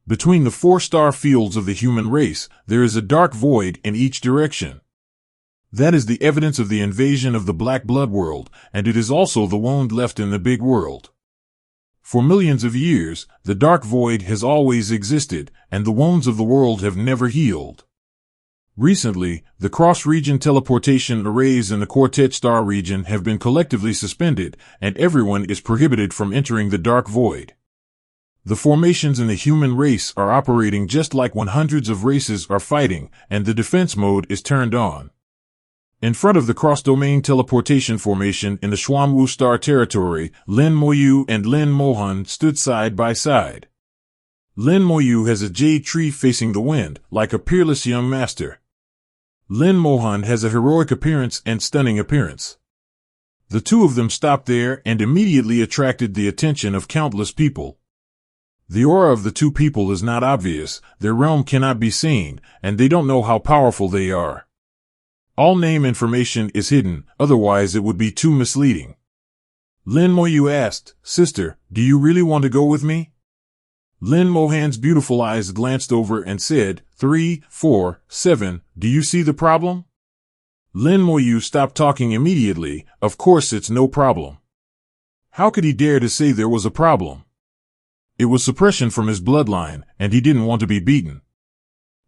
Between the four-star fields of the human race, there is a dark void in each direction. That is the evidence of the invasion of the black blood world, and it is also the wound left in the big world. For millions of years, the dark void has always existed, and the wounds of the world have never healed. Recently, the cross-region teleportation arrays in the Quartet Star region have been collectively suspended, and everyone is prohibited from entering the dark void. The formations in the human race are operating just like when hundreds of races are fighting, and the defense mode is turned on. In front of the cross-domain teleportation formation in the Xuanwu Star territory, Lin Moyu and Lin Mohan stood side by side. Lin Moyu has a jade tree facing the wind, like a peerless young master. Lin Mohan has a heroic appearance and stunning appearance. The two of them stopped there and immediately attracted the attention of countless people. The aura of the two people is not obvious, their realm cannot be seen, and they don't know how powerful they are. All name information is hidden, otherwise it would be too misleading. Lin Moyu asked, "Sister, do you really want to go with me?" Lin Mohan's beautiful eyes glanced over and said, 3, 4, 7, do you see the problem? Lin Moyu stopped talking immediately. Of course it's no problem. How could he dare to say there was a problem? It was suppression from his bloodline, and he didn't want to be beaten.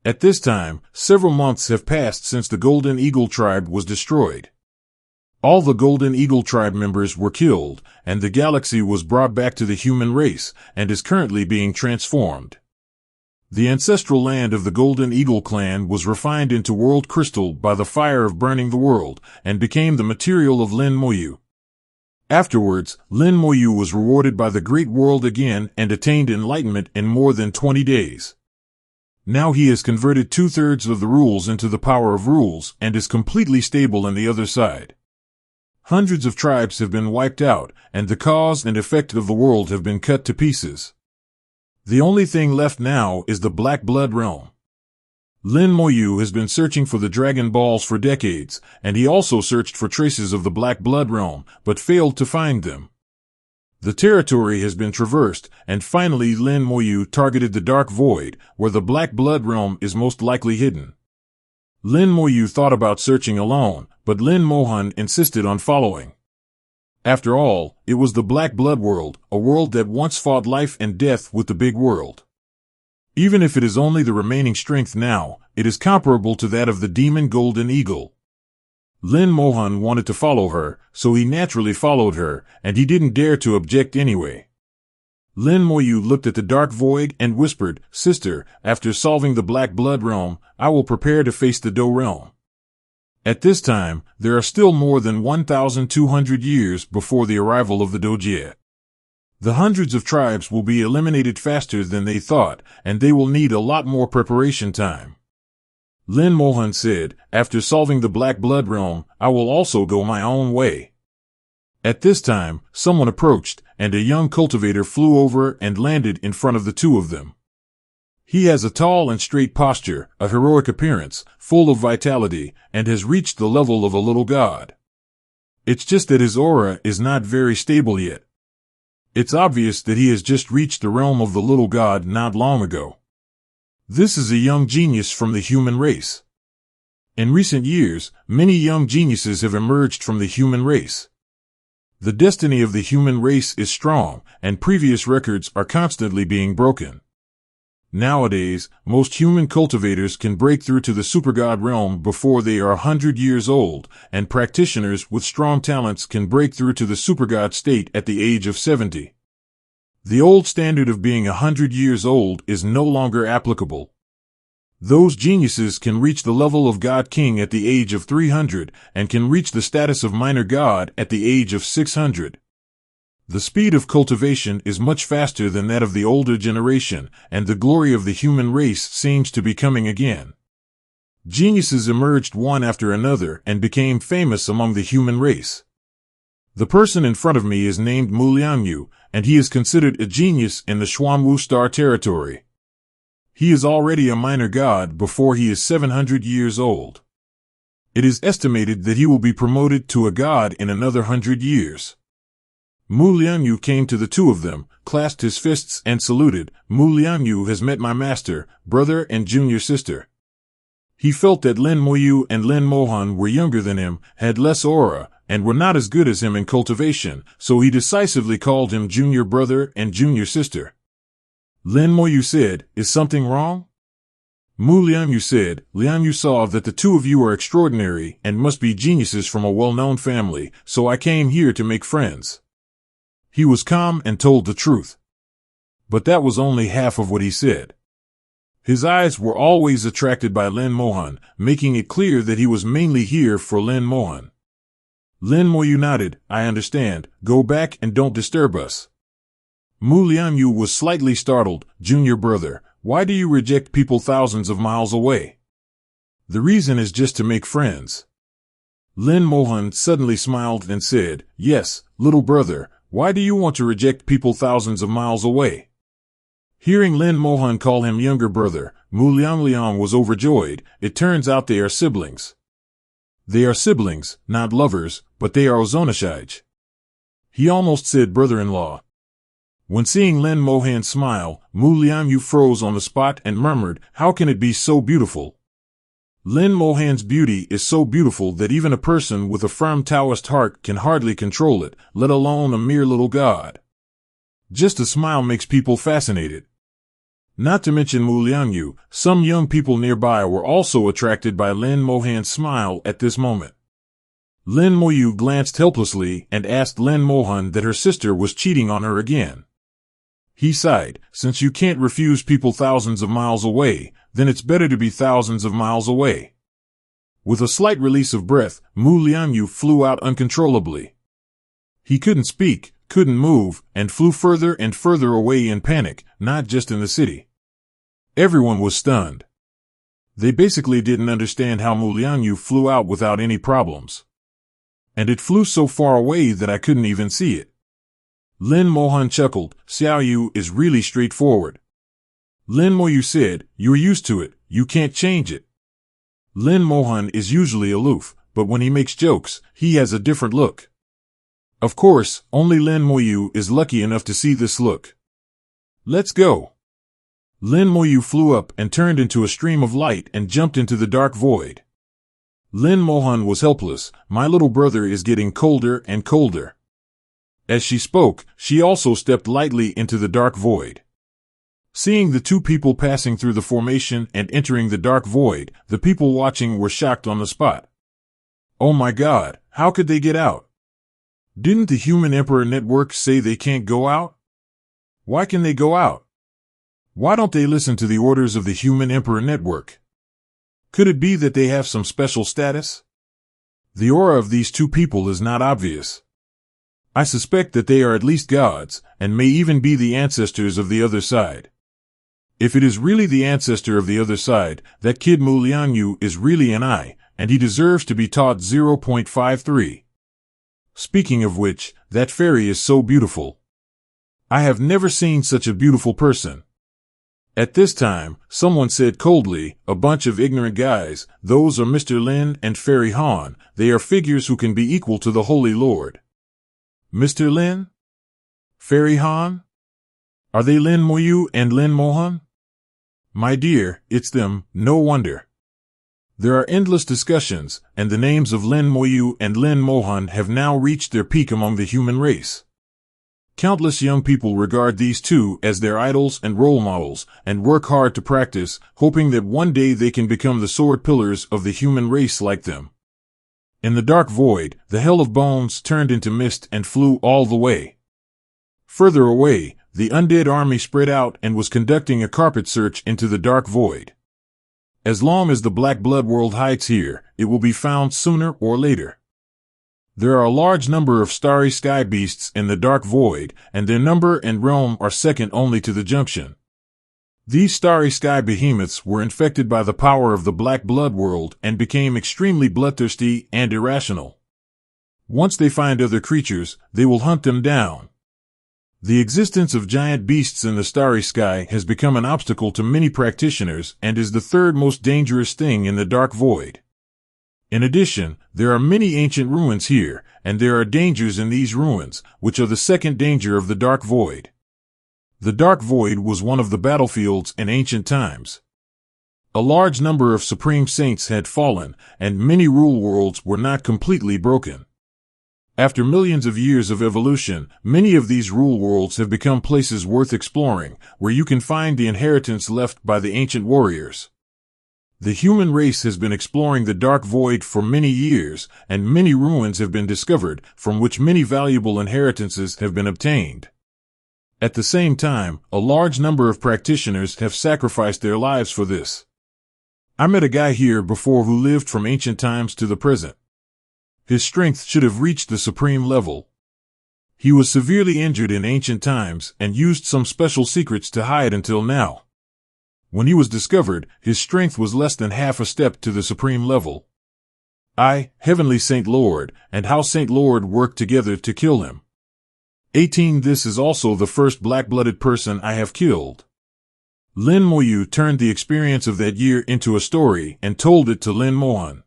At this time, several months have passed since the Golden Eagle tribe was destroyed. All the Golden Eagle tribe members were killed, and the galaxy was brought back to the human race, and is currently being transformed. The ancestral land of the Golden Eagle clan was refined into world crystal by the fire of burning the world, and became the material of Lin Moyu. Afterwards, Lin Moyu was rewarded by the Great World again and attained enlightenment in more than 20 days. Now he has converted 2/3 of the rules into the power of rules and is completely stable on the other side. Hundreds of tribes have been wiped out, and the cause and effect of the world have been cut to pieces. The only thing left now is the Black Blood realm. Lin Moyu has been searching for the Dragon Balls for decades, and he also searched for traces of the Black Blood realm, but failed to find them. The territory has been traversed, and finally Lin Moyu targeted the Dark Void, where the Black Blood realm is most likely hidden. Lin Moyu thought about searching alone, but Lin Mohan insisted on following. After all, it was the Black Blood world, a world that once fought life and death with the big world. Even if it is only the remaining strength now, it is comparable to that of the demon Golden Eagle. Lin Mohan wanted to follow her, so he naturally followed her, and he didn't dare to object anyway. Lin Moyu looked at the Dark Void and whispered, "Sister, after solving the Black Blood realm, I will prepare to face the Do realm." At this time, there are still more than 1,200 years before the arrival of the Dojie. The hundreds of tribes will be eliminated faster than they thought, and they will need a lot more preparation time. Lin Mohan said, "After solving the Black Blood realm, I will also go my own way." At this time, someone approached, and a young cultivator flew over and landed in front of the two of them. He has a tall and straight posture, a heroic appearance, full of vitality, and has reached the level of a little god. It's just that his aura is not very stable yet. It's obvious that he has just reached the realm of the little god not long ago. This is a young genius from the human race. In recent years, many young geniuses have emerged from the human race. The destiny of the human race is strong, and previous records are constantly being broken. Nowadays, most human cultivators can break through to the supergod realm before they are 100 years old, and practitioners with strong talents can break through to the supergod state at the age of 70. The old standard of being 100 years old is no longer applicable. Those geniuses can reach the level of God King at the age of 300, and can reach the status of minor god at the age of 600. The speed of cultivation is much faster than that of the older generation, and the glory of the human race seems to be coming again. Geniuses emerged one after another and became famous among the human race. The person in front of me is named Mu Liangyu, and he is considered a genius in the Xuanwu Star territory. He is already a minor god before he is 700 years old. It is estimated that he will be promoted to a god in another 100 years. Mu Lianyu came to the two of them, clasped his fists and saluted. Mu Lianyu has met my master, brother and junior sister. He felt that Lin Moyu and Lin Mohan were younger than him, had less aura, and were not as good as him in cultivation, so he decisively called him junior brother and junior sister. Lin Moyu said, "Is something wrong?" Mu Lianyu said, "Lianyu saw that the two of you are extraordinary and must be geniuses from a well-known family, so I came here to make friends." He was calm and told the truth. But that was only half of what he said. His eyes were always attracted by Lin Mohan, making it clear that he was mainly here for Lin Mohan. Lin Moyu nodded, "I understand, go back and don't disturb us." Mu Lianyu was slightly startled. "Junior brother, why do you reject people thousands of miles away?" "The reason is just to make friends." Lin Mohan suddenly smiled and said, "Yes, little brother, why do you want to reject people thousands of miles away?" Hearing Lin Mohan call him younger brother, Mu Liangliang was overjoyed. It turns out they are siblings. They are siblings, not lovers, but they are Ozonashige. He almost said brother-in-law. When seeing Lin Mohan smile, Mu Lianyu froze on the spot and murmured, "How can it be so beautiful?" Lin Mohan's beauty is so beautiful that even a person with a firm Taoist heart can hardly control it, let alone a mere little god. Just a smile makes people fascinated. Not to mention Mu Lianyu, some young people nearby were also attracted by Lin Mohan's smile at this moment. Lin Moyu glanced helplessly and asked Lin Mohan that her sister was cheating on her again. He sighed, "Since you can't refuse people thousands of miles away, then it's better to be thousands of miles away." With a slight release of breath, Mu Lianyu flew out uncontrollably. He couldn't speak, couldn't move, and flew further and further away in panic, not just in the city. Everyone was stunned. They basically didn't understand how Mu Lianyu flew out without any problems. And it flew so far away that I couldn't even see it. Lin Mohan chuckled, "Xiaoyu is really straightforward." Lin Moyu said, "You're used to it, you can't change it." Lin Mohan is usually aloof, but when he makes jokes, he has a different look. Of course, only Lin Moyu is lucky enough to see this look. "Let's go." Lin Moyu flew up and turned into a stream of light and jumped into the dark void. Lin Mohan was helpless. "My little brother is getting colder and colder." As she spoke, she also stepped lightly into the dark void. Seeing the two people passing through the formation and entering the dark void, the people watching were shocked on the spot. "Oh my God, how could they get out? Didn't the Human Emperor Network say they can't go out? Why can they go out? Why don't they listen to the orders of the Human Emperor Network? Could it be that they have some special status? The aura of these two people is not obvious. I suspect that they are at least gods, and may even be the ancestors of the other side. If it is really the ancestor of the other side, that kid Mu Lianyu is really an eye, and he deserves to be taught 0.53. Speaking of which, that fairy is so beautiful. I have never seen such a beautiful person." At this time, someone said coldly, "A bunch of ignorant guys, those are Mr. Lin and Fairy Han, they are figures who can be equal to the Holy Lord." "Mr. Lin? Fairy Han? Are they Lin Moyu and Lin Mohan?" "My dear, it's them, no wonder." There are endless discussions, and the names of Lin Moyu and Lin Mohan have now reached their peak among the human race. Countless young people regard these two as their idols and role models, and work hard to practice, hoping that one day they can become the sword pillars of the human race like them. In the dark void, the hell of bones turned into mist and flew all the way. Further away, the undead army spread out and was conducting a carpet search into the dark void. As long as the Black Blood world hides here, it will be found sooner or later. There are a large number of starry sky beasts in the dark void, and their number and realm are second only to the junction. These starry sky behemoths were infected by the power of the Black Blood world and became extremely bloodthirsty and irrational. Once they find other creatures, they will hunt them down. The existence of giant beasts in the starry sky has become an obstacle to many practitioners and is the third most dangerous thing in the dark void. In addition, there are many ancient ruins here, and there are dangers in these ruins, which are the second danger of the Dark Void. The Dark Void was one of the battlefields in ancient times. A large number of supreme saints had fallen, and many rule worlds were not completely broken. After millions of years of evolution, many of these rule worlds have become places worth exploring, where you can find the inheritance left by the ancient warriors. The human race has been exploring the Dark Void for many years, and many ruins have been discovered, from which many valuable inheritances have been obtained. At the same time, a large number of practitioners have sacrificed their lives for this. I met a guy here before who lived from ancient times to the present. His strength should have reached the supreme level. He was severely injured in ancient times and used some special secrets to hide until now. When he was discovered, his strength was less than half a step to the supreme level. Heavenly Saint Lord, and how Saint Lord worked together to kill him. 18. This is also the first black-blooded person I have killed. Lin Moyu turned the experience of that year into a story and told it to Lin Mohan.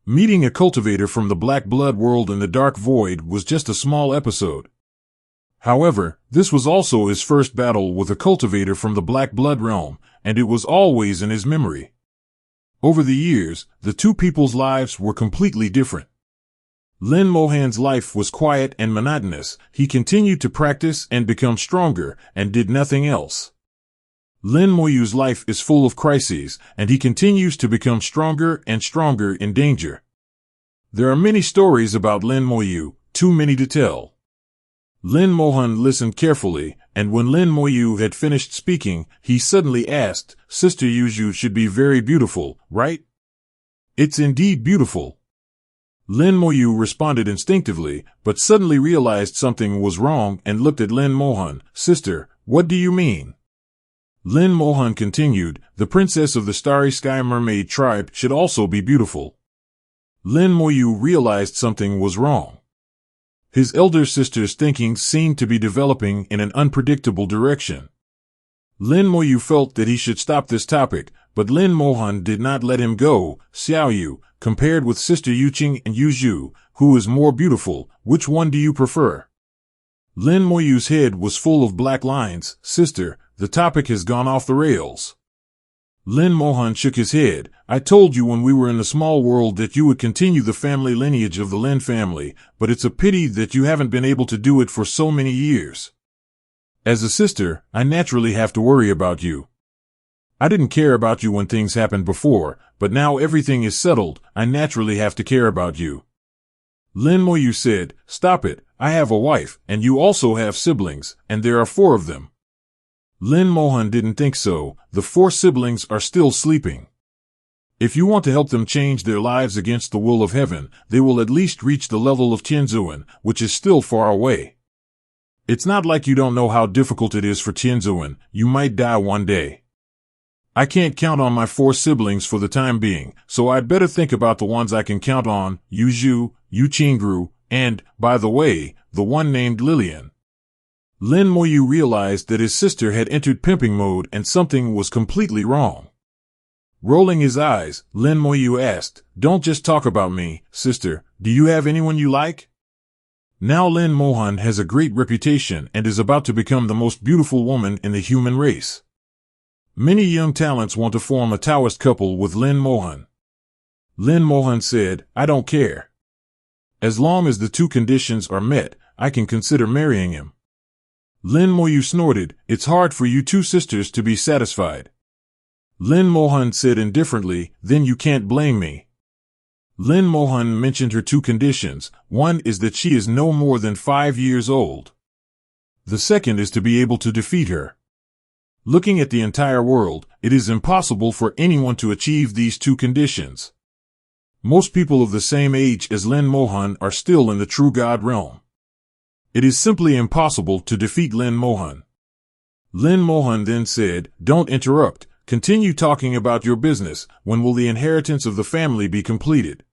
Meeting a cultivator from the Black Blood world in the Dark Void was just a small episode. However, this was also his first battle with a cultivator from the Black Blood realm, and it was always in his memory. Over the years, the two people's lives were completely different. Lin Mohan's life was quiet and monotonous. He continued to practice and become stronger, and did nothing else. Lin Moyu's life is full of crises, and he continues to become stronger and stronger in danger. There are many stories about Lin Moyu, too many to tell. Lin Mohan listened carefully, and when Lin Moyu had finished speaking, he suddenly asked, "Sister Yuju should be very beautiful, right?" "It's indeed beautiful." Lin Moyu responded instinctively, but suddenly realized something was wrong and looked at Lin Mohan. "Sister, what do you mean?" Lin Mohan continued, "The princess of the Starry Sky Mermaid tribe should also be beautiful." Lin Moyu realized something was wrong. His elder sister's thinking seemed to be developing in an unpredictable direction. Lin Moyu felt that he should stop this topic, but Lin Mohan did not let him go. "Xiaoyu, compared with Sister Yuqing and Yuju, who is more beautiful, which one do you prefer?" Lin Moyu's head was full of black lines. "Sister, the topic has gone off the rails." Lin Mohan shook his head. "I told you when we were in the small world that you would continue the family lineage of the Lin family, but it's a pity that you haven't been able to do it for so many years. As a sister, I naturally have to worry about you. I didn't care about you when things happened before, but now everything is settled, I naturally have to care about you." Lin Moyu said, "Stop it, I have a wife, and you also have siblings, and there are 4 of them." Lin Mohan didn't think so. "The 4 siblings are still sleeping. If you want to help them change their lives against the will of heaven, they will at least reach the level of Tianzuan, which is still far away. It's not like you don't know how difficult it is for Tianzuan. You might die one day. I can't count on my 4 siblings for the time being, so I'd better think about the ones I can count on, Yuju, Yuqingru, and, by the way, the one named Lilian." Lin Moyu realized that his sister had entered pimping mode and something was completely wrong. Rolling his eyes, Lin Moyu asked, "Don't just talk about me, sister, do you have anyone you like?" Now Lin Mohan has a great reputation and is about to become the most beautiful woman in the human race. Many young talents want to form a Taoist couple with Lin Mohan. Lin Mohan said, "I don't care. As long as the 2 conditions are met, I can consider marrying him." Lin Moyu snorted, "It's hard for you 2 sisters to be satisfied." Lin Mohan said indifferently, "Then you can't blame me." Lin Mohan mentioned her 2 conditions. One is that she is no more than 5 years old. The second is to be able to defeat her. Looking at the entire world, it is impossible for anyone to achieve these 2 conditions. Most people of the same age as Lin Mohan are still in the true God realm. It is simply impossible to defeat Lin Mohan. Lin Mohan then said, "Don't interrupt. Continue talking about your business. When will the inheritance of the family be completed?"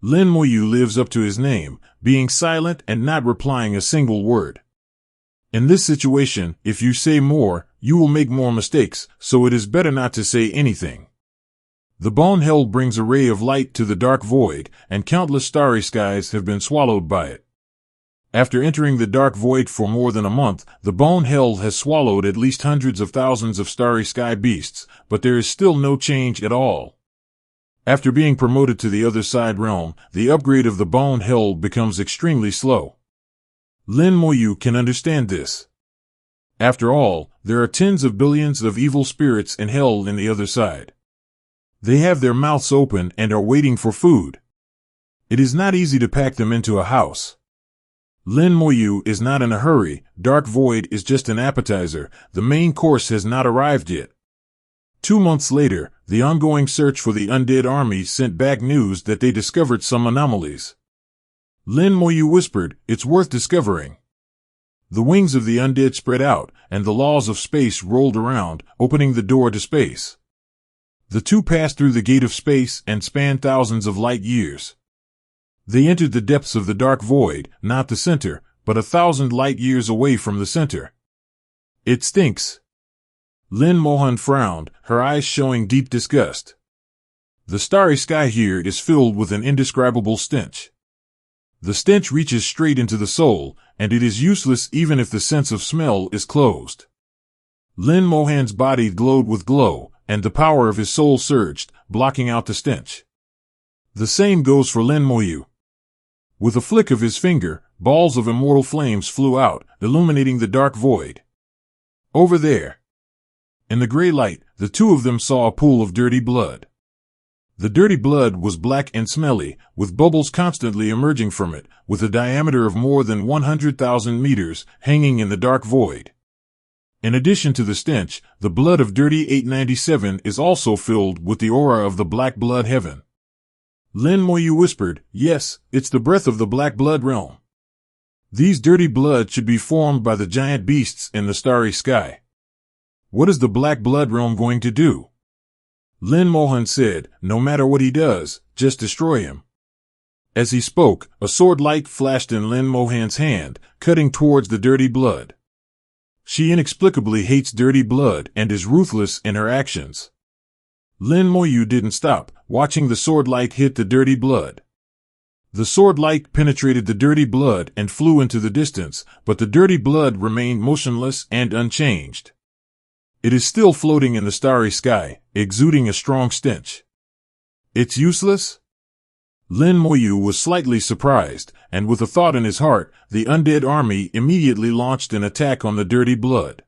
Lin Moyu lives up to his name, being silent and not replying a single word. In this situation, if you say more, you will make more mistakes, so it is better not to say anything. The bone held brings a ray of light to the dark void, and countless starry skies have been swallowed by it. After entering the dark void for more than a month, the bone held has swallowed at least hundreds of thousands of starry sky beasts, but there is still no change at all. After being promoted to the other side realm, the upgrade of the bone held becomes extremely slow. Lin Moyu can understand this. After all, there are tens of billions of evil spirits in hell in the other side. They have their mouths open and are waiting for food. It is not easy to pack them into a house. Lin Moyu is not in a hurry. Dark Void is just an appetizer. The main course has not arrived yet. 2 months later, the ongoing search for the undead army sent back news that they discovered some anomalies. Lin Moyu whispered, "It's worth discovering." The wings of the undead spread out, and the laws of space rolled around, opening the door to space. The two passed through the gate of space and spanned thousands of light years. They entered the depths of the dark void, not the center, but 1,000 light years away from the center. "It stinks." Lin Mohan frowned, her eyes showing deep disgust. The starry sky here is filled with an indescribable stench. The stench reaches straight into the soul, and it is useless even if the sense of smell is closed. Lin Mohan's body glowed with glow, and the power of his soul surged, blocking out the stench. The same goes for Lin Moyu. With a flick of his finger, balls of immortal flames flew out, illuminating the dark void. Over there. In the gray light, the two of them saw a pool of dirty blood. The dirty blood was black and smelly, with bubbles constantly emerging from it, with a diameter of more than 100,000 meters, hanging in the dark void. In addition to the stench, the blood of Dirty 897 is also filled with the aura of the black blood heaven. Lin Moyu whispered, "Yes, it's the breath of the black blood realm. These dirty blood should be formed by the giant beasts in the starry sky. What is the black blood realm going to do?" Lin Mohan said, "No matter what he does, just destroy him." As he spoke, a sword light flashed in Lin Mohan's hand, cutting towards the dirty blood. She inexplicably hates dirty blood and is ruthless in her actions. Lin Moyu didn't stop, watching the sword light hit the dirty blood. The sword light penetrated the dirty blood and flew into the distance, but the dirty blood remained motionless and unchanged. It is still floating in the starry sky, exuding a strong stench. "It's useless?" Lin Moyu was slightly surprised, and with a thought in his heart, the undead army immediately launched an attack on the dirty blood.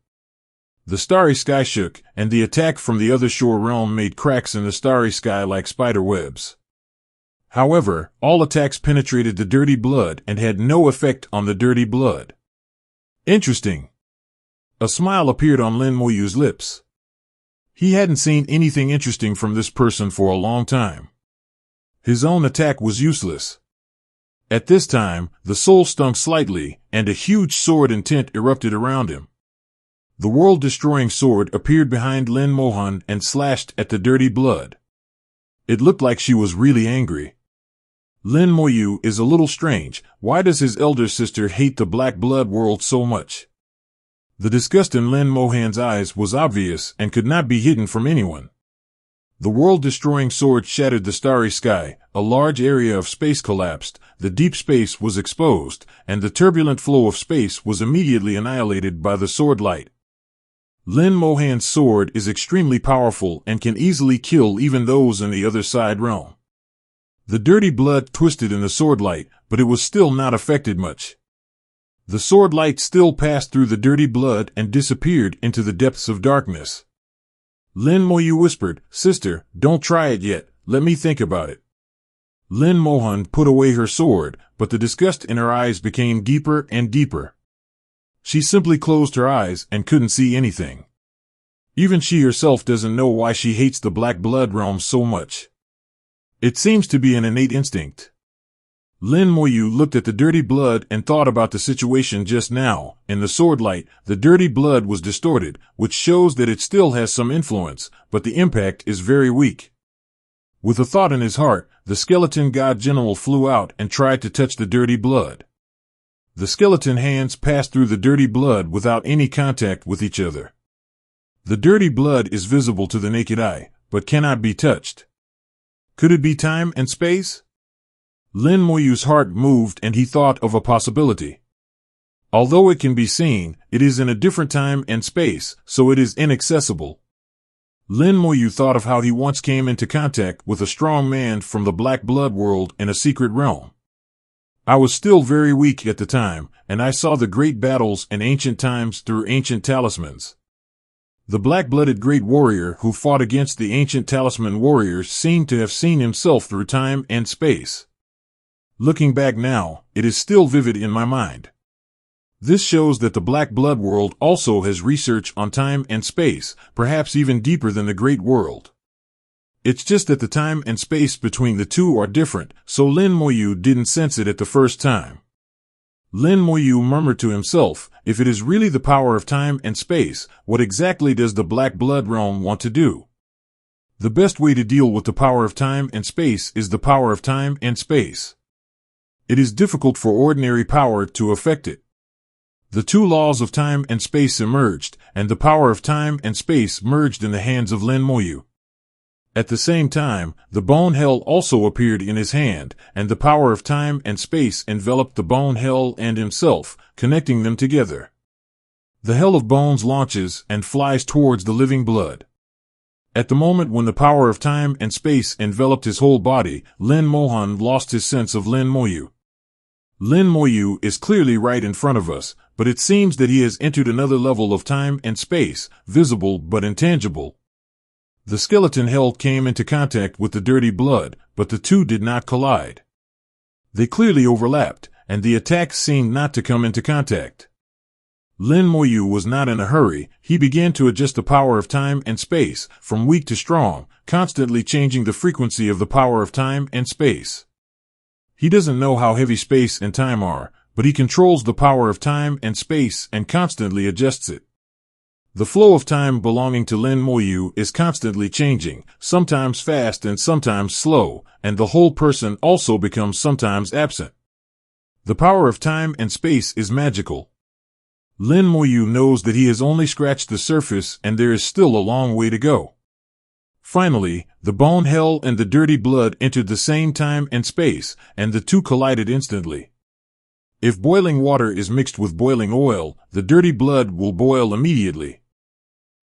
The starry sky shook, and the attack from the other shore realm made cracks in the starry sky like spider webs. However, all attacks penetrated the dirty blood and had no effect on the dirty blood. Interesting. A smile appeared on Lin Moyu's lips. He hadn't seen anything interesting from this person for a long time. His own attack was useless. At this time, the soul stung slightly, and a huge sword intent erupted around him. The world-destroying sword appeared behind Lin Mohan and slashed at the dirty blood. It looked like she was really angry. Lin Moyu is a little strange. Why does his elder sister hate the black blood world so much? The disgust in Lin Mohan's eyes was obvious and could not be hidden from anyone. The world-destroying sword shattered the starry sky, a large area of space collapsed, the deep space was exposed, and the turbulent flow of space was immediately annihilated by the sword light. Lin Mohan's sword is extremely powerful and can easily kill even those in the other side realm. The dirty blood twisted in the sword light, but it was still not affected much. The sword light still passed through the dirty blood and disappeared into the depths of darkness. Lin Moyu whispered, "Sister, don't try it yet, let me think about it." Lin Mohan put away her sword, but the disgust in her eyes became deeper and deeper. She simply closed her eyes and couldn't see anything. Even she herself doesn't know why she hates the black blood realm so much. It seems to be an innate instinct. Lin Moyu looked at the dirty blood and thought about the situation just now. In the sword light, the dirty blood was distorted, which shows that it still has some influence, but the impact is very weak. With a thought in his heart, the skeleton god general flew out and tried to touch the dirty blood. The skeleton hands passed through the dirty blood without any contact with each other. The dirty blood is visible to the naked eye, but cannot be touched. Could it be time and space? Lin Moyu's heart moved and he thought of a possibility. Although it can be seen, it is in a different time and space, so it is inaccessible. Lin Moyu thought of how he once came into contact with a strong man from the Black Blood world in a secret realm. I was still very weak at the time, and I saw the great battles in ancient times through ancient talismans. The black-blooded great warrior who fought against the ancient talisman warriors seemed to have seen himself through time and space. Looking back now, it is still vivid in my mind. This shows that the Black Blood world also has research on time and space, perhaps even deeper than the Great World. It's just that the time and space between the two are different, so Lin Moyu didn't sense it at the first time. Lin Moyu murmured to himself, if it is really the power of time and space, what exactly does the Black Blood realm want to do? The best way to deal with the power of time and space is the power of time and space. It is difficult for ordinary power to affect it. The two laws of time and space emerged, and the power of time and space merged in the hands of Lin Moyu. At the same time, the bone hell also appeared in his hand, and the power of time and space enveloped the bone hell and himself, connecting them together. The hell of bones launches and flies towards the living blood. At the moment when the power of time and space enveloped his whole body, Lin Mohan lost his sense of Lin Moyu. Lin Moyu is clearly right in front of us, but it seems that he has entered another level of time and space, visible but intangible. The skeleton hell came into contact with the dirty blood, but the two did not collide. They clearly overlapped, and the attacks seemed not to come into contact. Lin Moyu was not in a hurry. He began to adjust the power of time and space, from weak to strong, constantly changing the frequency of the power of time and space. He doesn't know how heavy space and time are, but he controls the power of time and space and constantly adjusts it. The flow of time belonging to Lin Moyu is constantly changing, sometimes fast and sometimes slow, and the whole person also becomes sometimes absent. The power of time and space is magical. Lin Moyu knows that he has only scratched the surface and there is still a long way to go. Finally, the bone hell and the dirty blood entered the same time and space, and the two collided instantly. If boiling water is mixed with boiling oil, the dirty blood will boil immediately.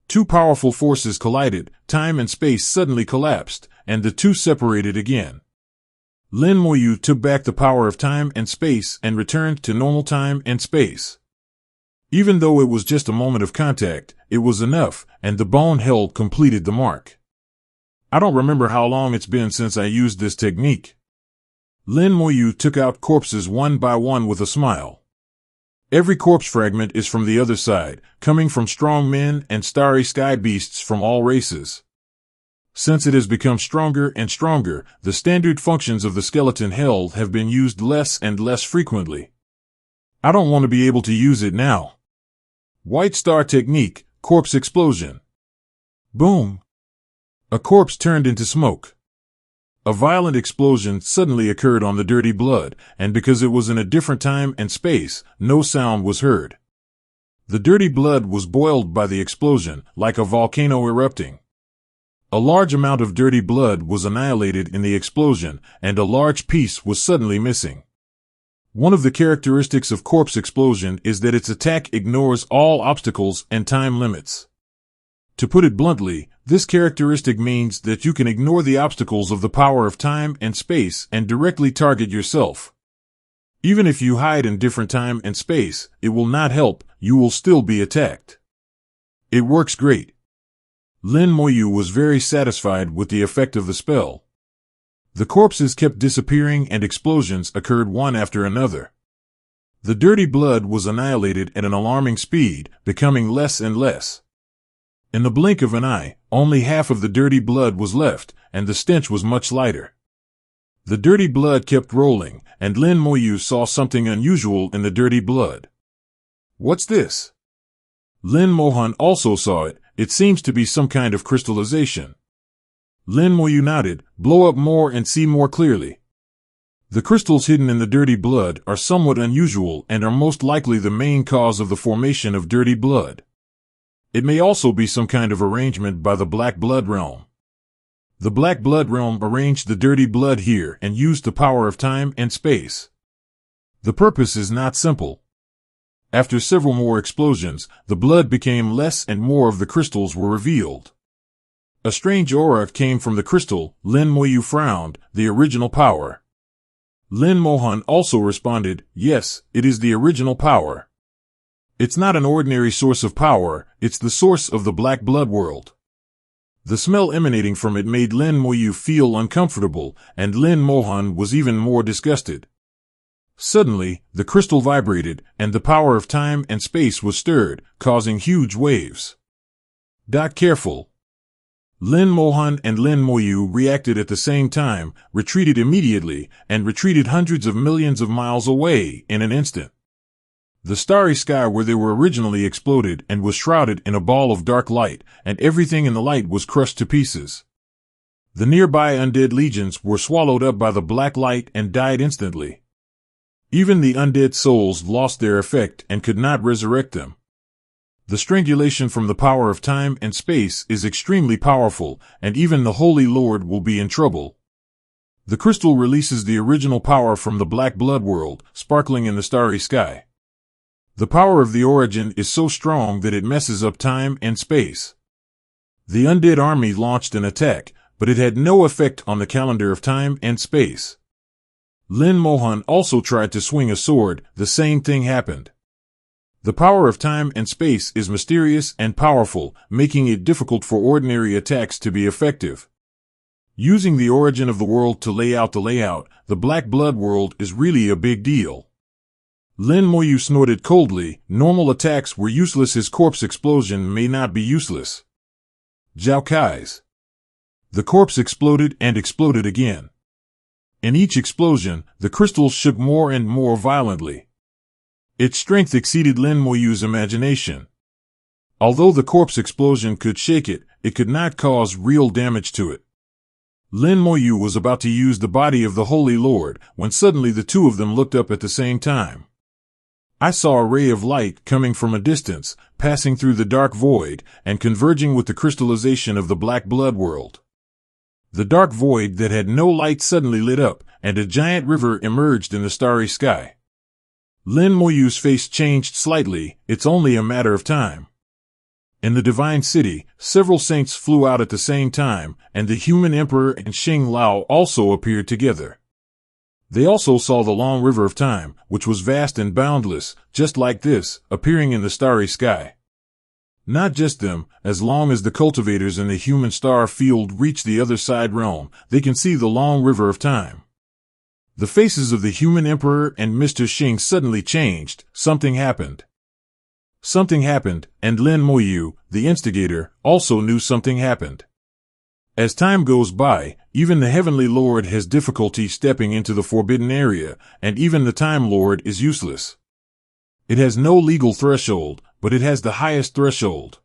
Two powerful forces collided, time and space suddenly collapsed, and the two separated again. Lin Moyu took back the power of time and space and returned to normal time and space. Even though it was just a moment of contact, it was enough, and the bone hell completed the mark. I don't remember how long it's been since I used this technique. Lin Moyu took out corpses one by one with a smile. Every corpse fragment is from the other side, coming from strong men and starry sky beasts from all races. Since it has become stronger and stronger, the standard functions of the skeleton hell have been used less and less frequently. I don't want to be able to use it now. White star technique, corpse explosion. Boom! A corpse turned into smoke. A violent explosion suddenly occurred on the dirty blood, and because it was in a different time and space, no sound was heard. The dirty blood was boiled by the explosion, like a volcano erupting. A large amount of dirty blood was annihilated in the explosion, and a large piece was suddenly missing. One of the characteristics of corpse explosion is that its attack ignores all obstacles and time limits. To put it bluntly, this characteristic means that you can ignore the obstacles of the power of time and space and directly target yourself. Even if you hide in different time and space, it will not help, you will still be attacked. It works great. Lin Moyu was very satisfied with the effect of the spell. The corpses kept disappearing and explosions occurred one after another. The dirty blood was annihilated at an alarming speed, becoming less and less. In the blink of an eye, only half of the dirty blood was left, and the stench was much lighter. The dirty blood kept rolling, and Lin Moyu saw something unusual in the dirty blood. What's this? Lin Mohan also saw it. It seems to be some kind of crystallization. Lin Moyu nodded, blow up more and see more clearly. The crystals hidden in the dirty blood are somewhat unusual and are most likely the main cause of the formation of dirty blood. It may also be some kind of arrangement by the Black Blood realm. The Black Blood realm arranged the dirty blood here and used the power of time and space. The purpose is not simple. After several more explosions, the blood became less and more of the crystals were revealed. A strange aura came from the crystal. Lin Moyu frowned. The original power. Lin Mohan also responded, yes, it is the original power. It's not an ordinary source of power, it's the source of the Black Blood world. The smell emanating from it made Lin Moyu feel uncomfortable, and Lin Mohan was even more disgusted. Suddenly, the crystal vibrated, and the power of time and space was stirred, causing huge waves. Careful. Lin Mohan and Lin Moyu reacted at the same time, retreated immediately, and retreated hundreds of millions of miles away in an instant. The starry sky where they were originally exploded and was shrouded in a ball of dark light, and everything in the light was crushed to pieces. The nearby undead legions were swallowed up by the black light and died instantly. Even the undead souls lost their effect and could not resurrect them. The strangulation from the power of time and space is extremely powerful, and even the Holy Lord will be in trouble. The crystal releases the original power from the Black Blood world, sparkling in the starry sky. The power of the origin is so strong that it messes up time and space. The undead army launched an attack, but it had no effect on the calendar of time and space. Lin Mohan also tried to swing a sword. The same thing happened. The power of time and space is mysterious and powerful, making it difficult for ordinary attacks to be effective. Using the origin of the world to lay out the layout, the Black Blood world is really a big deal. Lin Moyu snorted coldly. Normal attacks were useless. His corpse explosion may not be useless. Zhao Kai's. The corpse exploded and exploded again. In each explosion, the crystals shook more and more violently. Its strength exceeded Lin Moyu's imagination. Although the corpse explosion could shake it, it could not cause real damage to it. Lin Moyu was about to use the body of the Holy Lord, when suddenly the two of them looked up at the same time. I saw a ray of light coming from a distance, passing through the dark void, and converging with the crystallization of the Black Blood world. The dark void that had no light suddenly lit up, and a giant river emerged in the starry sky. Lin Moyu's face changed slightly. It's only a matter of time. In the Divine City, several saints flew out at the same time, and the human emperor and Xing Lao also appeared together. They also saw the long river of time, which was vast and boundless, just like this, appearing in the starry sky. Not just them, as long as the cultivators in the human star field reach the other side realm, they can see the long river of time. The faces of the human emperor and Mr. Xing suddenly changed. Something happened. Something happened, and Lin Moyu, the instigator, also knew something happened. As time goes by, even the Heavenly Lord has difficulty stepping into the forbidden area, and even the Time Lord is useless. It has no legal threshold, but it has the highest threshold.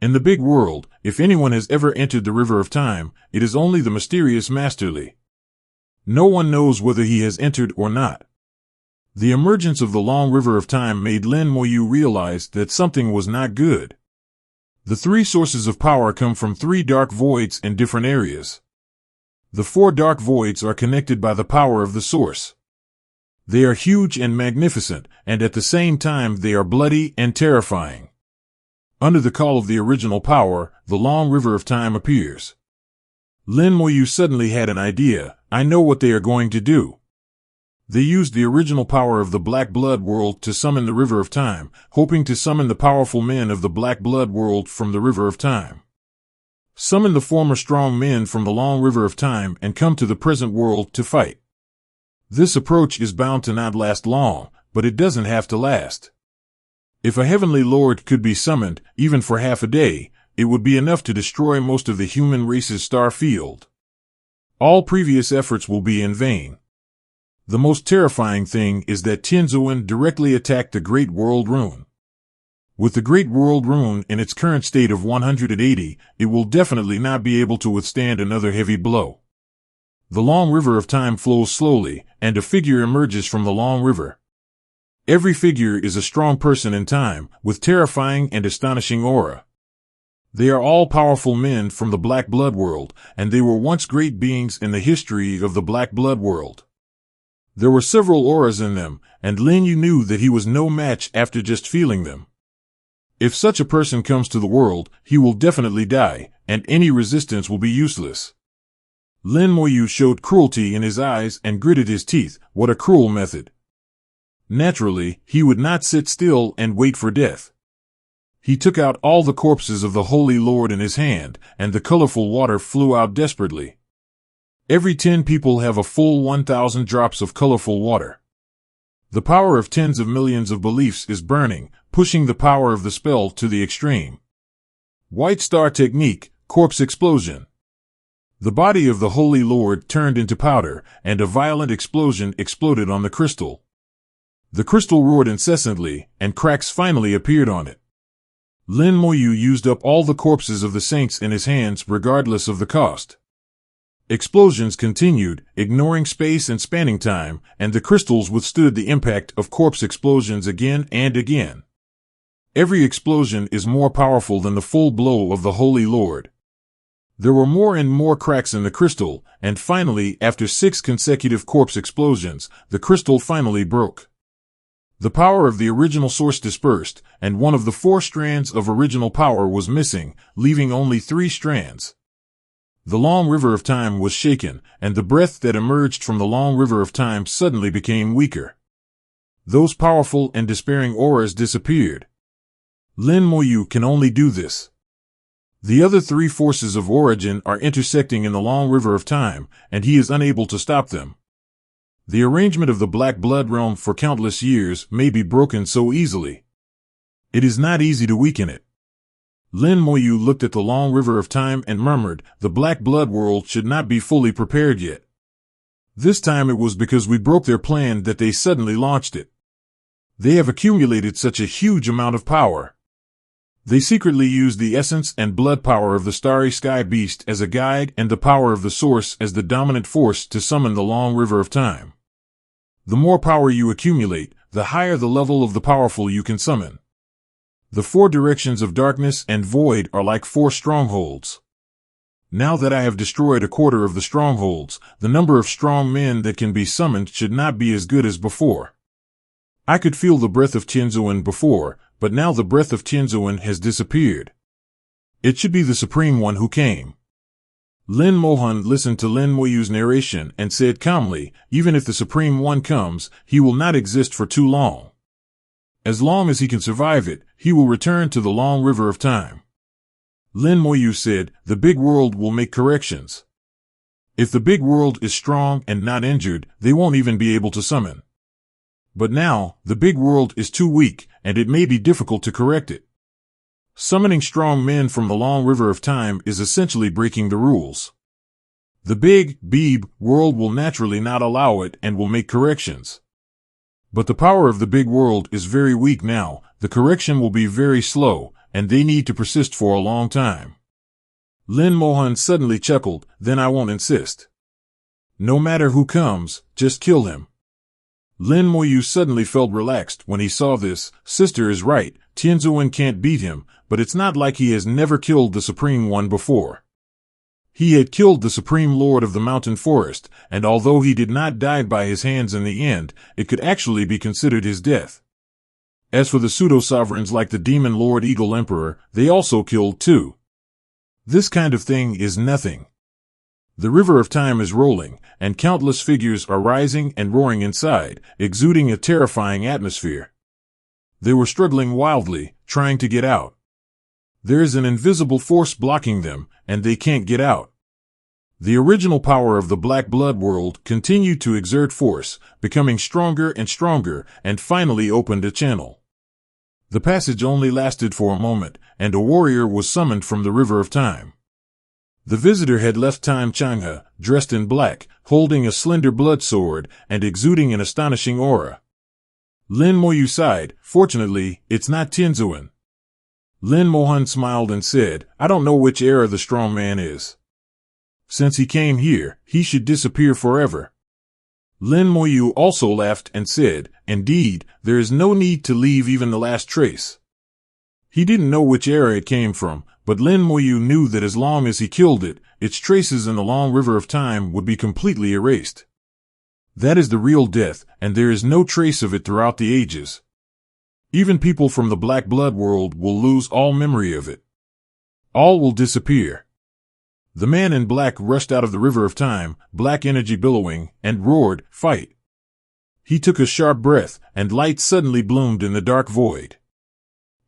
In the big world, if anyone has ever entered the river of time, it is only the mysterious Masterly. No one knows whether he has entered or not. The emergence of the long river of time made Lin Moyu realize that something was not good. The three sources of power come from three dark voids in different areas. The four dark voids are connected by the power of the source. They are huge and magnificent, and at the same time they are bloody and terrifying. Under the call of the original power, the long river of time appears. Lin Moyu suddenly had an idea. I know what they are going to do. They used the original power of the Black Blood world to summon the river of time, hoping to summon the powerful men of the Black Blood world from the river of time. Summon the former strong men from the long river of time and come to the present world to fight. This approach is bound to not last long, but it doesn't have to last. If a Heavenly Lord could be summoned, even for half a day, it would be enough to destroy most of the human race's star field. All previous efforts will be in vain. The most terrifying thing is that Tianzuan directly attacked the Great World Rune. With the Great World Rune in its current state of 180, it will definitely not be able to withstand another heavy blow. The long river of time flows slowly, and a figure emerges from the long river. Every figure is a strong person in time, with terrifying and astonishing aura. They are all powerful men from the Black Blood world, and they were once great beings in the history of the Black Blood world. There were several auras in them, and Lin Yu knew that he was no match after just feeling them. If such a person comes to the world, he will definitely die, and any resistance will be useless. Lin Moyu showed cruelty in his eyes and gritted his teeth. What a cruel method. Naturally, he would not sit still and wait for death. He took out all the corpses of the Holy Lord in his hand, and the colorful water flew out desperately. Every 10 people have a full 1,000 drops of colorful water. The power of tens of millions of beliefs is burning, pushing the power of the spell to the extreme. White Star Technique, Corpse Explosion. The body of the Holy Lord turned into powder, and a violent explosion exploded on the crystal. The crystal roared incessantly, and cracks finally appeared on it. Lin Moyu used up all the corpses of the saints in his hands regardless of the cost. Explosions continued, ignoring space and spanning time, and the crystals withstood the impact of corpse explosions again and again. Every explosion is more powerful than the full blow of the Holy Lord. There were more and more cracks in the crystal, and finally, after 6 consecutive corpse explosions, the crystal finally broke. The power of the original source dispersed, and one of the 4 strands of original power was missing, leaving only 3 strands. The long river of time was shaken, and the breath that emerged from the long river of time suddenly became weaker. Those powerful and despairing auras disappeared. Lin Moyu can only do this. The other 3 forces of origin are intersecting in the long river of time, and he is unable to stop them. The arrangement of the Black Blood realm for countless years may be broken so easily. It is not easy to weaken it. Lin Moyu looked at the long river of time and murmured, the Black Blood world should not be fully prepared yet. This time it was because we broke their plan that they suddenly launched it. They have accumulated such a huge amount of power. They secretly used the essence and blood power of the Starry Sky Beast as a guide and the power of the Source as the dominant force to summon the long river of time. The more power you accumulate, the higher the level of the powerful you can summon. The 4 directions of darkness and void are like 4 strongholds. Now that I have destroyed a quarter of the strongholds, the number of strong men that can be summoned should not be as good as before. I could feel the breath of Tianzuan before, but now the breath of Tianzuan has disappeared. It should be the Supreme One who came. Lin Mohan listened to Lin Moyu's narration and said calmly, even if the Supreme One comes, he will not exist for too long. As long as he can survive it, he will return to the long river of time. Lin Moyu said, the big world will make corrections. If the big world is strong and not injured, they won't even be able to summon. But now, the big world is too weak, and it may be difficult to correct it. Summoning strong men from the long river of time is essentially breaking the rules. The big, Beeb, world will naturally not allow it and will make corrections. But the power of the big world is very weak now, the correction will be very slow, and they need to persist for a long time. Lin Mohan suddenly chuckled, then I won't insist. No matter who comes, just kill him. Lin Moyu suddenly felt relaxed when he saw this. Sister is right, Tianzuan can't beat him, but it's not like he has never killed the Supreme One before. He had killed the Supreme Lord of the Mountain Forest, and although he did not die by his hands in the end, it could actually be considered his death. As for the pseudo-sovereigns like the Demon Lord Eagle Emperor, they also killed too. This kind of thing is nothing. The river of time is rolling, and countless figures are rising and roaring inside, exuding a terrifying atmosphere. They were struggling wildly, trying to get out. There is an invisible force blocking them, and they can't get out. The original power of the Black Blood world continued to exert force, becoming stronger and stronger, and finally opened a channel. The passage only lasted for a moment, and a warrior was summoned from the river of time. The visitor had left Time Changhe, dressed in black, holding a slender blood sword, and exuding an astonishing aura. Lin Moyu sighed, fortunately, it's not Tianzuan. Lin Mohan smiled and said, I don't know which era the strong man is. Since he came here, he should disappear forever. Lin Moyu also laughed and said, indeed, there is no need to leave even the last trace. He didn't know which era it came from, but Lin Moyu knew that as long as he killed it, its traces in the long river of time would be completely erased. That is the real death, and there is no trace of it throughout the ages. Even people from the Black Blood world will lose all memory of it. All will disappear. The man in black rushed out of the river of time, black energy billowing, and roared, "Fight!" He took a sharp breath, and light suddenly bloomed in the dark void.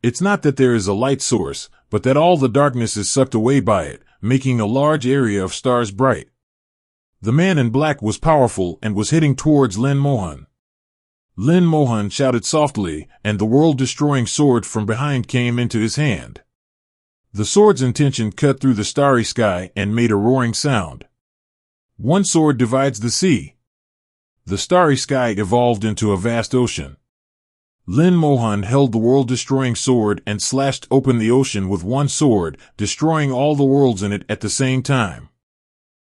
It's not that there is a light source, but that all the darkness is sucked away by it, making a large area of stars bright. The man in black was powerful and was heading towards Lin Mohan. Lin Mohan shouted softly, and the world-destroying sword from behind came into his hand. The sword's intention cut through the starry sky and made a roaring sound. One sword divides the sea. The starry sky evolved into a vast ocean. Lin Mohan held the world-destroying sword and slashed open the ocean with one sword, destroying all the worlds in it at the same time.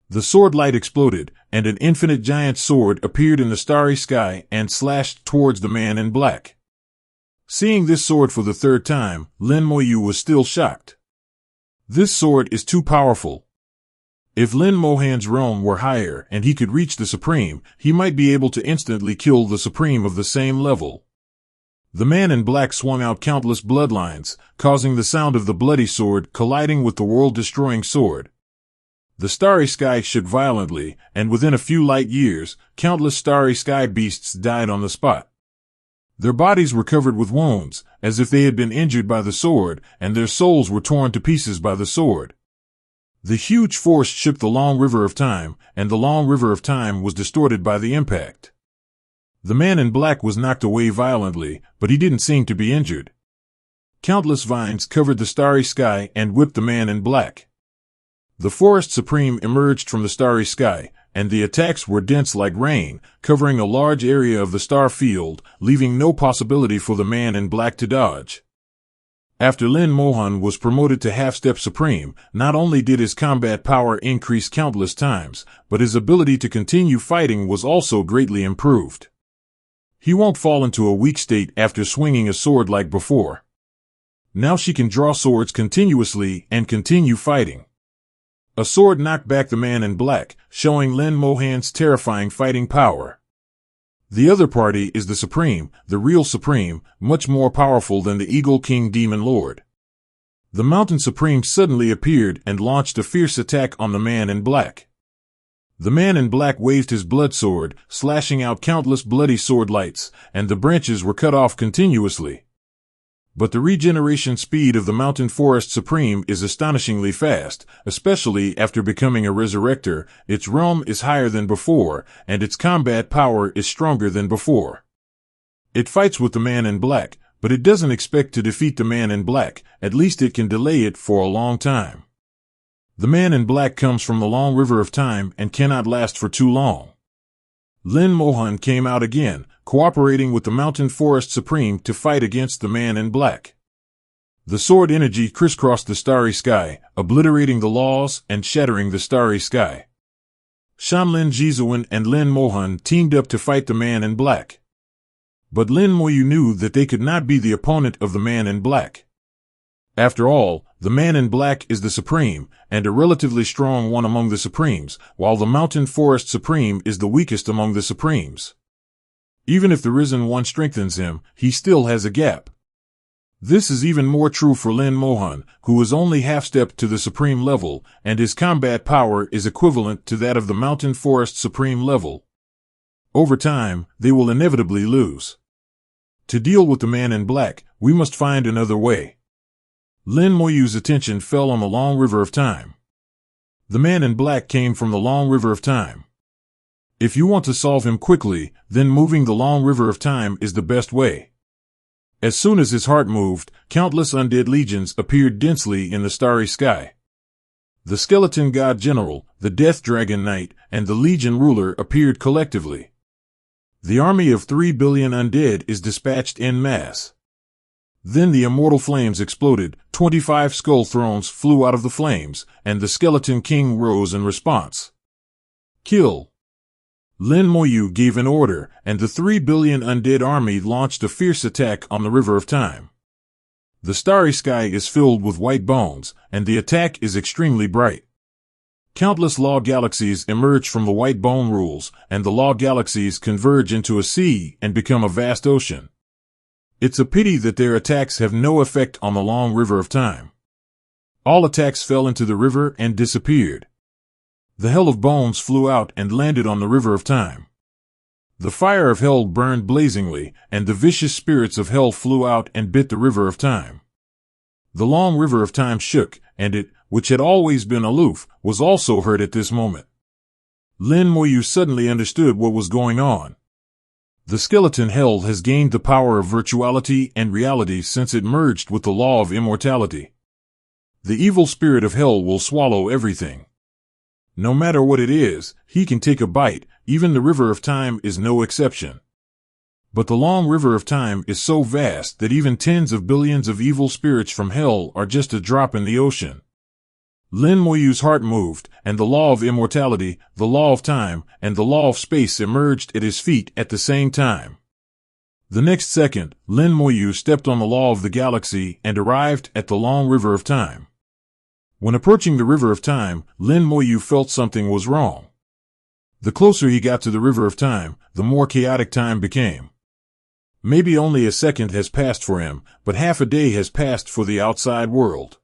The sword light exploded, and an infinite giant sword appeared in the starry sky and slashed towards the man in black. Seeing this sword for the third time, Lin Moyu was still shocked. This sword is too powerful. If Lin Mohan's realm were higher and he could reach the Supreme, he might be able to instantly kill the Supreme of the same level. The man in black swung out countless bloodlines, causing the sound of the bloody sword colliding with the world-destroying sword. The starry sky shook violently, and within a few light years, countless starry sky beasts died on the spot. Their bodies were covered with wounds, as if they had been injured by the sword, and their souls were torn to pieces by the sword. The huge force shook the long river of time, and the long river of time was distorted by the impact. The man in black was knocked away violently, but he didn't seem to be injured. Countless vines covered the starry sky and whipped the man in black. The Forest Supreme emerged from the starry sky, and the attacks were dense like rain, covering a large area of the star field, leaving no possibility for the man in black to dodge. After Lin Mohan was promoted to Half-Step Supreme, not only did his combat power increase countless times, but his ability to continue fighting was also greatly improved. He won't fall into a weak state after swinging a sword like before. Now she can draw swords continuously and continue fighting. A sword knocked back the man in black, showing Lin Mohan's terrifying fighting power. The other party is the Supreme, the real Supreme, much more powerful than the Eagle King Demon Lord. The Mountain Supreme suddenly appeared and launched a fierce attack on the man in black. The man in black waved his blood sword, slashing out countless bloody sword lights, and the branches were cut off continuously. But the regeneration speed of the Mountain Forest Supreme is astonishingly fast, especially after becoming a resurrector. Its realm is higher than before, and its combat power is stronger than before. It fights with the man in black, but it doesn't expect to defeat the man in black, at least it can delay it for a long time. The man in black comes from the long river of time and cannot last for too long. Lin Mohan came out again, cooperating with the Mountain Forest Supreme to fight against the man in black. The sword energy crisscrossed the starry sky, obliterating the laws and shattering the starry sky. Shanlin Jizuan and Lin Mohan teamed up to fight the man in black. But Lin Moyu knew that they could not be the opponent of the man in black. After all, the man in black is the Supreme, and a relatively strong one among the Supremes, while the Mountain Forest Supreme is the weakest among the Supremes. Even if the Risen One strengthens him, he still has a gap. This is even more true for Lin Mohan, who is only half-stepped to the Supreme level, and his combat power is equivalent to that of the Mountain Forest Supreme level. Over time, they will inevitably lose. To deal with the man in black, we must find another way. Lin Moyu's attention fell on the long river of time. The man in black came from the long river of time. If you want to solve him quickly, then moving the long river of time is the best way. As soon as his heart moved, countless undead legions appeared densely in the starry sky. The Skeleton God General, the Death Dragon Knight, and the Legion Ruler appeared collectively. The army of 3 billion undead is dispatched en masse. Then the immortal flames exploded, 25 skull thrones flew out of the flames, and the Skeleton King rose in response. Kill! Lin Moyu gave an order, and the 3 billion undead army launched a fierce attack on the River of Time. The starry sky is filled with white bones, and the attack is extremely bright. Countless law galaxies emerge from the white bone rules, and the law galaxies converge into a sea and become a vast ocean. It's a pity that their attacks have no effect on the long river of time. All attacks fell into the river and disappeared. The hell of bones flew out and landed on the river of time. The fire of hell burned blazingly, and the vicious spirits of hell flew out and bit the river of time. The long river of time shook, and it, which had always been aloof, was also hurt at this moment. Lin Moyu suddenly understood what was going on. The skeleton hell has gained the power of virtuality and reality since it merged with the law of immortality. The evil spirit of hell will swallow everything. No matter what it is, he can take a bite. Even the river of time is no exception. But the long river of time is so vast that even tens of billions of evil spirits from hell are just a drop in the ocean. Lin Moyu's heart moved, and the law of immortality, the law of time, and the law of space emerged at his feet at the same time. The next second, Lin Moyu stepped on the law of the galaxy and arrived at the long river of time. When approaching the river of time, Lin Moyu felt something was wrong. The closer he got to the river of time, the more chaotic time became. Maybe only a second has passed for him, but half a day has passed for the outside world.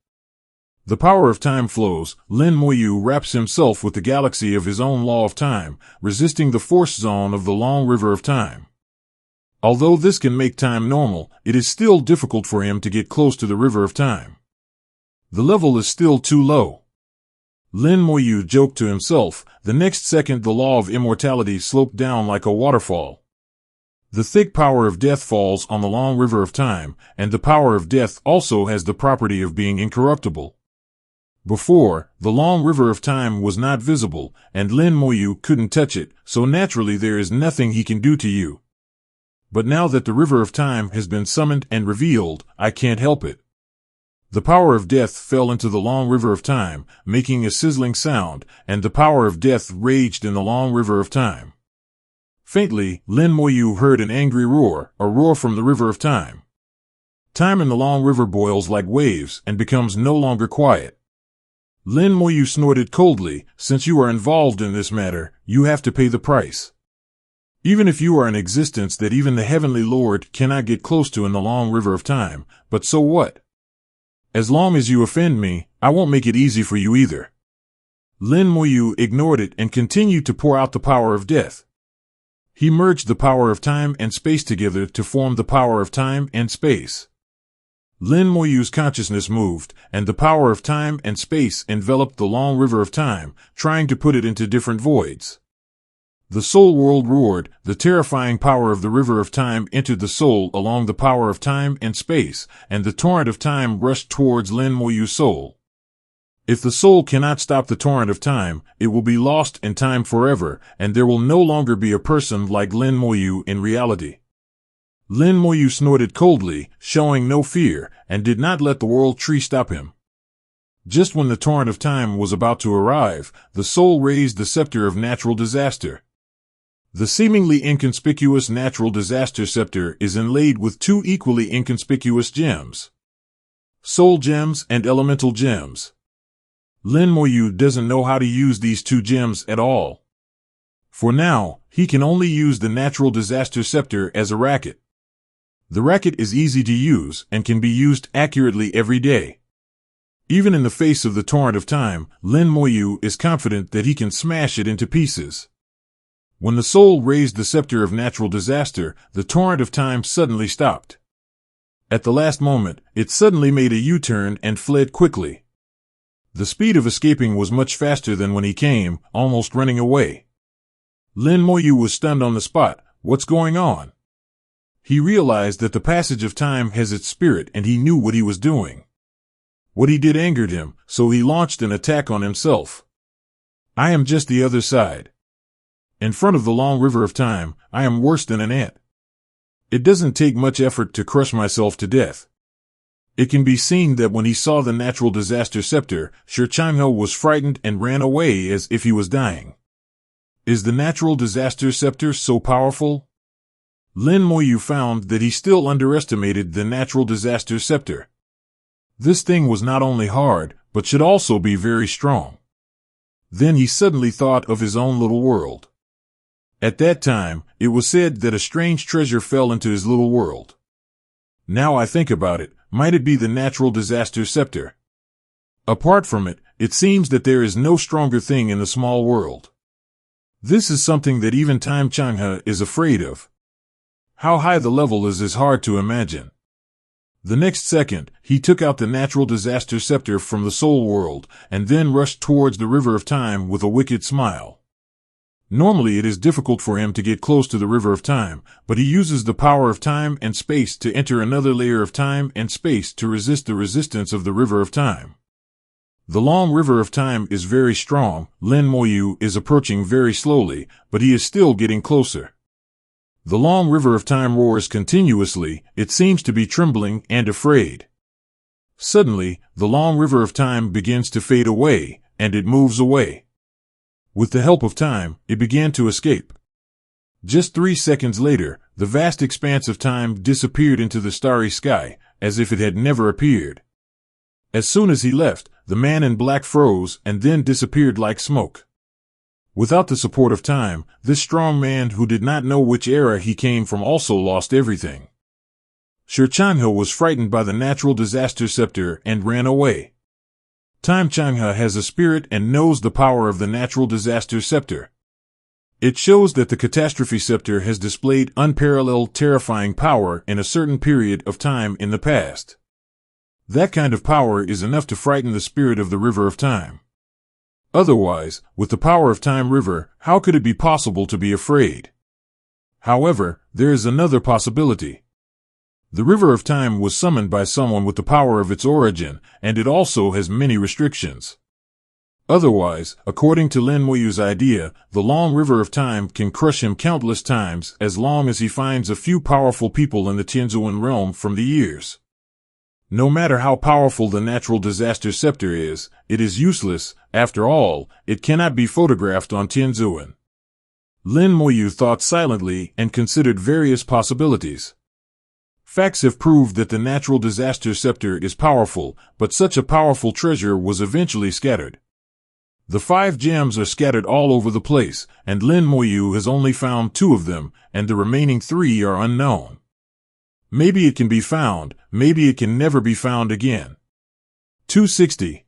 The power of time flows. Lin Moyu wraps himself with the galaxy of his own law of time, resisting the force zone of the long river of time. Although this can make time normal, it is still difficult for him to get close to the river of time. The level is still too low. Lin Moyu joked to himself. The next second the law of immortality sloped down like a waterfall. The thick power of death falls on the long river of time, and the power of death also has the property of being incorruptible. Before, the long river of time was not visible, and Lin Moyu couldn't touch it, so naturally there is nothing he can do to you. But now that the river of time has been summoned and revealed, I can't help it. The power of death fell into the long river of time, making a sizzling sound, and the power of death raged in the long river of time. Faintly, Lin Moyu heard an angry roar, a roar from the river of time. Time in the long river boils like waves and becomes no longer quiet. Lin Moyu snorted coldly. Since you are involved in this matter, you have to pay the price. Even if you are an existence that even the Heavenly Lord cannot get close to in the long river of time, but so what? As long as you offend me, I won't make it easy for you either. Lin Moyu ignored it and continued to pour out the power of death. He merged the power of time and space together to form the power of time and space. Lin Moyu's consciousness moved, and the power of time and space enveloped the long river of time, trying to put it into different voids. The soul world roared. The terrifying power of the river of time entered the soul along the power of time and space, and the torrent of time rushed towards Lin Moyu's soul. If the soul cannot stop the torrent of time, it will be lost in time forever, and there will no longer be a person like Lin Moyu in reality. Lin Moyu snorted coldly, showing no fear, and did not let the world tree stop him. Just when the torrent of time was about to arrive, the soul raised the scepter of natural disaster. The seemingly inconspicuous natural disaster scepter is inlaid with two equally inconspicuous gems. Soul gems and elemental gems. Lin Moyu doesn't know how to use these two gems at all. For now, he can only use the natural disaster scepter as a racket. The racket is easy to use and can be used accurately every day. Even in the face of the torrent of time, Lin Moyu is confident that he can smash it into pieces. When the soul raised the scepter of natural disaster, the torrent of time suddenly stopped. At the last moment, it suddenly made a U-turn and fled quickly. The speed of escaping was much faster than when he came, almost running away. Lin Moyu was stunned on the spot. What's going on? He realized that the passage of time has its spirit, and he knew what he was doing. What he did angered him, so he launched an attack on himself. I am just the other side. In front of the long river of time, I am worse than an ant. It doesn't take much effort to crush myself to death. It can be seen that when he saw the natural disaster scepter, Shi Changhe was frightened and ran away as if he was dying. Is the natural disaster scepter so powerful? Lin Moyu found that he still underestimated the natural disaster scepter. This thing was not only hard, but should also be very strong. Then he suddenly thought of his own little world. At that time, it was said that a strange treasure fell into his little world. Now I think about it, might it be the natural disaster scepter? Apart from it, it seems that there is no stronger thing in the small world. This is something that even Time Chang'e is afraid of. How high the level is hard to imagine. The next second, he took out the natural disaster scepter from the soul world, and then rushed towards the river of time with a wicked smile. Normally it is difficult for him to get close to the river of time, but he uses the power of time and space to enter another layer of time and space to resist the resistance of the river of time. The long river of time is very strong. Lin Moyu is approaching very slowly, but he is still getting closer. The long river of time roars continuously. It seems to be trembling and afraid. Suddenly, the long river of time begins to fade away, and it moves away. With the help of time, it began to escape. Just 3 seconds later, the vast expanse of time disappeared into the starry sky, as if it had never appeared. As soon as he left, the man in black froze and then disappeared like smoke. Without the support of time, this strong man who did not know which era he came from also lost everything. Shi Chang'e was frightened by the natural disaster scepter and ran away. Time Chang'e has a spirit and knows the power of the natural disaster scepter. It shows that the catastrophe scepter has displayed unparalleled terrifying power in a certain period of time in the past. That kind of power is enough to frighten the spirit of the river of time. Otherwise, with the power of Time River, how could it be possible to be afraid? However, there is another possibility. The River of Time was summoned by someone with the power of its origin, and it also has many restrictions. Otherwise, according to Lin Moyu's idea, the long River of Time can crush him countless times as long as he finds a few powerful people in the Tianzuan realm from the years. No matter how powerful the natural disaster scepter is, it is useless. After all, it cannot be photographed on Tianzuan. Lin Moyu thought silently and considered various possibilities. Facts have proved that the natural disaster scepter is powerful, but such a powerful treasure was eventually scattered. The 5 gems are scattered all over the place, and Lin Moyu has only found 2 of them, and the remaining 3 are unknown. Maybe it can be found, maybe it can never be found again. 260.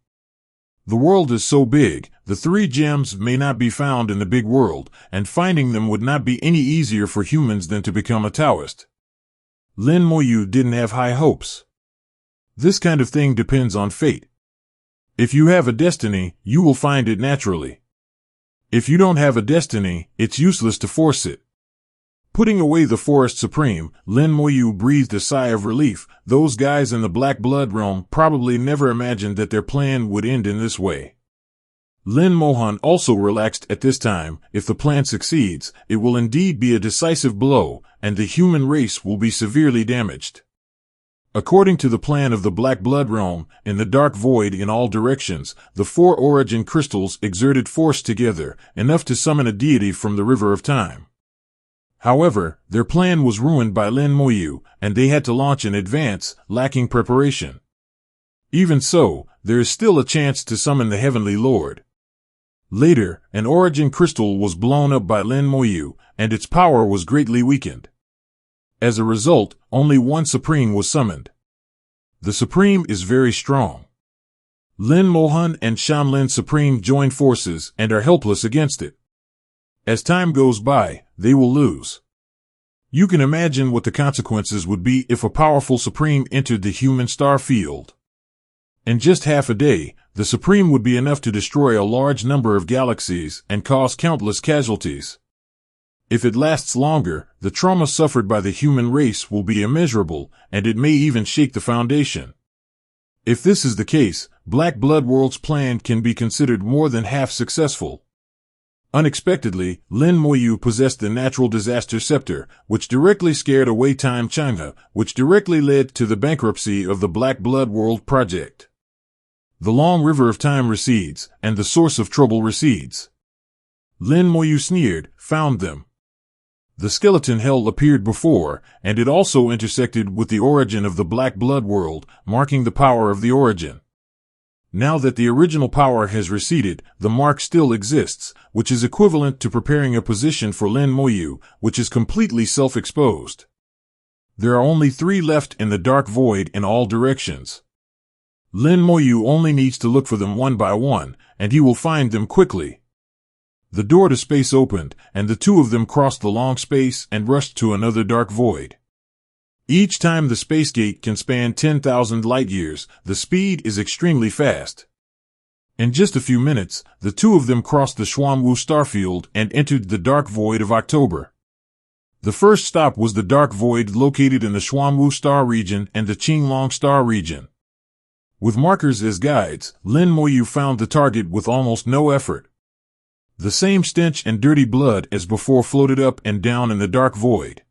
The world is so big, the 3 gems may not be found in the big world, and finding them would not be any easier for humans than to become a Taoist. Lin Moyu didn't have high hopes. This kind of thing depends on fate. If you have a destiny, you will find it naturally. If you don't have a destiny, it's useless to force it. Putting away the Forest Supreme, Lin Moyu breathed a sigh of relief. Those guys in the Black Blood realm probably never imagined that their plan would end in this way. Lin Mohan also relaxed at this time. If the plan succeeds, it will indeed be a decisive blow, and the human race will be severely damaged. According to the plan of the Black Blood realm, in the dark void in all directions, the 4 origin crystals exerted force together, enough to summon a deity from the River of Time. However, their plan was ruined by Lin Moyu, and they had to launch in advance, lacking preparation. Even so, there is still a chance to summon the Heavenly Lord. Later, an origin crystal was blown up by Lin Moyu, and its power was greatly weakened. As a result, only one Supreme was summoned. The Supreme is very strong. Lin Mohan and Shamlin Supreme join forces and are helpless against it. As time goes by, they will lose. You can imagine what the consequences would be if a powerful Supreme entered the human star field. In just half a day, the Supreme would be enough to destroy a large number of galaxies and cause countless casualties. If it lasts longer, the trauma suffered by the human race will be immeasurable, and it may even shake the foundation. If this is the case, Black Blood World's plan can be considered more than half successful. Unexpectedly, Lin Moyu possessed the natural disaster scepter, which directly scared away Time Chang'e, which directly led to the bankruptcy of the Black Blood World project. The long river of time recedes, and the source of trouble recedes. Lin Moyu sneered, found them. The skeleton hell appeared before, and it also intersected with the origin of the Black Blood world, marking the power of the origin. Now that the original power has receded, the mark still exists, which is equivalent to preparing a position for Lin Moyu, which is completely self-exposed. There are only 3 left in the dark void in all directions. Lin Moyu only needs to look for them one by one, and he will find them quickly. The door to space opened, and the 2 of them crossed the long space and rushed to another dark void. Each time the space gate can span 10,000 light-years, the speed is extremely fast. In just a few minutes, the 2 of them crossed the Xuanwu starfield and entered the dark void of October. The first stop was the dark void located in the Xuanwu star region and the Qinglong star region. With markers as guides, Lin Moyu found the target with almost no effort. The same stench and dirty blood as before floated up and down in the dark void.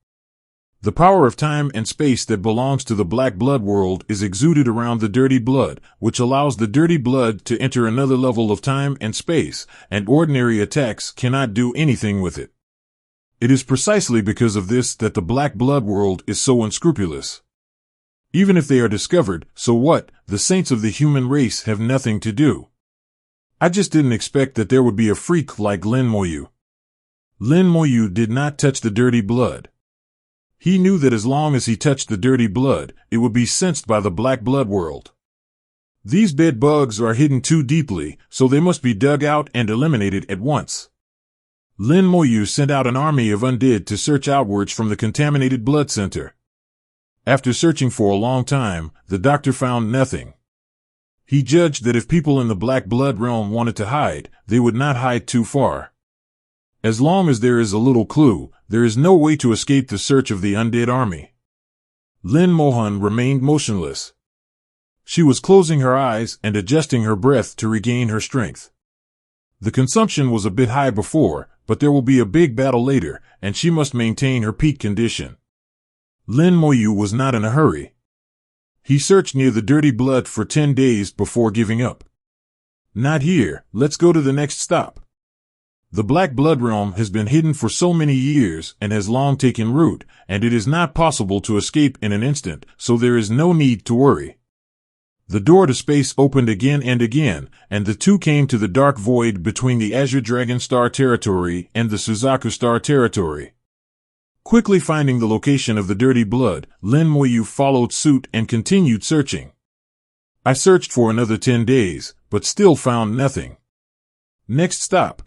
The power of time and space that belongs to the Black Blood world is exuded around the dirty blood, which allows the dirty blood to enter another level of time and space, and ordinary attacks cannot do anything with it. It is precisely because of this that the Black Blood world is so unscrupulous. Even if they are discovered, so what? The saints of the human race have nothing to do. I just didn't expect that there would be a freak like Lin Moyu. Lin Moyu did not touch the dirty blood. He knew that as long as he touched the dirty blood, it would be sensed by the Black Blood world. These bed bugs are hidden too deeply, so they must be dug out and eliminated at once. Lin Moyu sent out an army of undead to search outwards from the contaminated blood center. After searching for a long time, the doctor found nothing. He judged that if people in the Black Blood realm wanted to hide, they would not hide too far. As long as there is a little clue, there is no way to escape the search of the undead army. Lin Mohan remained motionless. She was closing her eyes and adjusting her breath to regain her strength. The consumption was a bit high before, but there will be a big battle later, and she must maintain her peak condition. Lin Moyu was not in a hurry. He searched near the dirty blood for 10 days before giving up. Not here, let's go to the next stop. The Black Blood realm has been hidden for so many years and has long taken root, and it is not possible to escape in an instant, so there is no need to worry. The door to space opened again and again, and the 2 came to the dark void between the Azure Dragon Star territory and the Suzaku Star territory. Quickly finding the location of the dirty blood, Lin Moyu followed suit and continued searching. I searched for another 10 days, but still found nothing. Next stop.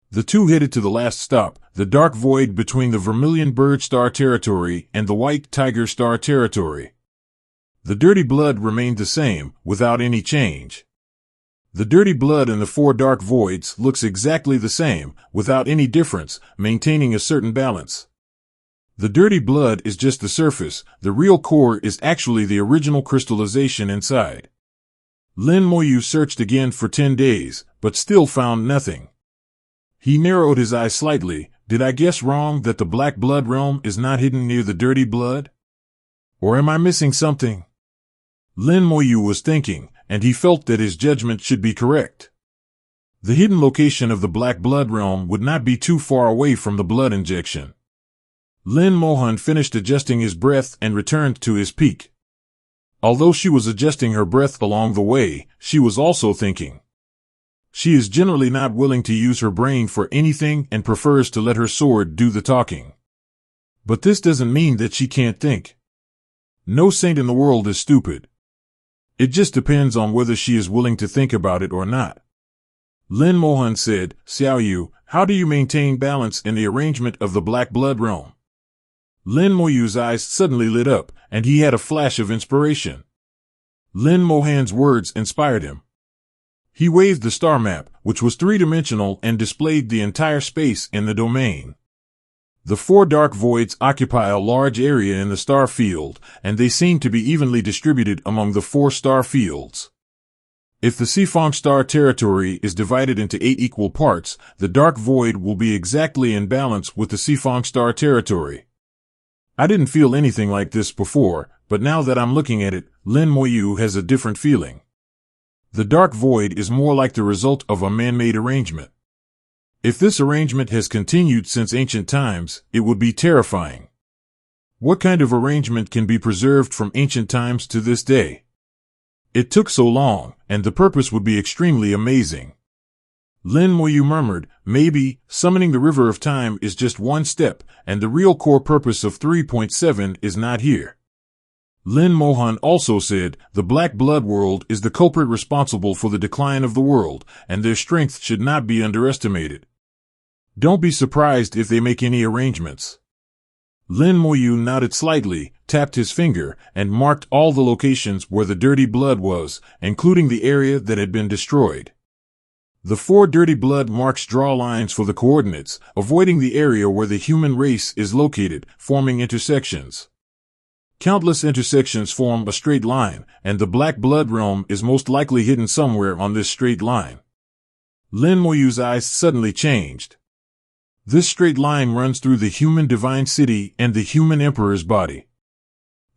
The 2 headed to the last stop, the dark void between the Vermilion Bird Star territory and the White Tiger Star territory. The dirty blood remained the same, without any change. The dirty blood in the 4 dark voids looks exactly the same, without any difference, maintaining a certain balance. The dirty blood is just the surface, the real core is actually the original crystallization inside. Lin Moyu searched again for 10 days, but still found nothing. He narrowed his eyes slightly. Did I guess wrong that the Black Blood realm is not hidden near the dirty blood? Or am I missing something? Lin Moyu was thinking, and he felt that his judgment should be correct. The hidden location of the Black Blood realm would not be too far away from the blood injection. Lin Mohan finished adjusting his breath and returned to his peak. Although she was adjusting her breath along the way, she was also thinking. She is generally not willing to use her brain for anything and prefers to let her sword do the talking. But this doesn't mean that she can't think. No saint in the world is stupid. It just depends on whether she is willing to think about it or not. Lin Mohan said, Xiao Yu, how do you maintain balance in the arrangement of the Black Blood realm? Lin Moyu's eyes suddenly lit up, and he had a flash of inspiration. Lin Mohan's words inspired him. He waved the star map, which was 3-dimensional and displayed the entire space in the domain. The 4 dark voids occupy a large area in the star field, and they seem to be evenly distributed among the 4 star fields. If the Sifong star territory is divided into 8 equal parts, the dark void will be exactly in balance with the Sifong star territory. I didn't feel anything like this before, but now that I'm looking at it, Lin Moyu has a different feeling. The dark void is more like the result of a man-made arrangement. If this arrangement has continued since ancient times, it would be terrifying. What kind of arrangement can be preserved from ancient times to this day? It took so long, and the purpose would be extremely amazing. Lin Moyu murmured, maybe, summoning the River of Time is just one step, and the real core purpose of 3.7 is not here. Lin Mohan also said, the Black Blood world is the culprit responsible for the decline of the world, and their strength should not be underestimated. Don't be surprised if they make any arrangements. Lin Moyu nodded slightly, tapped his finger, and marked all the locations where the dirty blood was, including the area that had been destroyed. The 4 dirty blood marks draw lines for the coordinates, avoiding the area where the human race is located, forming intersections. Countless intersections form a straight line, and the Black Blood realm is most likely hidden somewhere on this straight line. Lin Moyu's eyes suddenly changed. This straight line runs through the human divine city and the human emperor's body.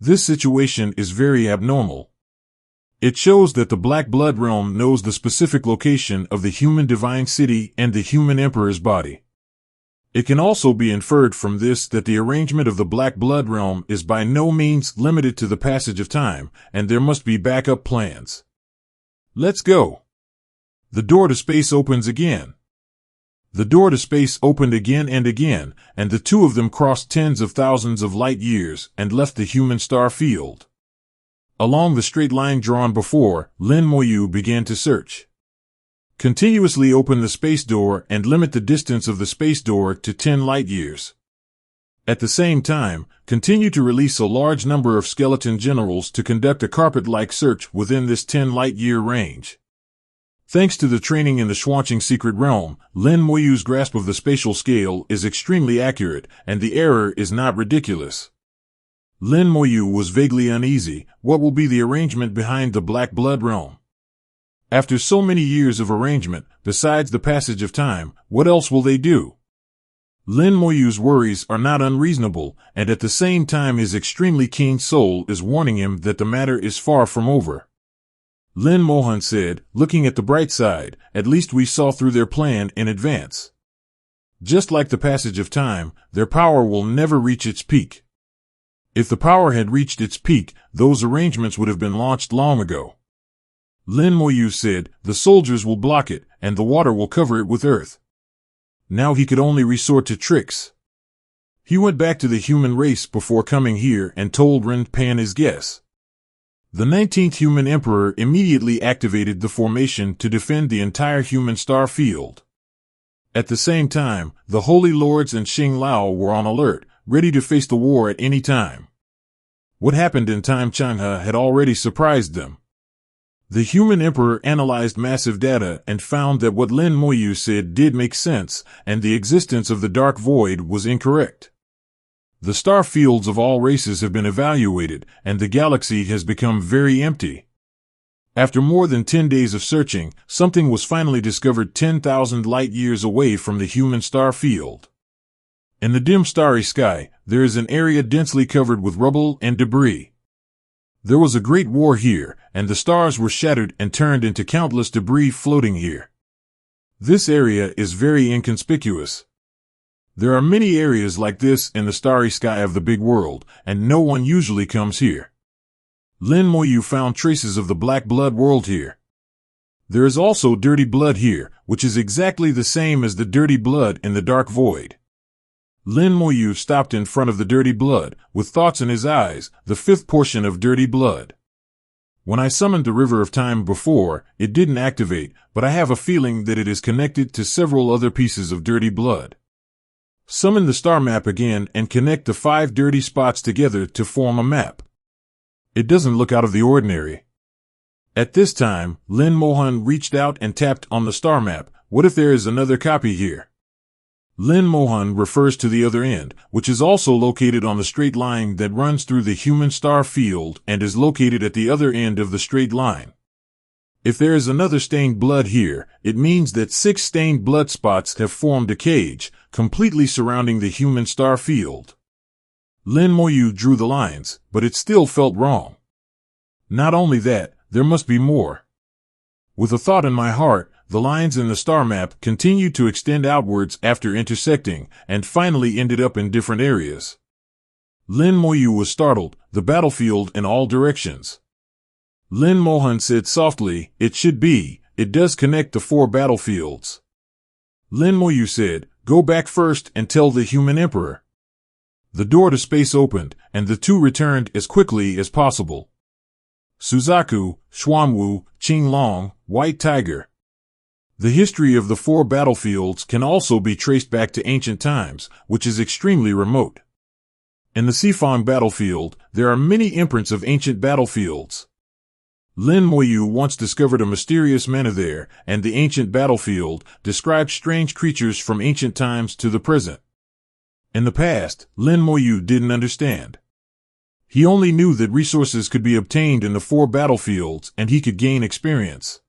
This situation is very abnormal. It shows that the Black Blood realm knows the specific location of the human divine city and the human emperor's body. It can also be inferred from this that the arrangement of the Black Blood realm is by no means limited to the passage of time, and there must be backup plans. Let's go. The door to space opens again. The door to space opened again and again, and the two of them crossed tens of thousands of light years and left the human star field. Along the straight line drawn before, Lin Moyu began to search. Continuously open the space door and limit the distance of the space door to 10 light years. At the same time, continue to release a large number of skeleton generals to conduct a carpet-like search within this 10 light-year range. Thanks to the training in the Xuanqing secret realm, Lin Moyu's grasp of the spatial scale is extremely accurate, and the error is not ridiculous. Lin Moyu was vaguely uneasy. What will be the arrangement behind the Black Blood realm? After so many years of arrangement, besides the passage of time, what else will they do? Lin Moyu's worries are not unreasonable, and at the same time his extremely keen soul is warning him that the matter is far from over. Lin Mohan said, looking at the bright side, at least we saw through their plan in advance. Just like the passage of time, their power will never reach its peak. If the power had reached its peak, those arrangements would have been launched long ago. Lin Moyu said, the soldiers will block it, and the water will cover it with earth. Now he could only resort to tricks. He went back to the human race before coming here and told Ren Pan his guess. The 19th human emperor immediately activated the formation to defend the entire human star field. At the same time, the Holy Lords and Xing Lao were on alert, ready to face the war at any time. What happened in Time Changhe had already surprised them. The human emperor analyzed massive data and found that what Lin Moyu said did make sense, and the existence of the dark void was incorrect. The star fields of all races have been evaluated, and the galaxy has become very empty. After more than 10 days of searching, something was finally discovered 10,000 light-years away from the human star field. In the dim starry sky, there is an area densely covered with rubble and debris. There was a great war here, and the stars were shattered and turned into countless debris floating here. This area is very inconspicuous. There are many areas like this in the starry sky of the big world, and no one usually comes here. Lin Moyu found traces of the Black Blood world here. There is also dirty blood here, which is exactly the same as the dirty blood in the dark void. Lin Moyu stopped in front of the dirty blood, with thoughts in his eyes, the 5th portion of dirty blood. When I summoned the River of Time before, it didn't activate, but I have a feeling that it is connected to several other pieces of dirty blood. Summon the star map again and connect the 5 dirty spots together to form a map. It doesn't look out of the ordinary. At this time, Lin Mohan reached out and tapped on the star map. What if there is another copy here? Lin Mohan refers to the other end, which is also located on the straight line that runs through the human star field and is located at the other end of the straight line. If there is another stained blood here, it means that 6 stained blood spots have formed a cage, completely surrounding the human star field. Lin Moyu drew the lines, but it still felt wrong. Not only that, there must be more. With a thought in my heart, the lines in the star map continued to extend outwards after intersecting, and finally ended up in different areas. Lin Moyu was startled, the battlefield in all directions. Lin Mohan said softly, "It should be, it does connect the 4 battlefields." Lin Moyu said, "Go back first and tell the human emperor." The door to space opened, and the two returned as quickly as possible. Suzaku, Xuanwu, Qinglong, White Tiger. The history of the 4 battlefields can also be traced back to ancient times, which is extremely remote. In the Sifang battlefield, there are many imprints of ancient battlefields. Lin Moyu once discovered a mysterious mana there, and the ancient battlefield described strange creatures from ancient times to the present. In the past, Lin Moyu didn't understand. He only knew that resources could be obtained in the 4 battlefields and he could gain experience.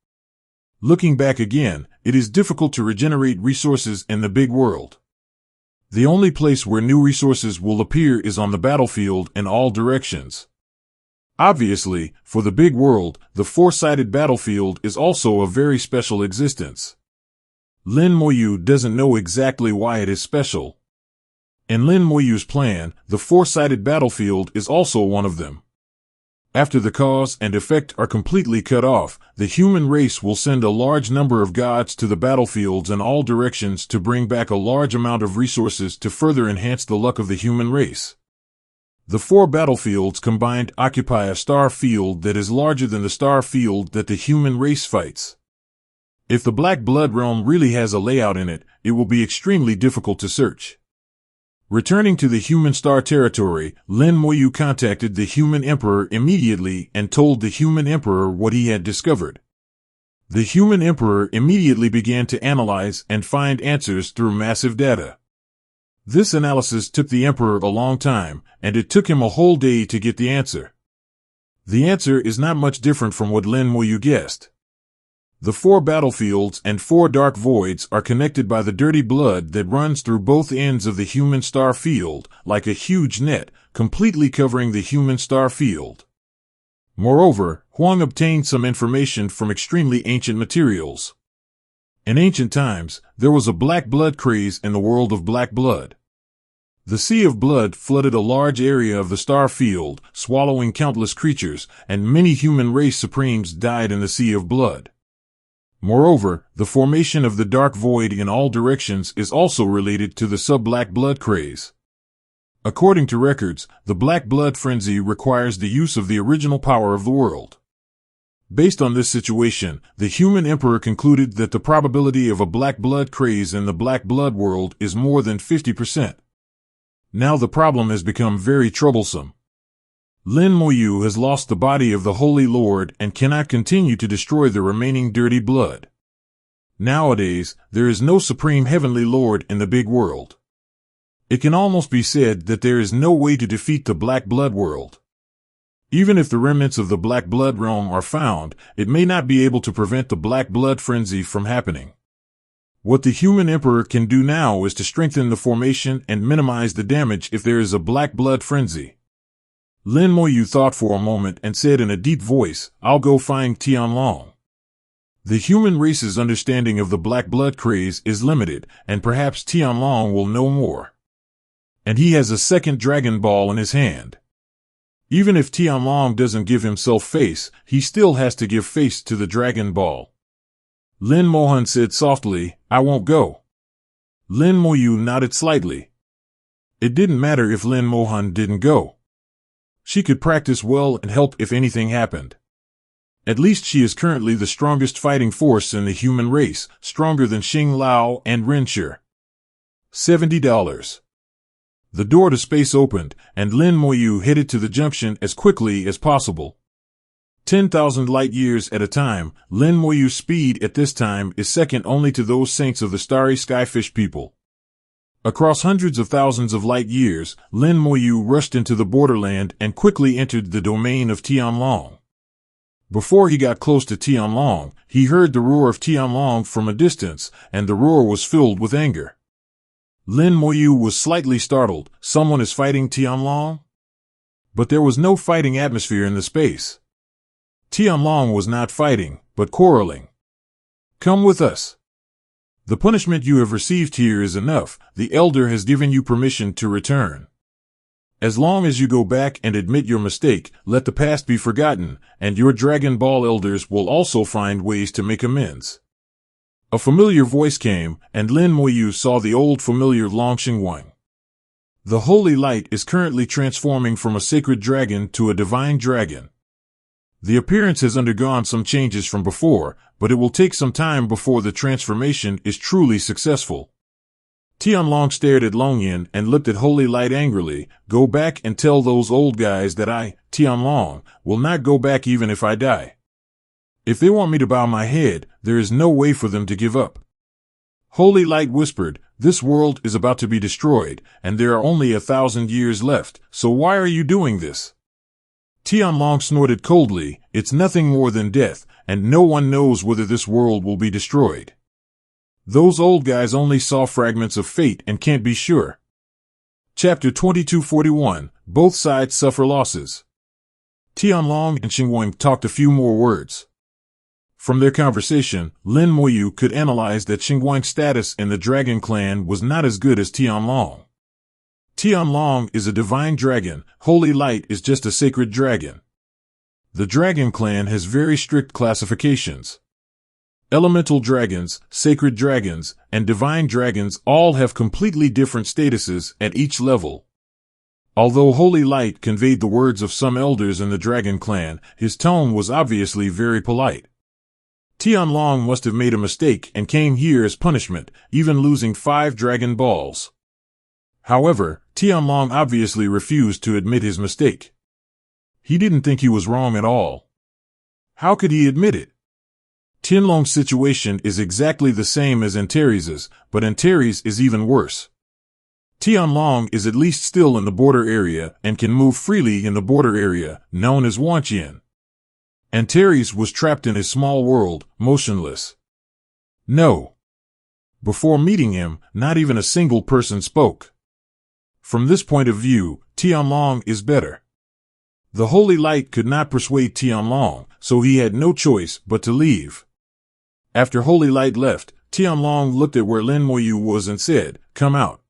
Looking back again, it is difficult to regenerate resources in the big world. The only place where new resources will appear is on the battlefield in all directions. Obviously, for the big world, the 4-sided battlefield is also a very special existence. Lin Moyu doesn't know exactly why it is special. In Lin Moyu's plan, the 4-sided battlefield is also one of them. After the cause and effect are completely cut off, the human race will send a large number of gods to the battlefields in all directions to bring back a large amount of resources to further enhance the luck of the human race. The 4 battlefields combined occupy a star field that is larger than the star field that the human race fights. If the Black Blood Realm really has a layout in it, it will be extremely difficult to search. Returning to the human star territory, Lin Moyu contacted the human emperor immediately and told the human emperor what he had discovered. The human emperor immediately began to analyze and find answers through massive data. This analysis took the emperor a long time, and it took him a whole day to get the answer. The answer is not much different from what Lin Moyu guessed. The 4 battlefields and 4 dark voids are connected by the dirty blood that runs through both ends of the human star field, like a huge net, completely covering the human star field. Moreover, Huang obtained some information from extremely ancient materials. In ancient times, there was a black blood craze in the world of black blood. The sea of blood flooded a large area of the star field, swallowing countless creatures, and many human race supremes died in the sea of blood. Moreover, the formation of the dark void in all directions is also related to the sub-black blood craze. According to records, the black blood frenzy requires the use of the original power of the world. Based on this situation, the human emperor concluded that the probability of a black blood craze in the black blood world is more than 50%. Now the problem has become very troublesome. Lin Moyu has lost the body of the Holy Lord and cannot continue to destroy the remaining dirty blood. Nowadays, there is no supreme heavenly lord in the big world. It can almost be said that there is no way to defeat the black blood world. Even if the remnants of the black blood realm are found, it may not be able to prevent the black blood frenzy from happening. What the human emperor can do now is to strengthen the formation and minimize the damage if there is a black blood frenzy. Lin Moyu thought for a moment and said in a deep voice, "I'll go find Tianlong." The human race's understanding of the black blood craze is limited, and perhaps Tianlong will know more. And he has a second Dragon Ball in his hand. Even if Tianlong doesn't give himself face, he still has to give face to the Dragon Ball. Lin Mohan said softly, "I won't go." Lin Moyu nodded slightly. It didn't matter if Lin Mohan didn't go. She could practice well and help if anything happened. At least she is currently the strongest fighting force in the human race, stronger than Xing Lao and Rinshi. $70. The door to space opened, and Lin Moyu headed to the junction as quickly as possible. 10,000 light-years at a time, Lin Moyu's speed at this time is second only to those saints of the starry skyfish people. Across hundreds of thousands of light-years, Lin Moyu rushed into the borderland and quickly entered the domain of Tianlong. Before he got close to Tianlong, he heard the roar of Tianlong from a distance, and the roar was filled with anger. Lin Moyu was slightly startled. Someone is fighting Tianlong? But there was no fighting atmosphere in the space. Tianlong was not fighting, but quarreling. Come with us. The punishment you have received here is enough. The elder has given you permission to return. As long as you go back and admit your mistake, let the past be forgotten, and your Dragon Ball elders will also find ways to make amends. A familiar voice came, and Lin Moyu saw the old familiar Long Xingguang. The holy light is currently transforming from a sacred dragon to a divine dragon. The appearance has undergone some changes from before, but it will take some time before the transformation is truly successful. Tianlong stared at Longyin and looked at Holy Light angrily. Go back and tell those old guys that I, Tianlong, will not go back even if I die. If they want me to bow my head, there is no way for them to give up. Holy Light whispered, this world is about to be destroyed, and there are only 1,000 years left, so why are you doing this? Tianlong snorted coldly, it's nothing more than death, and no one knows whether this world will be destroyed. Those old guys only saw fragments of fate and can't be sure. Chapter 2241, Both sides suffer losses. Tianlong and Xingguang talked a few more words. From their conversation, Lin Moyu could analyze that Xingguang's status in the Dragon Clan was not as good as Tianlong. Tianlong is a divine dragon, Holy Light is just a sacred dragon. The Dragon Clan has very strict classifications. Elemental dragons, sacred dragons, and divine dragons all have completely different statuses at each level. Although Holy Light conveyed the words of some elders in the Dragon Clan, his tone was obviously very polite. Tianlong must have made a mistake and came here as punishment, even losing 5 Dragon Balls. However, Tianlong obviously refused to admit his mistake. He didn't think he was wrong at all. How could he admit it? Tianlong's situation is exactly the same as Antares's, but Antares is even worse. Tianlong is at least still in the border area and can move freely in the border area, known as Wanqian. Antares was trapped in his small world, motionless. No. Before meeting him, not even a single person spoke. From this point of view, Tianlong is better. The Holy Light could not persuade Tianlong, so he had no choice but to leave. After Holy Light left, Tianlong looked at where Lin Moyu was and said, come out.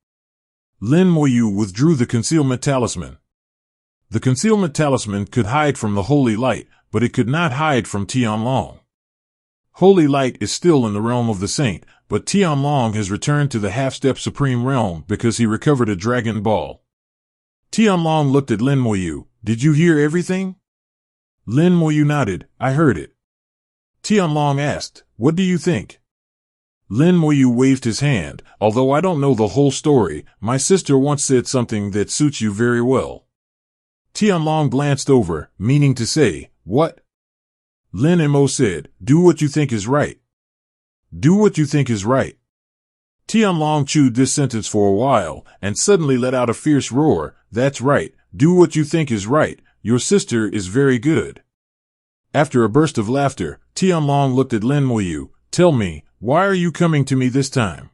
Lin Moyu withdrew the concealment talisman. The concealment talisman could hide from the Holy Light, but it could not hide from Tianlong. Holy Light is still in the realm of the saint, but Tianlong has returned to the half-step supreme realm because he recovered a Dragon Ball. Tianlong looked at Lin Moyu. Did you hear everything? Lin Moyu nodded. I heard it. Tianlong asked, what do you think? Lin Moyu waved his hand. Although I don't know the whole story, my sister once said something that suits you very well. Tianlong glanced over, meaning to say, what? Lin Mo said, do what you think is right. Do what you think is right. Tianlong chewed this sentence for a while, and suddenly let out a fierce roar. That's right, do what you think is right. Your sister is very good. After a burst of laughter, Tianlong looked at Lin Moyu. Tell me, why are you coming to me this time?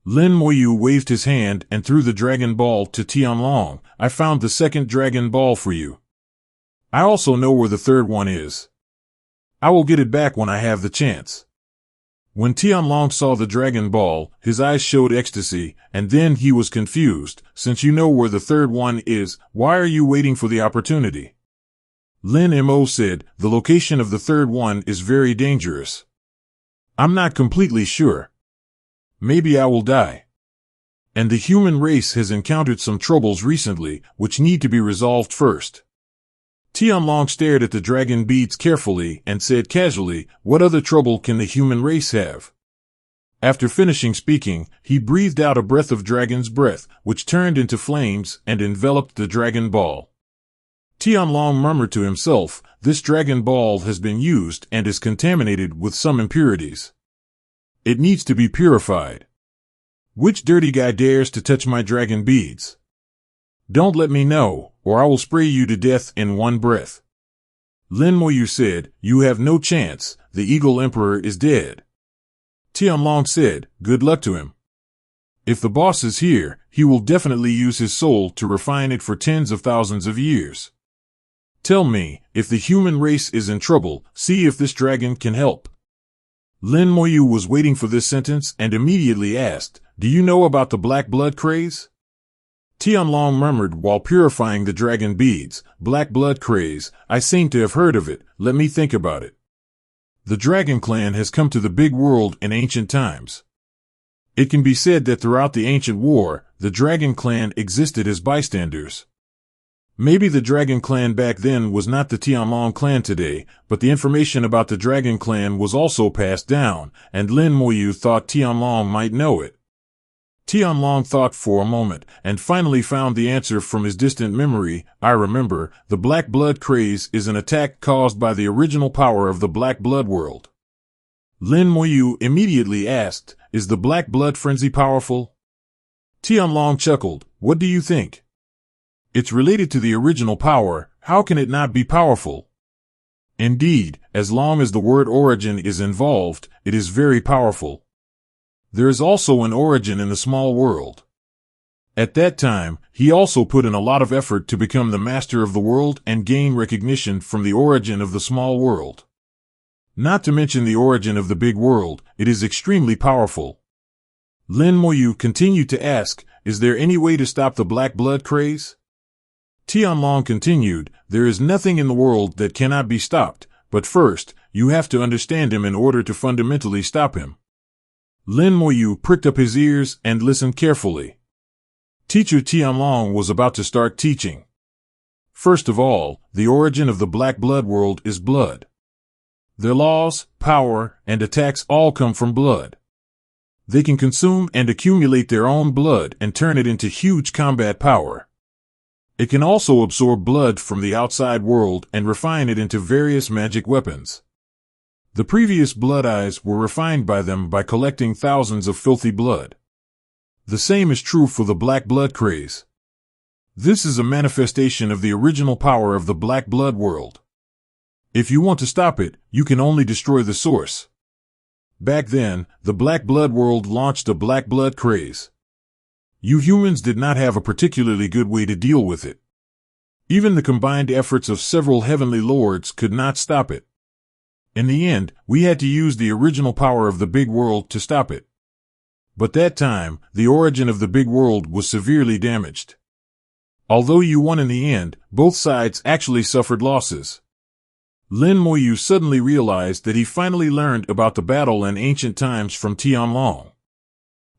Lin Moyu waved his hand and threw the Dragon Ball to Tianlong. I found the second Dragon Ball for you. I also know where the third one is. I will get it back when I have the chance. When Tianlong saw the Dragon Ball, his eyes showed ecstasy, and then he was confused. Since you know where the third one is, why are you waiting for the opportunity? Lin Mo said, the location of the third one is very dangerous. I'm not completely sure. Maybe I will die. And the human race has encountered some troubles recently, which need to be resolved first. Tianlong stared at the dragon beads carefully and said casually, what other trouble can the human race have? After finishing speaking, he breathed out a breath of dragon's breath, which turned into flames and enveloped the Dragon Ball. Tianlong murmured to himself, this Dragon Ball has been used and is contaminated with some impurities. It needs to be purified. Which dirty guy dares to touch my dragon beads? Don't let me know, or I will spray you to death in one breath. Lin Moyu said, you have no chance, the Eagle Emperor is dead. Tianlong said, good luck to him. If the boss is here, he will definitely use his soul to refine it for tens of thousands of years. Tell me, if the human race is in trouble, see if this dragon can help. Lin Moyu was waiting for this sentence and immediately asked, "Do you know about the black blood craze?" Tianlong murmured while purifying the dragon beads, "Black blood craze, I seem to have heard of it, let me think about it. The Dragon Clan has come to the big world in ancient times. It can be said that throughout the ancient war, the Dragon Clan existed as bystanders. Maybe the Dragon Clan back then was not the Tianlong clan today, but the information about the Dragon Clan was also passed down, and Lin Moyu thought Tianlong might know it." Tianlong thought for a moment, and finally found the answer from his distant memory. "I remember, the black blood craze is an attack caused by the original power of the black blood world." Lin Moyu immediately asked, "Is the black blood frenzy powerful?" Tianlong chuckled, "What do you think? It's related to the original power, how can it not be powerful? Indeed, as long as the word origin is involved, it is very powerful. There is also an origin in the small world. At that time, he also put in a lot of effort to become the master of the world and gain recognition from the origin of the small world. Not to mention the origin of the big world, it is extremely powerful." Lin Moyu continued to ask, "Is there any way to stop the black blood craze?" Tianlong continued, "There is nothing in the world that cannot be stopped, but first, you have to understand him in order to fundamentally stop him." Lin Moyu pricked up his ears and listened carefully. Teacher Tianlong was about to start teaching. First of all, the origin of the black blood world is blood. Their laws, power, and attacks all come from blood. They can consume and accumulate their own blood and turn it into huge combat power. It can also absorb blood from the outside world and refine it into various magic weapons. The previous blood eyes were refined by them by collecting thousands of filthy blood. The same is true for the black blood craze. This is a manifestation of the original power of the black blood world. If you want to stop it, you can only destroy the source. Back then, the black blood world launched a black blood craze. You humans did not have a particularly good way to deal with it. Even the combined efforts of several heavenly lords could not stop it. In the end, we had to use the original power of the big world to stop it. But that time, the origin of the big world was severely damaged. Although you won in the end, both sides actually suffered losses. Lin Moyu suddenly realized that he finally learned about the battle in ancient times from Tianlong.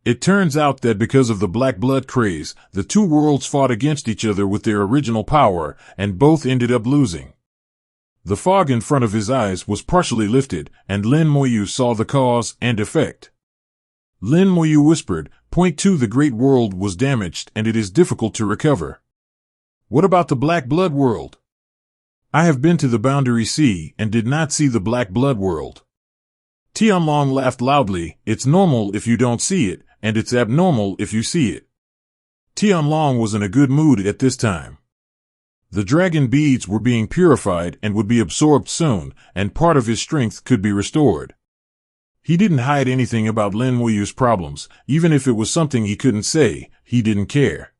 It turns out that because of the black blood craze, the two worlds fought against each other with their original power, and both ended up losing. The fog in front of his eyes was partially lifted, and Lin Moyu saw the cause and effect. Lin Moyu whispered, "Point 2, the great world was damaged and it is difficult to recover." "What about the black blood world?" "I have been to the Boundary Sea and did not see the black blood world." Tianlong laughed loudly. "It's normal if you don't see it, and it's abnormal if you see it." Tianlong was in a good mood at this time. The dragon beads were being purified and would be absorbed soon, and part of his strength could be restored. He didn't hide anything about Lin Moyu's problems, even if it was something he couldn't say, he didn't care.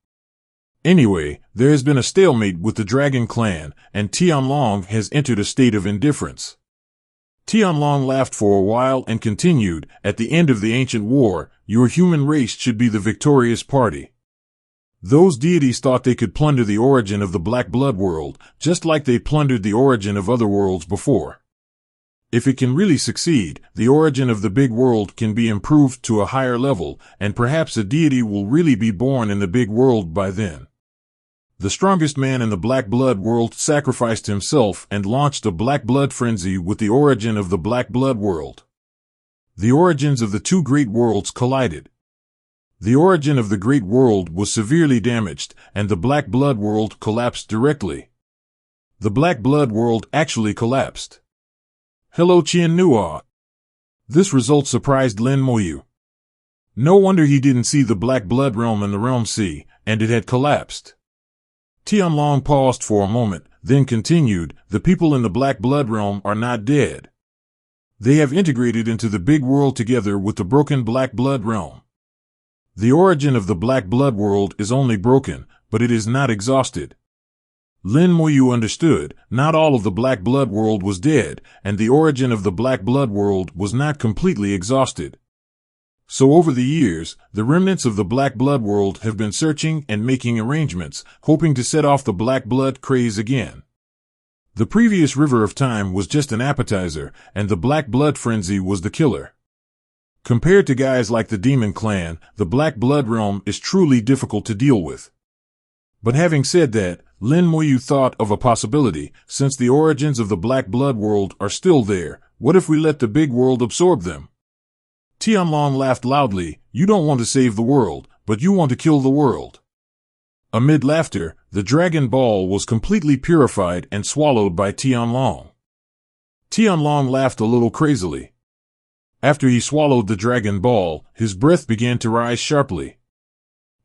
Anyway, there has been a stalemate with the Dragon Clan, and Tianlong has entered a state of indifference. Tianlong laughed for a while and continued, "At the end of the ancient war, your human race should be the victorious party. Those deities thought they could plunder the origin of the black blood world, just like they plundered the origin of other worlds before. If it can really succeed, the origin of the big world can be improved to a higher level, and perhaps a deity will really be born in the big world by then." The strongest man in the black blood world sacrificed himself and launched a black blood frenzy with the origin of the black blood world. The origins of the two great worlds collided. The origin of the great world was severely damaged, and the black blood world collapsed directly. The black blood world actually collapsed. "Hello Qian Nua." This result surprised Lin Moyu. No wonder he didn't see the black blood realm in the realm sea, and it had collapsed. Tianlong paused for a moment, then continued, "The people in the black blood realm are not dead. They have integrated into the big world together with the broken black blood realm. The origin of the black blood world is only broken, but it is not exhausted." Lin Moyu understood, not all of the Black Blood world was dead, and the origin of the Black Blood world was not completely exhausted. So over the years, the remnants of the Black Blood world have been searching and making arrangements, hoping to set off the Black Blood craze again. The previous River of Time was just an appetizer, and the Black Blood frenzy was the killer. Compared to guys like the Demon Clan, the Black Blood realm is truly difficult to deal with. But having said that, Lin Moyu thought of a possibility. Since the origins of the Black Blood world are still there, what if we let the big world absorb them? Tianlong laughed loudly. You don't want to save the world, but you want to kill the world. Amid laughter, the Dragon Ball was completely purified and swallowed by Tianlong. Tianlong laughed a little crazily. After he swallowed the Dragon Ball, his breath began to rise sharply.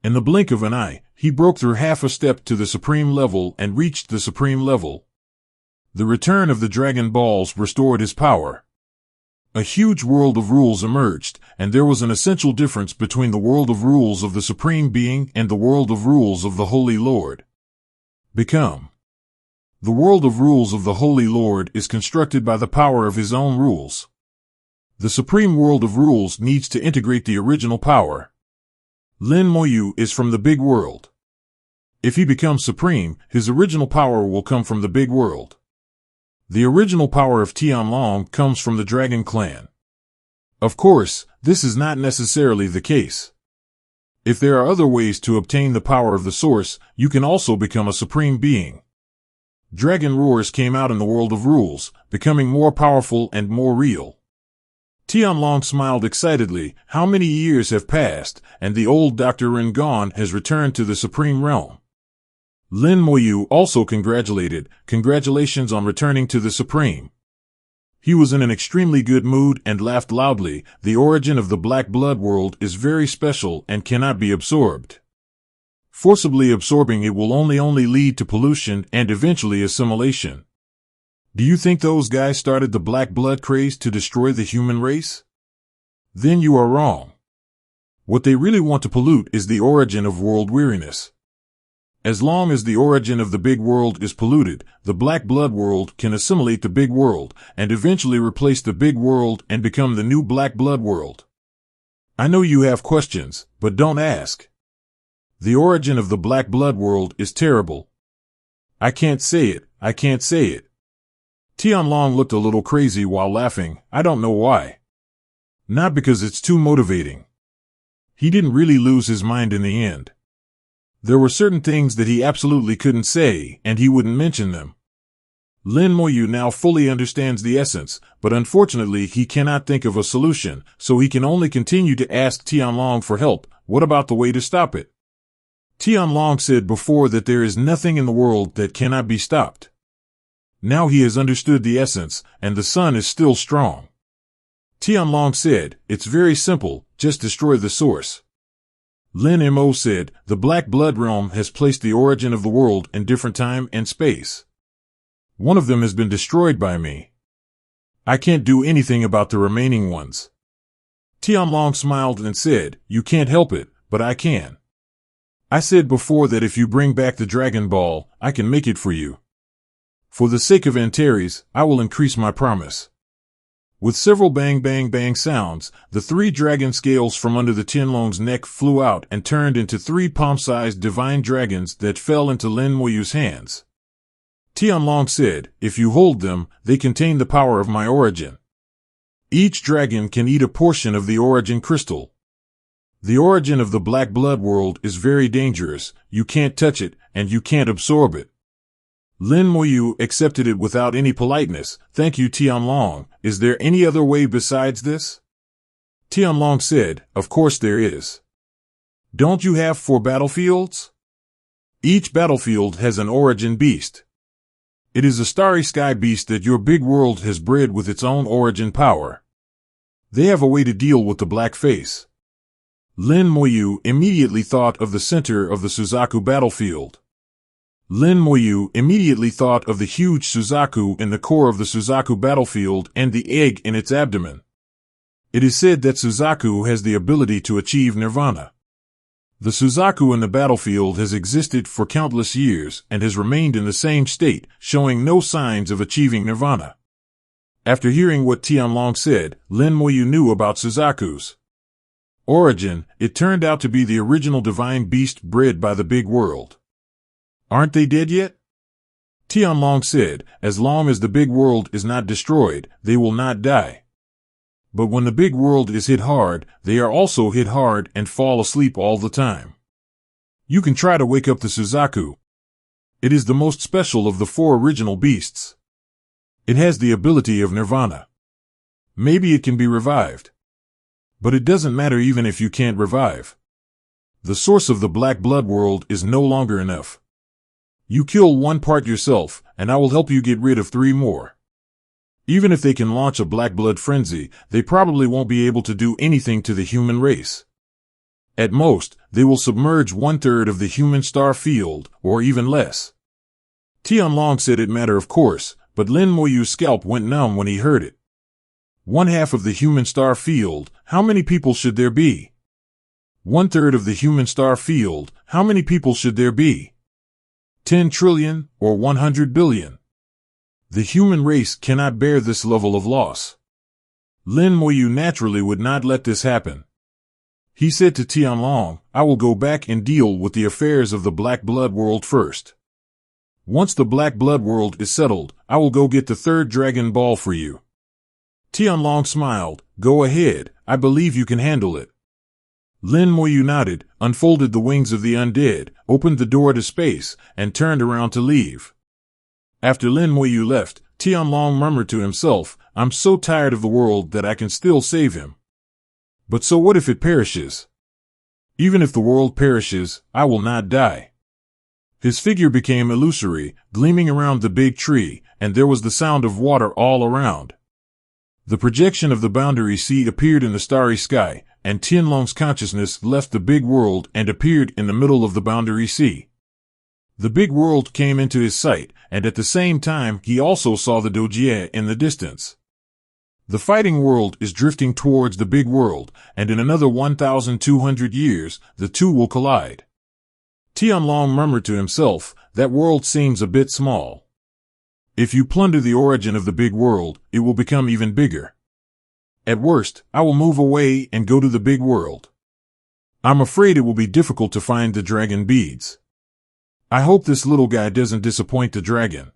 In the blink of an eye, he broke through half a step to the supreme level and reached the supreme level. The return of the Dragon Balls restored his power. A huge world of rules emerged, and there was an essential difference between the world of rules of the Supreme Being and the world of rules of the Holy Lord. Become. The world of rules of the Holy Lord is constructed by the power of his own rules. The supreme world of rules needs to integrate the original power. Lin Moyu is from the big world. If he becomes supreme, his original power will come from the big world. The original power of Tianlong comes from the Dragon Clan. Of course, this is not necessarily the case. If there are other ways to obtain the power of the source, you can also become a supreme being. Dragon roars came out in the world of rules, becoming more powerful and more real. Tianlong smiled excitedly. How many years have passed, and the old Dr. Ringon has returned to the Supreme Realm. Lin Moyu also congratulated. Congratulations on returning to the Supreme. He was in an extremely good mood and laughed loudly. The origin of the Black Blood world is very special and cannot be absorbed. Forcibly absorbing it will only lead to pollution and eventually assimilation. Do you think those guys started the Black Blood craze to destroy the human race? Then you are wrong. What they really want to pollute is the origin of world weariness. As long as the origin of the big world is polluted, the Black Blood world can assimilate the big world and eventually replace the big world and become the new Black Blood world. I know you have questions, but don't ask. The origin of the Black Blood world is terrible. I can't say it. Tianlong looked a little crazy while laughing. I don't know why. Not because it's too motivating. He didn't really lose his mind in the end. There were certain things that he absolutely couldn't say, and he wouldn't mention them. Lin Moyu now fully understands the essence, but unfortunately he cannot think of a solution, so he can only continue to ask Tianlong for help. What about the way to stop it? Tianlong said before that there is nothing in the world that cannot be stopped. Now he has understood the essence, and the sun is still strong. Tianlong said, it's very simple, just destroy the source. Lin Mo said, the Black Blood realm has placed the origin of the world in different time and space. One of them has been destroyed by me. I can't do anything about the remaining ones. Tianlong smiled and said, you can't help it, but I can. I said before that if you bring back the Dragon Ball, I can make it for you. For the sake of Antares, I will increase my promise. With several bang bang bang sounds, the 3 dragon scales from under the Tianlong's neck flew out and turned into 3 palm-sized divine dragons that fell into Lin Moyu's hands. Tianlong said, if you hold them, they contain the power of my origin. Each dragon can eat a portion of the origin crystal. The origin of the Black Blood world is very dangerous. You can't touch it, and you can't absorb it. Lin Moyu accepted it without any politeness. Thank you, Tianlong. Is there any other way besides this? Tianlong said, of course there is. Don't you have 4 battlefields? Each battlefield has an origin beast. It is a starry sky beast that your big world has bred with its own origin power. They have a way to deal with the black face. Lin Moyu immediately thought of the center of the Suzaku battlefield. Lin Moyu immediately thought of the huge Suzaku in the core of the Suzaku battlefield and the egg in its abdomen. It is said that Suzaku has the ability to achieve nirvana. The Suzaku in the battlefield has existed for countless years and has remained in the same state, showing no signs of achieving nirvana. After hearing what Tianlong said, Lin Moyu knew about Suzaku's origin. It turned out to be the original divine beast bred by the big world. Aren't they dead yet? Tianlong said, as long as the big world is not destroyed, they will not die. But when the big world is hit hard, they are also hit hard and fall asleep all the time. You can try to wake up the Suzaku. It is the most special of the 4 original beasts. It has the ability of nirvana. Maybe it can be revived. But it doesn't matter even if you can't revive. The source of the black blood world is no longer enough. You kill 1 part yourself, and I will help you get rid of 3 more. Even if they can launch a black blood frenzy, they probably won't be able to do anything to the human race. At most, they will submerge 1/3 of the human star field, or even less. Tianlong said it mattered of course, but Lin Moyu's scalp went numb when he heard it. 1/2 of the human star field, how many people should there be? 1/3 of the human star field, how many people should there be? 10 trillion, or 100 billion. The human race cannot bear this level of loss. Lin Moyu naturally would not let this happen. He said to Tianlong, I will go back and deal with the affairs of the black blood world first. Once the black blood world is settled, I will go get the 3rd dragon ball for you. Tianlong smiled, go ahead, I believe you can handle it. Lin Moyu nodded, unfolded the wings of the undead, opened the door to space, and turned around to leave. After Lin Moyu left, Tianlong murmured to himself, I'm so tired of the world that I can still save him. But so what if it perishes? Even if the world perishes, I will not die. His figure became illusory, gleaming around the big tree, and there was the sound of water all around. The projection of the boundary sea appeared in the starry sky, and Tianlong's consciousness left the big world and appeared in the middle of the boundary sea. The big world came into his sight, and at the same time he also saw the Dojie in the distance. The fighting world is drifting towards the big world, and in another 1,200 years, the two will collide. Tianlong murmured to himself, that world seems a bit small. If you plunder the origin of the big world, it will become even bigger. At worst, I will move away and go to the big world. I'm afraid it will be difficult to find the dragon beads. I hope this little guy doesn't disappoint the dragon.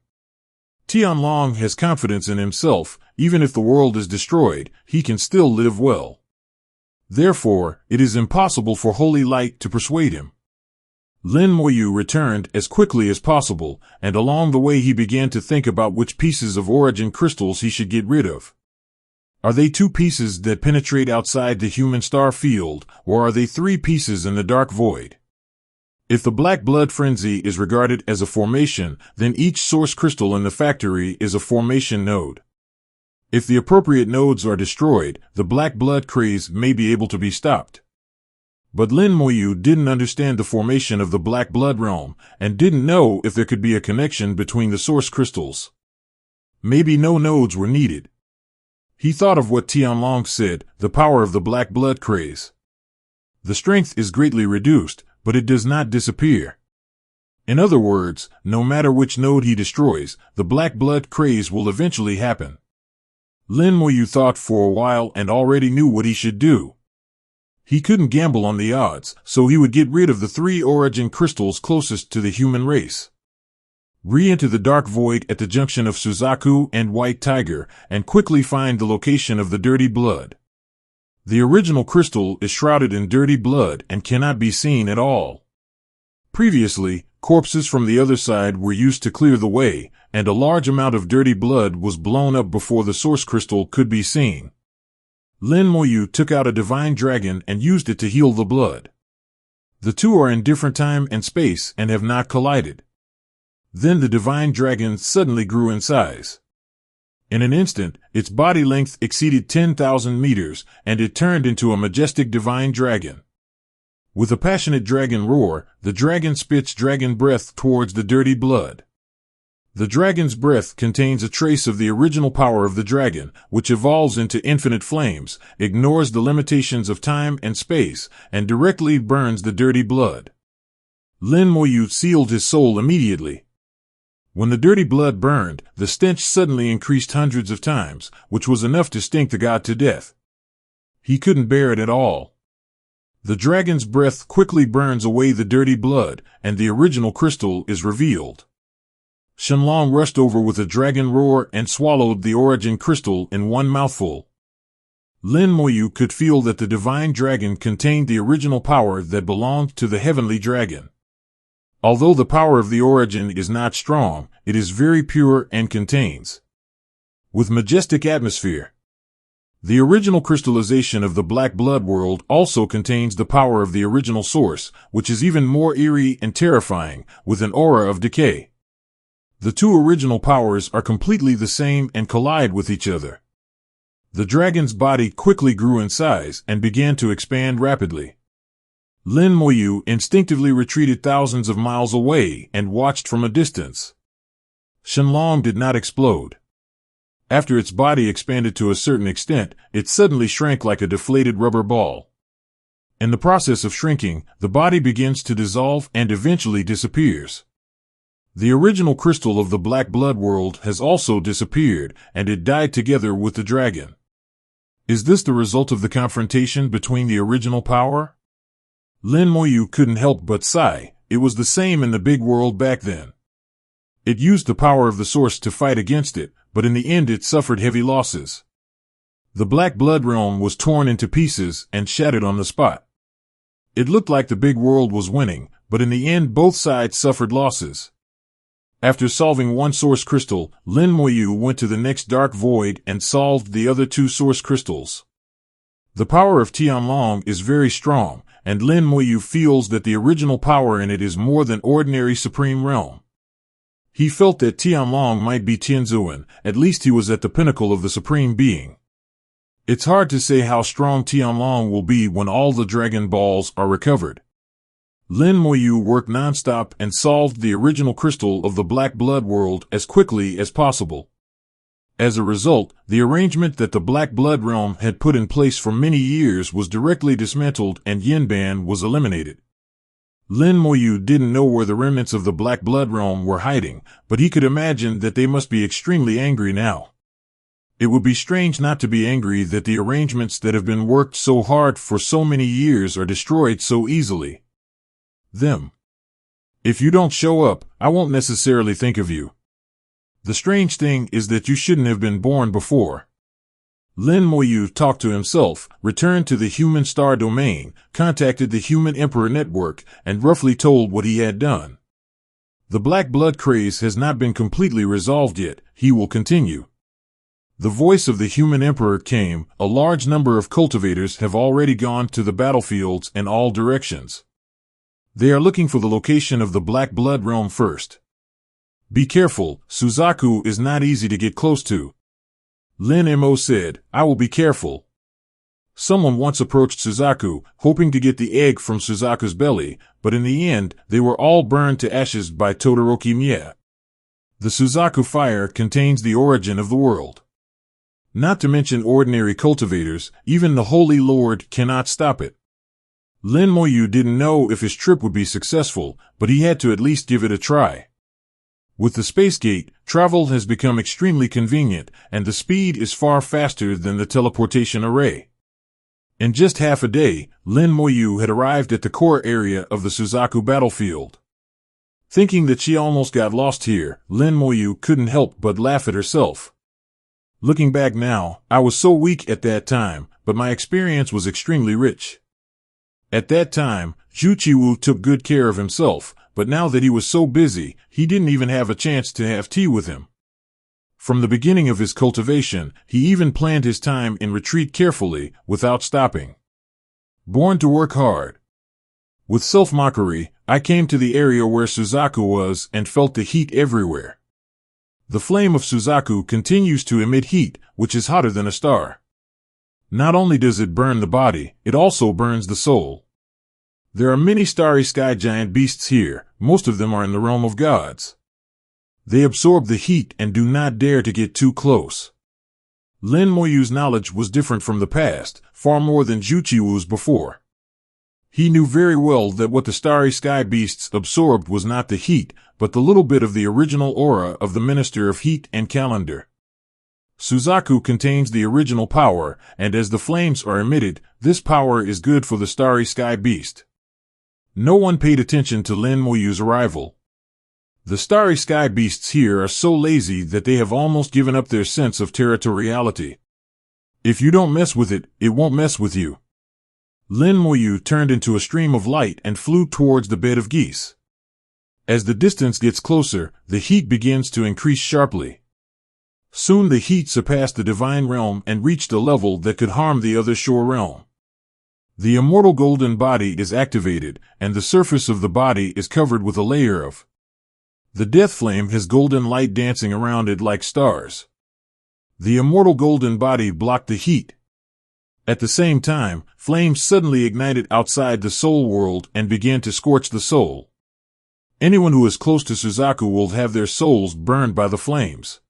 Tianlong has confidence in himself, even if the world is destroyed, he can still live well. Therefore, it is impossible for Holy Light to persuade him. Lin Moyu returned as quickly as possible, and along the way he began to think about which pieces of origin crystals he should get rid of. Are they 2 pieces that penetrate outside the human star field, or are they 3 pieces in the dark void? If the black blood frenzy is regarded as a formation, then each source crystal in the factory is a formation node. If the appropriate nodes are destroyed, the black blood craze may be able to be stopped. But Lin Moyu didn't understand the formation of the black blood realm, and didn't know if there could be a connection between the source crystals. Maybe no nodes were needed. He thought of what Tianlong said, the power of the black blood craze. The strength is greatly reduced, but it does not disappear. In other words, no matter which node he destroys, the black blood craze will eventually happen. Lin Moyu thought for a while and already knew what he should do. He couldn't gamble on the odds, so he would get rid of the 3 origin crystals closest to the human race. Re-enter the dark void at the junction of Suzaku and White Tiger, and quickly find the location of the dirty blood. The original crystal is shrouded in dirty blood and cannot be seen at all. Previously, corpses from the other side were used to clear the way, and a large amount of dirty blood was blown up before the source crystal could be seen. Lin Moyu took out a divine dragon and used it to heal the blood. The 2 are in different time and space and have not collided. Then the divine dragon suddenly grew in size. In an instant, its body length exceeded 10,000 meters, and it turned into a majestic divine dragon. With a passionate dragon roar, the dragon spits dragon breath towards the dirty blood. The dragon's breath contains a trace of the original power of the dragon, which evolves into infinite flames, ignores the limitations of time and space, and directly burns the dirty blood. Lin Moyu sealed his soul immediately. When the dirty blood burned, the stench suddenly increased hundreds of times, which was enough to stink the god to death. He couldn't bear it at all. The dragon's breath quickly burns away the dirty blood, and the original crystal is revealed. Shenlong rushed over with a dragon roar and swallowed the origin crystal in one mouthful. Lin Moyu could feel that the divine dragon contained the original power that belonged to the heavenly dragon. Although the power of the origin is not strong, it is very pure and contains with majestic atmosphere. The original crystallization of the black blood world also contains the power of the original source, which is even more eerie and terrifying, with an aura of decay. The two original powers are completely the same and collide with each other. The dragon's body quickly grew in size and began to expand rapidly. Lin Moyu instinctively retreated thousands of miles away and watched from a distance. Shenlong did not explode. After its body expanded to a certain extent, it suddenly shrank like a deflated rubber ball. In the process of shrinking, the body begins to dissolve and eventually disappears. The original crystal of the black blood world has also disappeared, and it died together with the dragon. Is this the result of the confrontation between the original power? Lin Moyu couldn't help but sigh. It was the same in the big world back then. It used the power of the source to fight against it, but in the end it suffered heavy losses. The black blood realm was torn into pieces and shattered on the spot. It looked like the big world was winning, but in the end both sides suffered losses. After solving one source crystal, Lin Moyu went to the next dark void and solved the other two source crystals. The power of Tianlong is very strong, and Lin Moyu feels that the original power in it is more than ordinary supreme realm. He felt that Tianlong might be Tianzuan, at least he was at the pinnacle of the supreme being. It's hard to say how strong Tianlong will be when all the dragon balls are recovered. Lin Moyu worked non-stop and solved the original crystal of the black blood world as quickly as possible. As a result, the arrangement that the black blood realm had put in place for many years was directly dismantled and Yinban was eliminated. Lin Moyu didn't know where the remnants of the black blood realm were hiding, but he could imagine that they must be extremely angry now. It would be strange not to be angry that the arrangements that have been worked so hard for so many years are destroyed so easily. Them. If you don't show up, I won't necessarily think of you. The strange thing is that you shouldn't have been born before. Lin Moyu talked to himself, returned to the human star domain, contacted the human emperor network, and roughly told what he had done. The black blood craze has not been completely resolved yet, he will continue. The voice of the human emperor came. A large number of cultivators have already gone to the battlefields in all directions. They are looking for the location of the black blood realm first. Be careful, Suzaku is not easy to get close to. Lin Mo said, I will be careful. Someone once approached Suzaku, hoping to get the egg from Suzaku's belly, but in the end, they were all burned to ashes by Todoroki Mie. The Suzaku fire contains the origin of the world. Not to mention ordinary cultivators, even the Holy Lord cannot stop it. Lin Moyu didn't know if his trip would be successful, but he had to at least give it a try. With the space gate, travel has become extremely convenient, and the speed is far faster than the teleportation array. In just half a day, Lin Moyu had arrived at the core area of the Suzaku battlefield. Thinking that she almost got lost here, Lin Moyu couldn't help but laugh at herself. Looking back now, I was so weak at that time, but my experience was extremely rich. At that time, Zhu Qiwu took good care of himself, but now that he was so busy, he didn't even have a chance to have tea with him. From the beginning of his cultivation, he even planned his time in retreat carefully, without stopping. Born to work hard. With self-mockery, I came to the area where Suzaku was and felt the heat everywhere. The flame of Suzaku continues to emit heat, which is hotter than a star. Not only does it burn the body, it also burns the soul. There are many starry sky giant beasts here, most of them are in the realm of gods. They absorb the heat and do not dare to get too close. Lin Moyu's knowledge was different from the past, far more than Juqiu's before. He knew very well that what the starry sky beasts absorbed was not the heat, but the little bit of the original aura of the Minister of Heat and Calendar. Suzaku contains the original power, and as the flames are emitted, this power is good for the starry sky beast. No one paid attention to Lin Moyu's arrival. The starry sky beasts here are so lazy that they have almost given up their sense of territoriality. If you don't mess with it, it won't mess with you. Lin Moyu turned into a stream of light and flew towards the bed of geese. As the distance gets closer, the heat begins to increase sharply. Soon the heat surpassed the divine realm and reached a level that could harm the other shore realm. The immortal golden body is activated, and the surface of the body is covered with a layer of. The death flame has golden light dancing around it like stars. The immortal golden body blocked the heat. At the same time, flames suddenly ignited outside the soul world and began to scorch the soul. Anyone who is close to Suzaku will have their souls burned by the flames.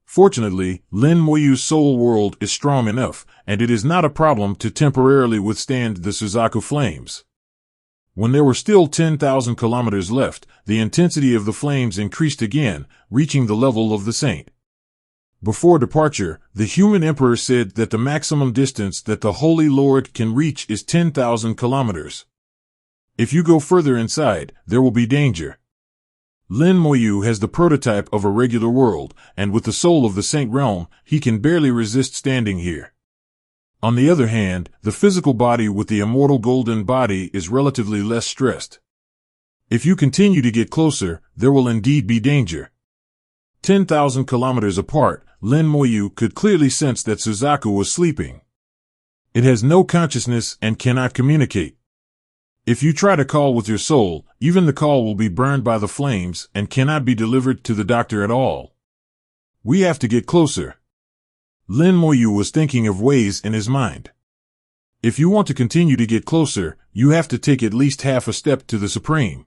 Fortunately, Lin Moyu's soul world is strong enough, and it is not a problem to temporarily withstand the Suzaku flames. When there were still 10,000 kilometers left, the intensity of the flames increased again, reaching the level of the saint. Before departure, the human emperor said that the maximum distance that the Holy Lord can reach is 10,000 kilometers. If you go further inside, there will be danger. Lin Moyu has the prototype of a regular world, and with the soul of the saint realm, he can barely resist standing here. On the other hand, the physical body with the immortal golden body is relatively less stressed. If you continue to get closer, there will indeed be danger. 10,000 kilometers apart, Lin Moyu could clearly sense that Suzaku was sleeping. It has no consciousness and cannot communicate. If you try to call with your soul, even the call will be burned by the flames and cannot be delivered to the doctor at all. We have to get closer. Lin Moyu was thinking of ways in his mind. If you want to continue to get closer, you have to take at least half a step to the Supreme.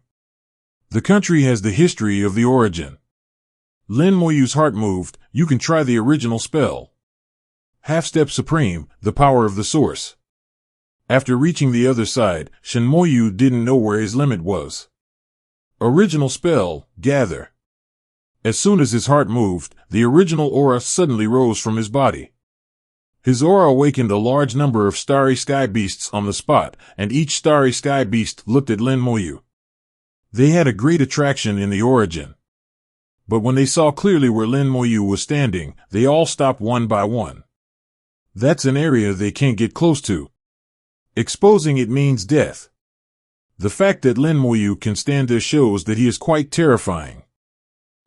The country has the history of the origin. Lin Moyu's heart moved. You can try the original spell. Half-step Supreme, the power of the source. After reaching the other side, Shin Moyu didn't know where his limit was. Original spell, gather. As soon as his heart moved, the original aura suddenly rose from his body. His aura awakened a large number of starry sky beasts on the spot, and each starry sky beast looked at Lin Moyu. They had a great attraction in the origin. But when they saw clearly where Lin Moyu was standing, they all stopped one by one. That's an area they can't get close to. Exposing it means death. The fact that Lin Moyu can stand there shows that he is quite terrifying.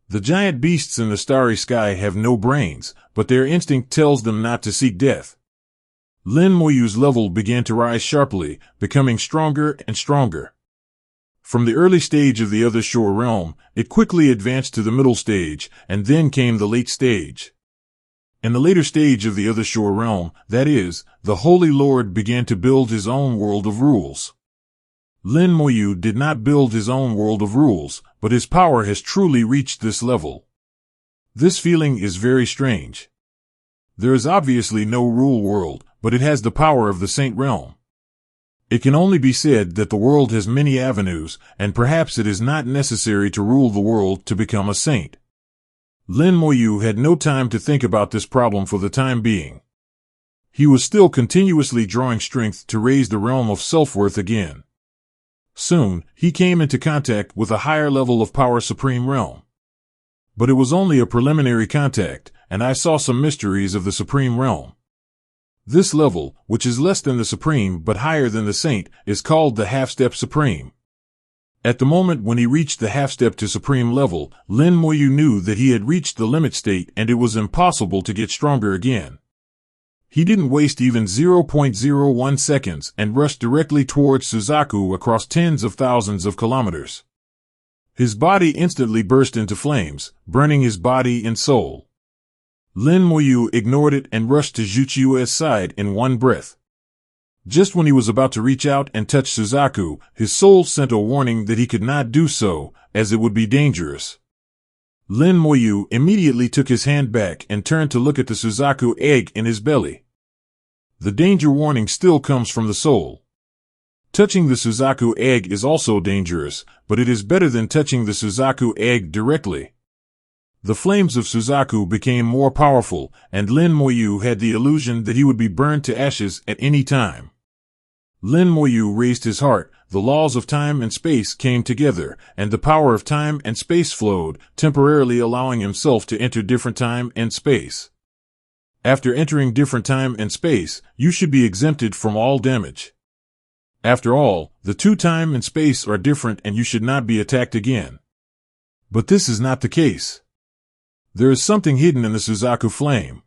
The giant beasts in the starry sky have no brains, but their instinct tells them not to seek death. Lin Moyu's level began to rise sharply, becoming stronger and stronger. From the early stage of the other shore realm, it quickly advanced to the middle stage, and then came the late stage. In the later stage of the other shore realm, that is, the Holy Lord began to build his own world of rules. Lin Moyu did not build his own world of rules, but his power has truly reached this level. This feeling is very strange. There is obviously no rule world, but it has the power of the saint realm. It can only be said that the world has many avenues, and perhaps it is not necessary to rule the world to become a saint. Lin Moyu had no time to think about this problem for the time being. He was still continuously drawing strength to raise the realm of self-worth again. Soon, he came into contact with a higher level of power supreme realm. But it was only a preliminary contact, and I saw some mysteries of the supreme realm. This level, which is less than the supreme but higher than the saint, is called the half-step supreme. At the moment when he reached the half-step to supreme level, Lin Moyu knew that he had reached the limit state and it was impossible to get stronger again. He didn't waste even 0.01 seconds and rushed directly towards Suzaku across tens of thousands of kilometers. His body instantly burst into flames, burning his body and soul. Lin Moyu ignored it and rushed to Juqiu's side in one breath. Just when he was about to reach out and touch Suzaku, his soul sent a warning that he could not do so, as it would be dangerous. Lin Moyu immediately took his hand back and turned to look at the Suzaku egg in his belly. The danger warning still comes from the soul. Touching the Suzaku egg is also dangerous, but it is better than touching the Suzaku egg directly. The flames of Suzaku became more powerful, and Lin Moyu had the illusion that he would be burned to ashes at any time. Lin Moyu raised his heart, the laws of time and space came together, and the power of time and space flowed, temporarily allowing himself to enter different time and space. After entering different time and space, you should be exempted from all damage. After all, the two time and space are different and you should not be attacked again. But this is not the case. There is something hidden in the Suzaku flame.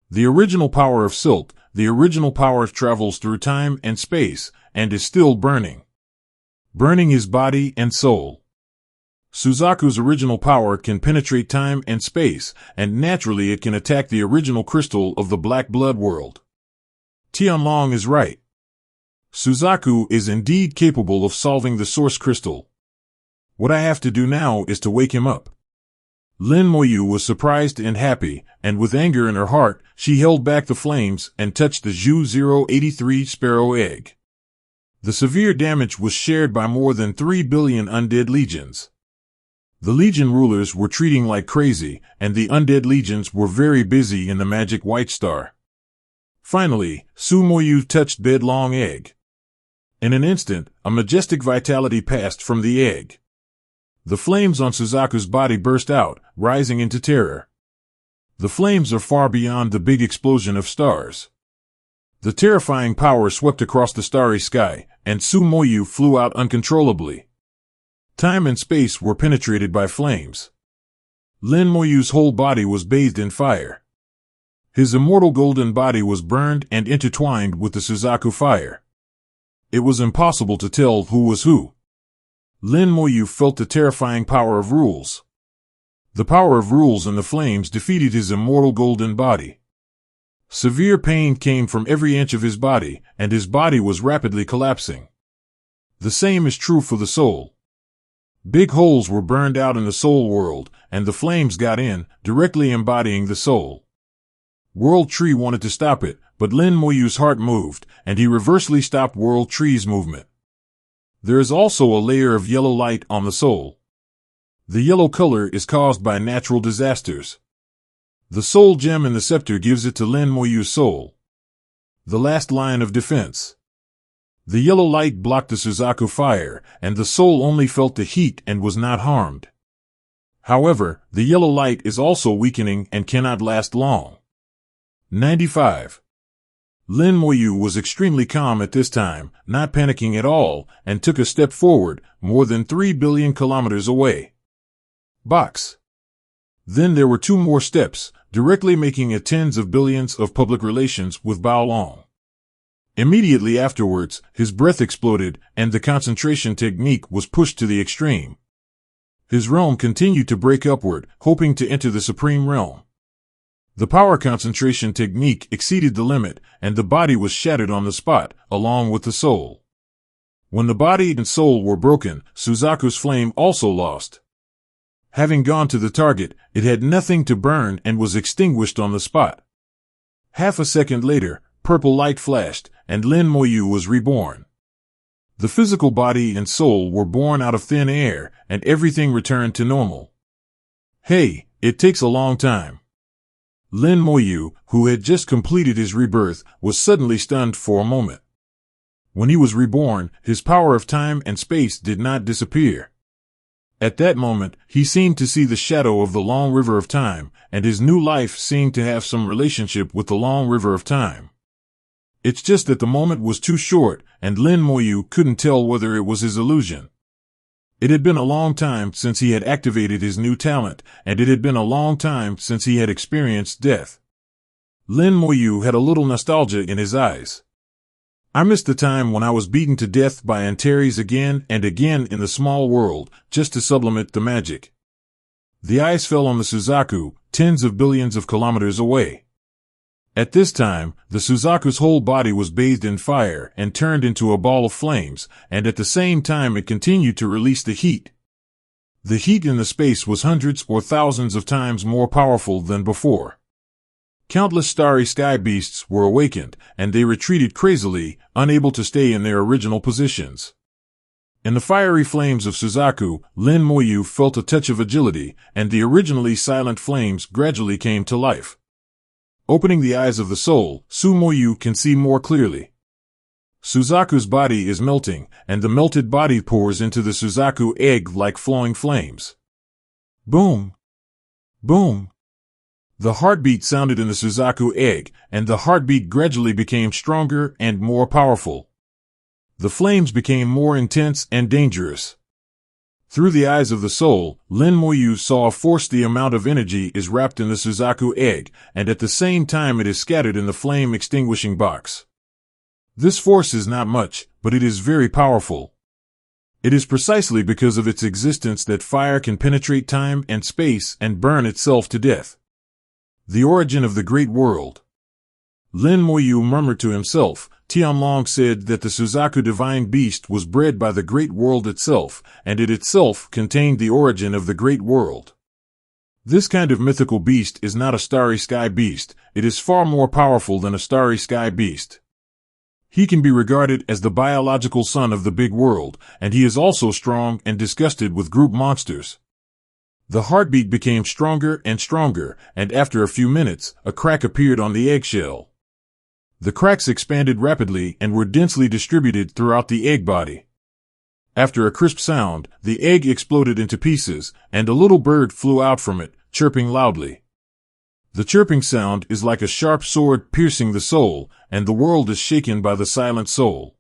The original power of Silk, the original power travels through time and space, and is still burning. Burning his body and soul. Suzaku's original power can penetrate time and space, and naturally it can attack the original crystal of the Black Blood world. Tianlong is right. Suzaku is indeed capable of solving the source crystal. What I have to do now is to wake him up. Lin Moyu was surprised and happy, and with anger in her heart, she held back the flames and touched the Zhu 083 sparrow egg. The severe damage was shared by more than 3 billion undead legions. The legion rulers were treating like crazy, and the undead legions were very busy in the magic white star. Finally, Su Moyu touched Bedlong egg. In an instant, a majestic vitality passed from the egg. The flames on Suzaku's body burst out, rising into terror. The flames are far beyond the big explosion of stars. The terrifying power swept across the starry sky, and Su Moyu flew out uncontrollably. Time and space were penetrated by flames. Lin Moyu's whole body was bathed in fire. His immortal golden body was burned and intertwined with the Suzaku fire. It was impossible to tell who was who. Lin Moyu felt the terrifying power of rules. The power of rules and the flames defeated his immortal golden body. Severe pain came from every inch of his body, and his body was rapidly collapsing. The same is true for the soul. Big holes were burned out in the soul world, and the flames got in, directly embodying the soul. World Tree wanted to stop it, but Lin Moyu's heart moved, and he reversely stopped World Tree's movement. There is also a layer of yellow light on the soul. The yellow color is caused by natural disasters. The soul gem in the scepter gives it to Lin Moyu's soul. The last line of defense. The yellow light blocked the Suzaku fire, and the soul only felt the heat and was not harmed. However, the yellow light is also weakening and cannot last long. 95. Lin Moyu was extremely calm at this time, not panicking at all, and took a step forward, more than 3 billion kilometers away. Box. Then there were 2 more steps, directly making a tens of billions of public relations with Bao Long. Immediately afterwards, his breath exploded, and the concentration technique was pushed to the extreme. His realm continued to break upward, hoping to enter the supreme realm. The power concentration technique exceeded the limit, and the body was shattered on the spot, along with the soul. When the body and soul were broken, Suzaku's flame also lost. Having gone to the target, it had nothing to burn and was extinguished on the spot. Half a second later, purple light flashed, and Lin Moyu was reborn. The physical body and soul were born out of thin air, and everything returned to normal. Hey, it takes a long time. Lin Moyu, who had just completed his rebirth, was suddenly stunned for a moment. When he was reborn, his power of time and space did not disappear. At that moment, he seemed to see the shadow of the long river of time, and his new life seemed to have some relationship with the long river of time. It's just that the moment was too short, and Lin Moyu couldn't tell whether it was his illusion. It had been a long time since he had activated his new talent, and it had been a long time since he had experienced death. Lin Moyu had a little nostalgia in his eyes. I missed the time when I was beaten to death by Antares again and again in the small world, just to sublimate the magic. The eyes fell on the Suzaku, tens of billions of kilometers away. At this time, the Suzaku's whole body was bathed in fire and turned into a ball of flames, and at the same time it continued to release the heat. The heat in the space was hundreds or thousands of times more powerful than before. Countless starry sky beasts were awakened, and they retreated crazily, unable to stay in their original positions. In the fiery flames of Suzaku, Lin Moyu felt a touch of agility, and the originally silent flames gradually came to life. Opening the eyes of the soul, Su Moyu can see more clearly. Suzaku's body is melting, and the melted body pours into the Suzaku egg like flowing flames. Boom! Boom! The heartbeat sounded in the Suzaku egg, and the heartbeat gradually became stronger and more powerful. The flames became more intense and dangerous. Through the eyes of the soul, Lin Moyu saw a force. The amount of energy is wrapped in the Suzaku egg, and at the same time it is scattered in the flame-extinguishing box. This force is not much, but it is very powerful. It is precisely because of its existence that fire can penetrate time and space and burn itself to death. The origin of the great world. Lin Moyu murmured to himself. Tianlong said that the Suzaku divine beast was bred by the great world itself, and it itself contained the origin of the great world. This kind of mythical beast is not a starry sky beast. It is far more powerful than a starry sky beast. He can be regarded as the biological son of the big world, and he is also strong and disgusted with group monsters. The heartbeat became stronger and stronger, and after a few minutes, a crack appeared on the eggshell. The cracks expanded rapidly and were densely distributed throughout the egg body. After a crisp sound, the egg exploded into pieces, and a little bird flew out from it, chirping loudly. The chirping sound is like a sharp sword piercing the soul, and the world is shaken by the silent soul.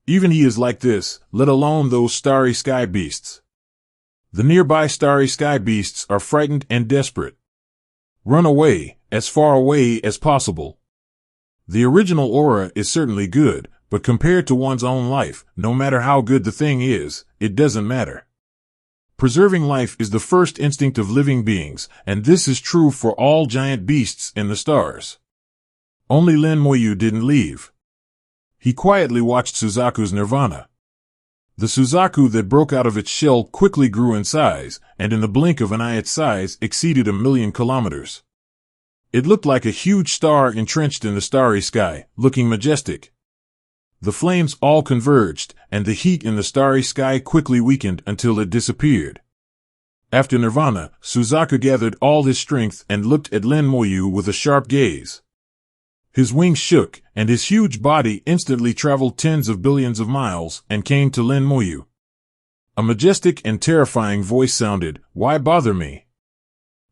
Even he is like this, let alone those starry sky beasts. The nearby starry sky beasts are frightened and desperate. Run away, as far away as possible. The original aura is certainly good, but compared to one's own life, no matter how good the thing is, it doesn't matter. Preserving life is the first instinct of living beings, and this is true for all giant beasts in the stars. Only Lin Moyu didn't leave. He quietly watched Suzaku's nirvana. The Suzaku that broke out of its shell quickly grew in size, and in the blink of an eye its size exceeded 1,000,000 kilometers. It looked like a huge star entrenched in the starry sky, looking majestic. The flames all converged, and the heat in the starry sky quickly weakened until it disappeared. After nirvana, Suzaku gathered all his strength and looked at Lin Moyu with a sharp gaze. His wings shook, and his huge body instantly traveled tens of billions of miles and came to Lin Moyu. A majestic and terrifying voice sounded, "Why bother me?"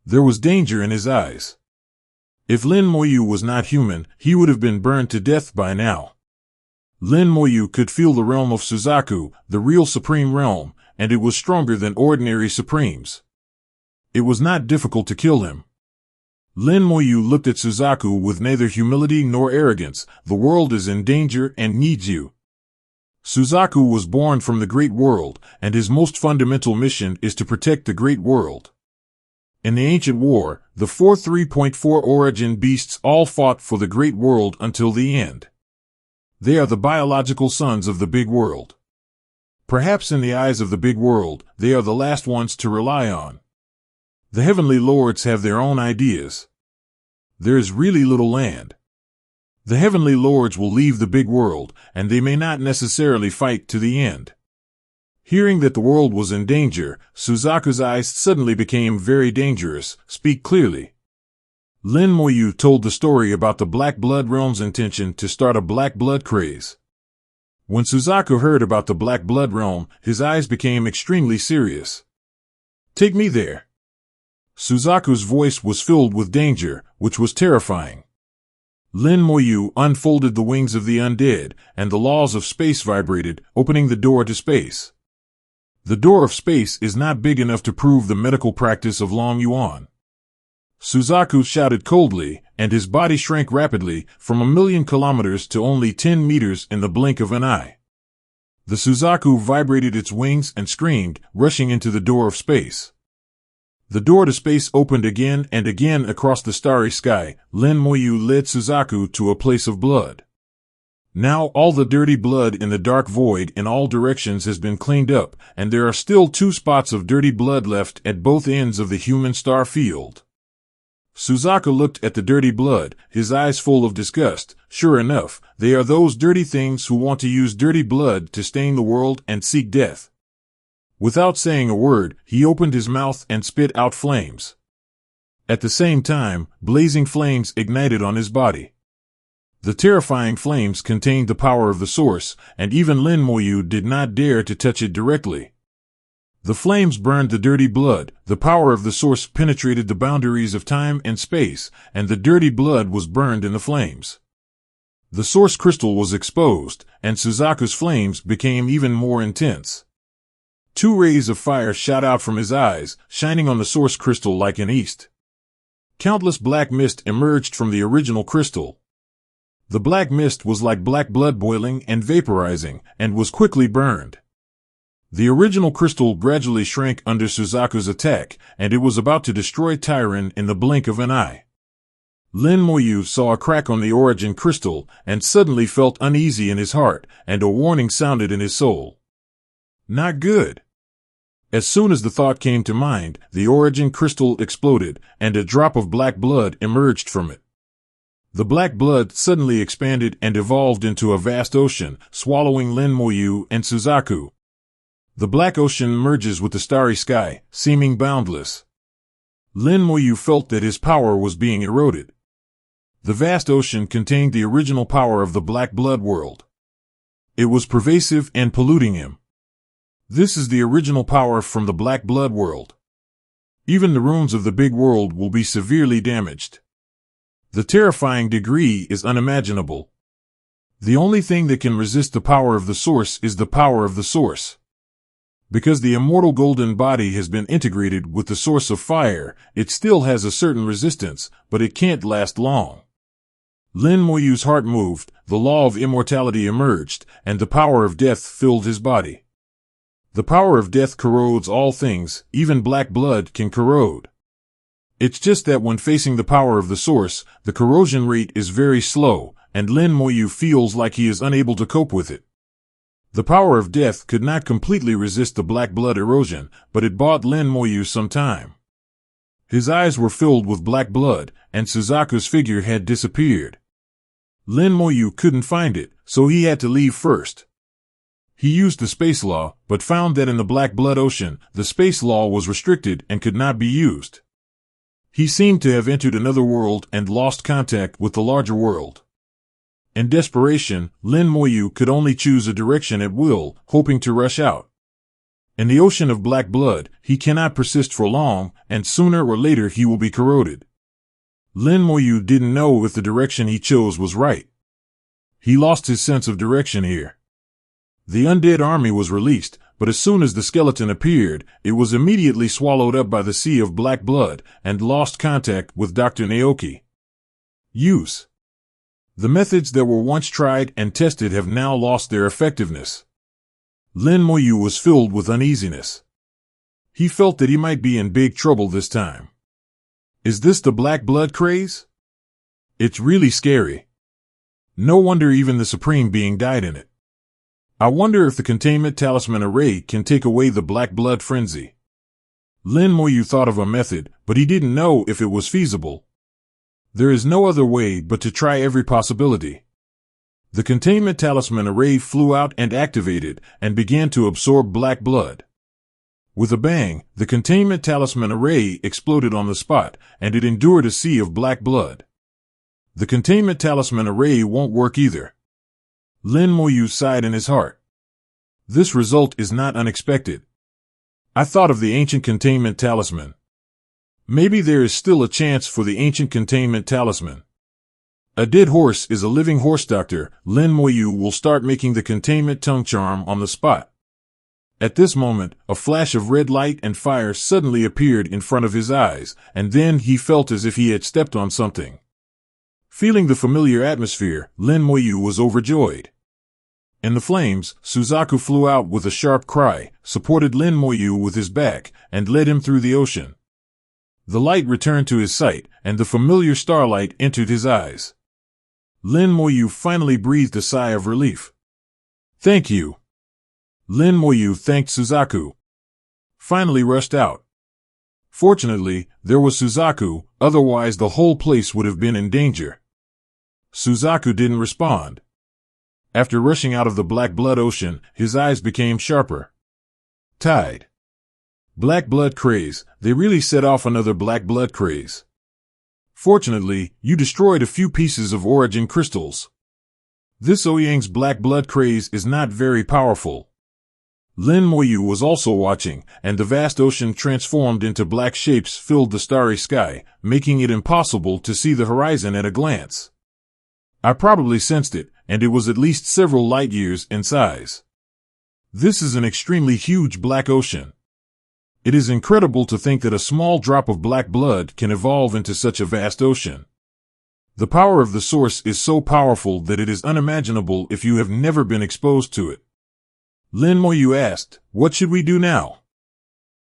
There was danger in his eyes. If Lin Moyu was not human, he would have been burned to death by now. Lin Moyu could feel the realm of Suzaku, the real supreme realm, and it was stronger than ordinary supremes. It was not difficult to kill him. Lin Moyu looked at Suzaku with neither humility nor arrogance. The world is in danger and needs you. Suzaku was born from the great world, and his most fundamental mission is to protect the great world. In the ancient war, the 3.4 origin beasts all fought for the great world until the end. They are the biological sons of the big world. Perhaps in the eyes of the big world, they are the last ones to rely on. The heavenly lords have their own ideas. There is really little land. The heavenly lords will leave the big world, and they may not necessarily fight to the end. Hearing that the world was in danger, Suzaku's eyes suddenly became very dangerous. Speak clearly. Lin Moyu told the story about the Black Blood Realm's intention to start a Black Blood craze. When Suzaku heard about the Black Blood Realm, his eyes became extremely serious. Take me there. Suzaku's voice was filled with danger, which was terrifying. Lin Moyu unfolded the wings of the undead, and the laws of space vibrated, opening the door to space. The door of space is not big enough to prove the medical practice of Long Yuan. Suzaku shouted coldly, and his body shrank rapidly, from 1,000,000 kilometers to only 10 meters in the blink of an eye. The Suzaku vibrated its wings and screamed, rushing into the door of space. The door to space opened again and again across the starry sky. Lin Moyu led Suzaku to a place of blood. Now all the dirty blood in the dark void in all directions has been cleaned up, and there are still 2 spots of dirty blood left at both ends of the human star field. Suzaku looked at the dirty blood, his eyes full of disgust. Sure enough, they are those dirty things who want to use dirty blood to stain the world and seek death. Without saying a word, he opened his mouth and spit out flames. At the same time, blazing flames ignited on his body. The terrifying flames contained the power of the source, and even Lin Moyu did not dare to touch it directly. The flames burned the dirty blood, the power of the source penetrated the boundaries of time and space, and the dirty blood was burned in the flames. The source crystal was exposed, and Suzaku's flames became even more intense. 2 rays of fire shot out from his eyes, shining on the source crystal like an east. Countless black mist emerged from the original crystal. The black mist was like black blood boiling and vaporizing, and was quickly burned. The original crystal gradually shrank under Suzaku's attack, and it was about to destroy Tyron in the blink of an eye. Lin Moyu saw a crack on the origin crystal, and suddenly felt uneasy in his heart, and a warning sounded in his soul. Not good. As soon as the thought came to mind, the origin crystal exploded, and a drop of black blood emerged from it. The black blood suddenly expanded and evolved into a vast ocean, swallowing Lin Moyu and Suzaku. The black ocean merges with the starry sky, seeming boundless. Lin Moyu felt that his power was being eroded. The vast ocean contained the original power of the black blood world. It was pervasive and polluting him. This is the original power from the black blood world. Even the runes of the big world will be severely damaged. The terrifying degree is unimaginable. The only thing that can resist the power of the source is the power of the source. Because the immortal golden body has been integrated with the source of fire, it still has a certain resistance, but it can't last long. Lin Moyu's heart moved, the law of immortality emerged, and the power of death filled his body. The power of death corrodes all things, even black blood can corrode. It's just that when facing the power of the source, the corrosion rate is very slow, and Lin Moyu feels like he is unable to cope with it. The power of death could not completely resist the black blood erosion, but it bought Lin Moyu some time. His eyes were filled with black blood, and Suzaku's figure had disappeared. Lin Moyu couldn't find it, so he had to leave first. He used the space law, but found that in the black blood ocean, the space law was restricted and could not be used. He seemed to have entered another world and lost contact with the larger world. In desperation, Lin Moyu could only choose a direction at will, hoping to rush out. In the ocean of black blood, he cannot persist for long, and sooner or later he will be corroded. Lin Moyu didn't know if the direction he chose was right. He lost his sense of direction here. The undead army was released, but as soon as the skeleton appeared, it was immediately swallowed up by the sea of black blood, and lost contact with Dr. Naoki. Use. The methods that were once tried and tested have now lost their effectiveness. Lin Moyu was filled with uneasiness. He felt that he might be in big trouble this time. Is this the black blood craze? It's really scary. No wonder even the Supreme Being died in it. I wonder if the containment talisman array can take away the black blood frenzy. Lin Moyu thought of a method, but he didn't know if it was feasible. There is no other way but to try every possibility. The containment talisman array flew out and activated, and began to absorb black blood. With a bang, the containment talisman array exploded on the spot, and it endured a sea of black blood. The containment talisman array won't work either. Lin Moyu sighed in his heart. This result is not unexpected. I thought of the ancient containment talisman. Maybe there is still a chance for the ancient containment talisman. A dead horse is a living horse doctor. Lin Moyu will start making the containment tongue charm on the spot. At this moment, a flash of red light and fire suddenly appeared in front of his eyes, and then he felt as if he had stepped on something. Feeling the familiar atmosphere, Lin Moyu was overjoyed. In the flames, Suzaku flew out with a sharp cry, supported Lin Moyu with his back, and led him through the ocean. The light returned to his sight, and the familiar starlight entered his eyes. Lin Moyu finally breathed a sigh of relief. Thank you. Lin Moyu thanked Suzaku. Finally rushed out. Fortunately, there was Suzaku, otherwise the whole place would have been in danger. Suzaku didn't respond. After rushing out of the Black Blood Ocean, his eyes became sharper. Tide. Black Blood craze, they really set off another Black Blood craze. Fortunately, you destroyed a few pieces of origin crystals. This Ouyang's Black Blood craze is not very powerful. Lin Moyu was also watching, and the vast ocean transformed into black shapes filled the starry sky, making it impossible to see the horizon at a glance. I probably sensed it, and it was at least several light years in size. This is an extremely huge black ocean. It is incredible to think that a small drop of black blood can evolve into such a vast ocean. The power of the source is so powerful that it is unimaginable if you have never been exposed to it. Lin Moyu asked, "What should we do now?"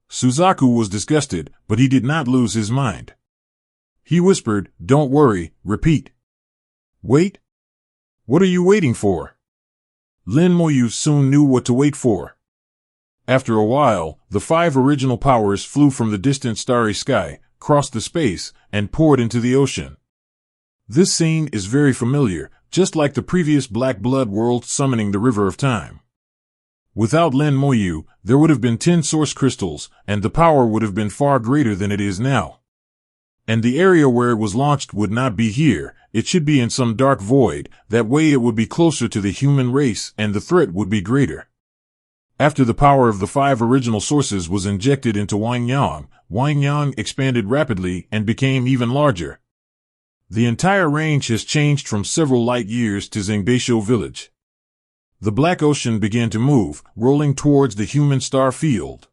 Suzaku was disgusted, but he did not lose his mind. He whispered, "Don't worry, repeat." Wait? What are you waiting for? Lin Moyu soon knew what to wait for. After a while, the 5 original powers flew from the distant starry sky, crossed the space, and poured into the ocean. This scene is very familiar, just like the previous Black Blood world summoning the River of Time. Without Lin Moyu, there would have been 10 source crystals, and the power would have been far greater than it is now. And the area where it was launched would not be here, it should be in some dark void, that way it would be closer to the human race and the threat would be greater. After the power of the 5 original sources was injected into Wangyang expanded rapidly and became even larger. The entire range has changed from several light years to Zhengbaisho village. The black ocean began to move, rolling towards the human star field.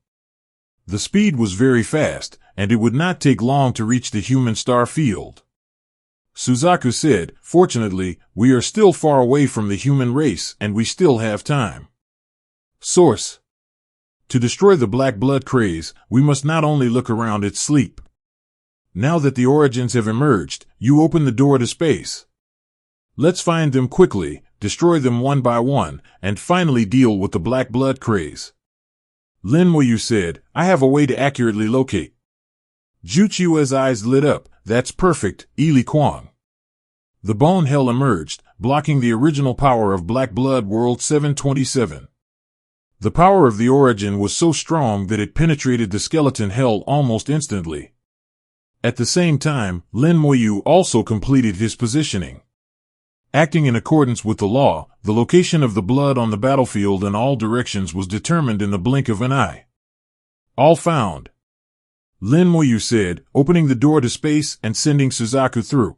The speed was very fast, and it would not take long to reach the human star field. Suzaku said, "Fortunately, we are still far away from the human race and we still have time." Source. To destroy the black blood craze, we must not only look around at sleep. Now that the origins have emerged, you open the door to space. Let's find them quickly, destroy them one by one, and finally deal with the black blood craze. Lin Moyu said, "I have a way to accurately locate." Juchua's eyes lit up. "That's perfect, Li Kuang." The bone hell emerged, blocking the original power of Black Blood World 727. The power of the origin was so strong that it penetrated the skeleton hell almost instantly. At the same time, Lin Moyu also completed his positioning. Acting in accordance with the law, the location of the blood on the battlefield in all directions was determined in the blink of an eye. All found. Lin Moyu said, opening the door to space and sending Suzaku through.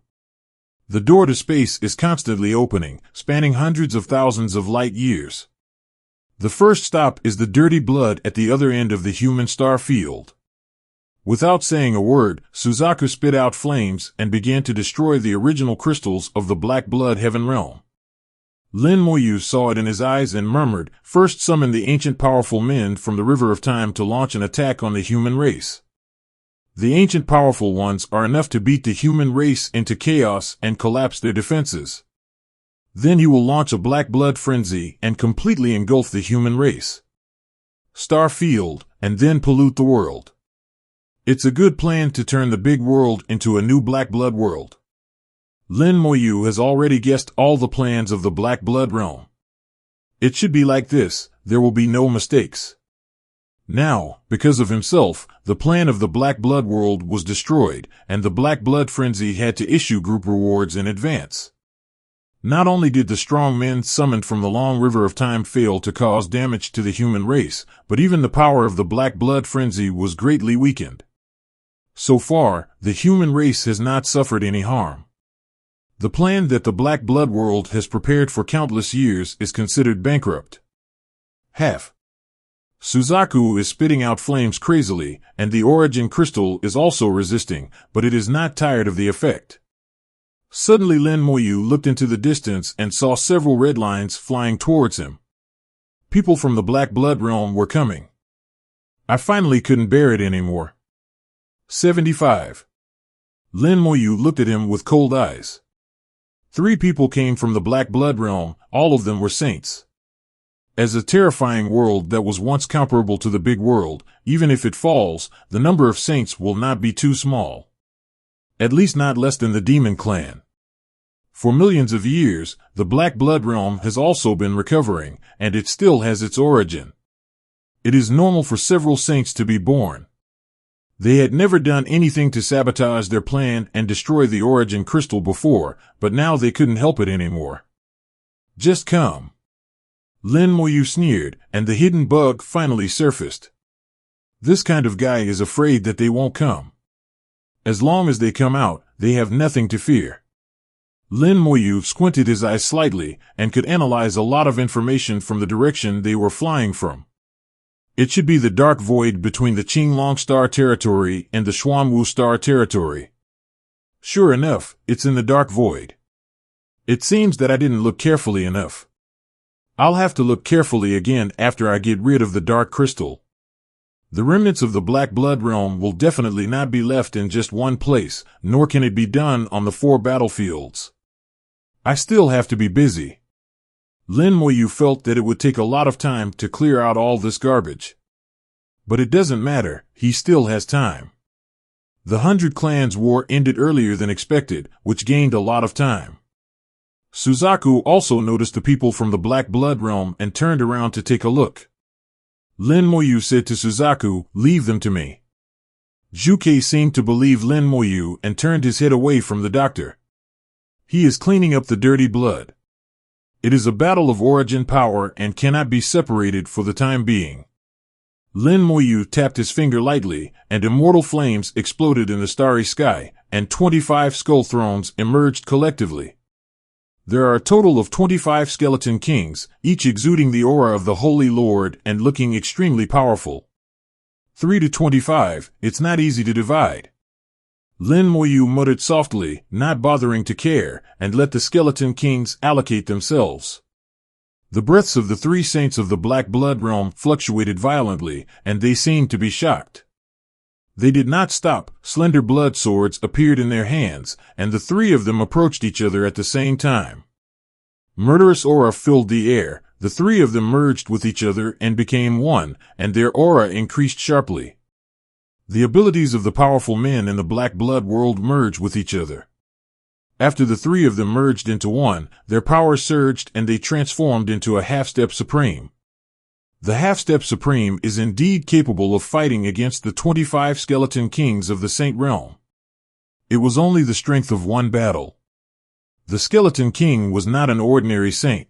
The door to space is constantly opening, spanning hundreds of thousands of light years. The first stop is the dirty blood at the other end of the human star field. Without saying a word, Suzaku spit out flames and began to destroy the original crystals of the Black Blood Heaven Realm. Lin Moyu saw it in his eyes and murmured, "First summon the ancient powerful men from the River of Time to launch an attack on the human race. The ancient powerful ones are enough to beat the human race into chaos and collapse their defenses. Then you will launch a black blood frenzy and completely engulf the human race. Star field, and then pollute the world. It's a good plan to turn the big world into a new black blood world." Lin Moyu has already guessed all the plans of the Black Blood realm. It should be like this, there will be no mistakes. Now, because of himself, the plan of the Black Blood world was destroyed, and the Black Blood Frenzy had to issue group rewards in advance. Not only did the strong men summoned from the long River of Time fail to cause damage to the human race, but even the power of the Black Blood Frenzy was greatly weakened. So far, the human race has not suffered any harm. The plan that the Black Blood world has prepared for countless years is considered bankrupt. Half. Suzaku is spitting out flames crazily, and the origin crystal is also resisting, but it is not tired of the effect. Suddenly Lin Moyu looked into the distance and saw several red lines flying towards him. People from the Black Blood realm were coming. I finally couldn't bear it anymore. 75. Lin Moyu looked at him with cold eyes. 3 people came from the Black Blood realm, all of them were saints. As a terrifying world that was once comparable to the big world, even if it falls, the number of saints will not be too small. At least not less than the demon clan. For millions of years, the Black Blood realm has also been recovering, and it still has its origin. It is normal for several saints to be born. They had never done anything to sabotage their plan and destroy the origin crystal before, but now they couldn't help it anymore. Just come. Lin Moyu sneered, and the hidden bug finally surfaced. This kind of guy is afraid that they won't come. As long as they come out, they have nothing to fear. Lin Moyu squinted his eyes slightly and could analyze a lot of information from the direction they were flying from. It should be the dark void between the Qinglong Star territory and the Xuanwu Star territory. Sure enough, it's in the dark void. It seems that I didn't look carefully enough. I'll have to look carefully again after I get rid of the dark crystal. The remnants of the Black Blood realm will definitely not be left in just one place, nor can it be done on the 4 battlefields. I still have to be busy. Lin Moyu felt that it would take a lot of time to clear out all this garbage. But it doesn't matter, he still has time. The 100 Clans War ended earlier than expected, which gained a lot of time. Suzaku also noticed the people from the Black Blood realm and turned around to take a look. Lin Moyu said to Suzaku, "Leave them to me." Zhuke seemed to believe Lin Moyu and turned his head away from the doctor. He is cleaning up the dirty blood. It is a battle of origin power and cannot be separated for the time being. Lin Moyu tapped his finger lightly, and immortal flames exploded in the starry sky, and 25 skull thrones emerged collectively. There are a total of 25 skeleton kings, each exuding the aura of the Holy Lord and looking extremely powerful. 3 to 25, it's not easy to divide. Lin Moyu muttered softly, not bothering to care, and let the skeleton kings allocate themselves. The breaths of the 3 saints of the Black Blood realm fluctuated violently, and they seemed to be shocked. They did not stop. Slender blood swords appeared in their hands, and the 3 of them approached each other at the same time. Murderous aura filled the air. The 3 of them merged with each other and became one, and their aura increased sharply. The abilities of the powerful men in the Black Blood world merged with each other. After the 3 of them merged into one, their power surged and they transformed into a Half-Step Supreme. The Half-Step Supreme is indeed capable of fighting against the 25 skeleton kings of the Saint Realm. It was only the strength of one battle. The Skeleton King was not an ordinary saint.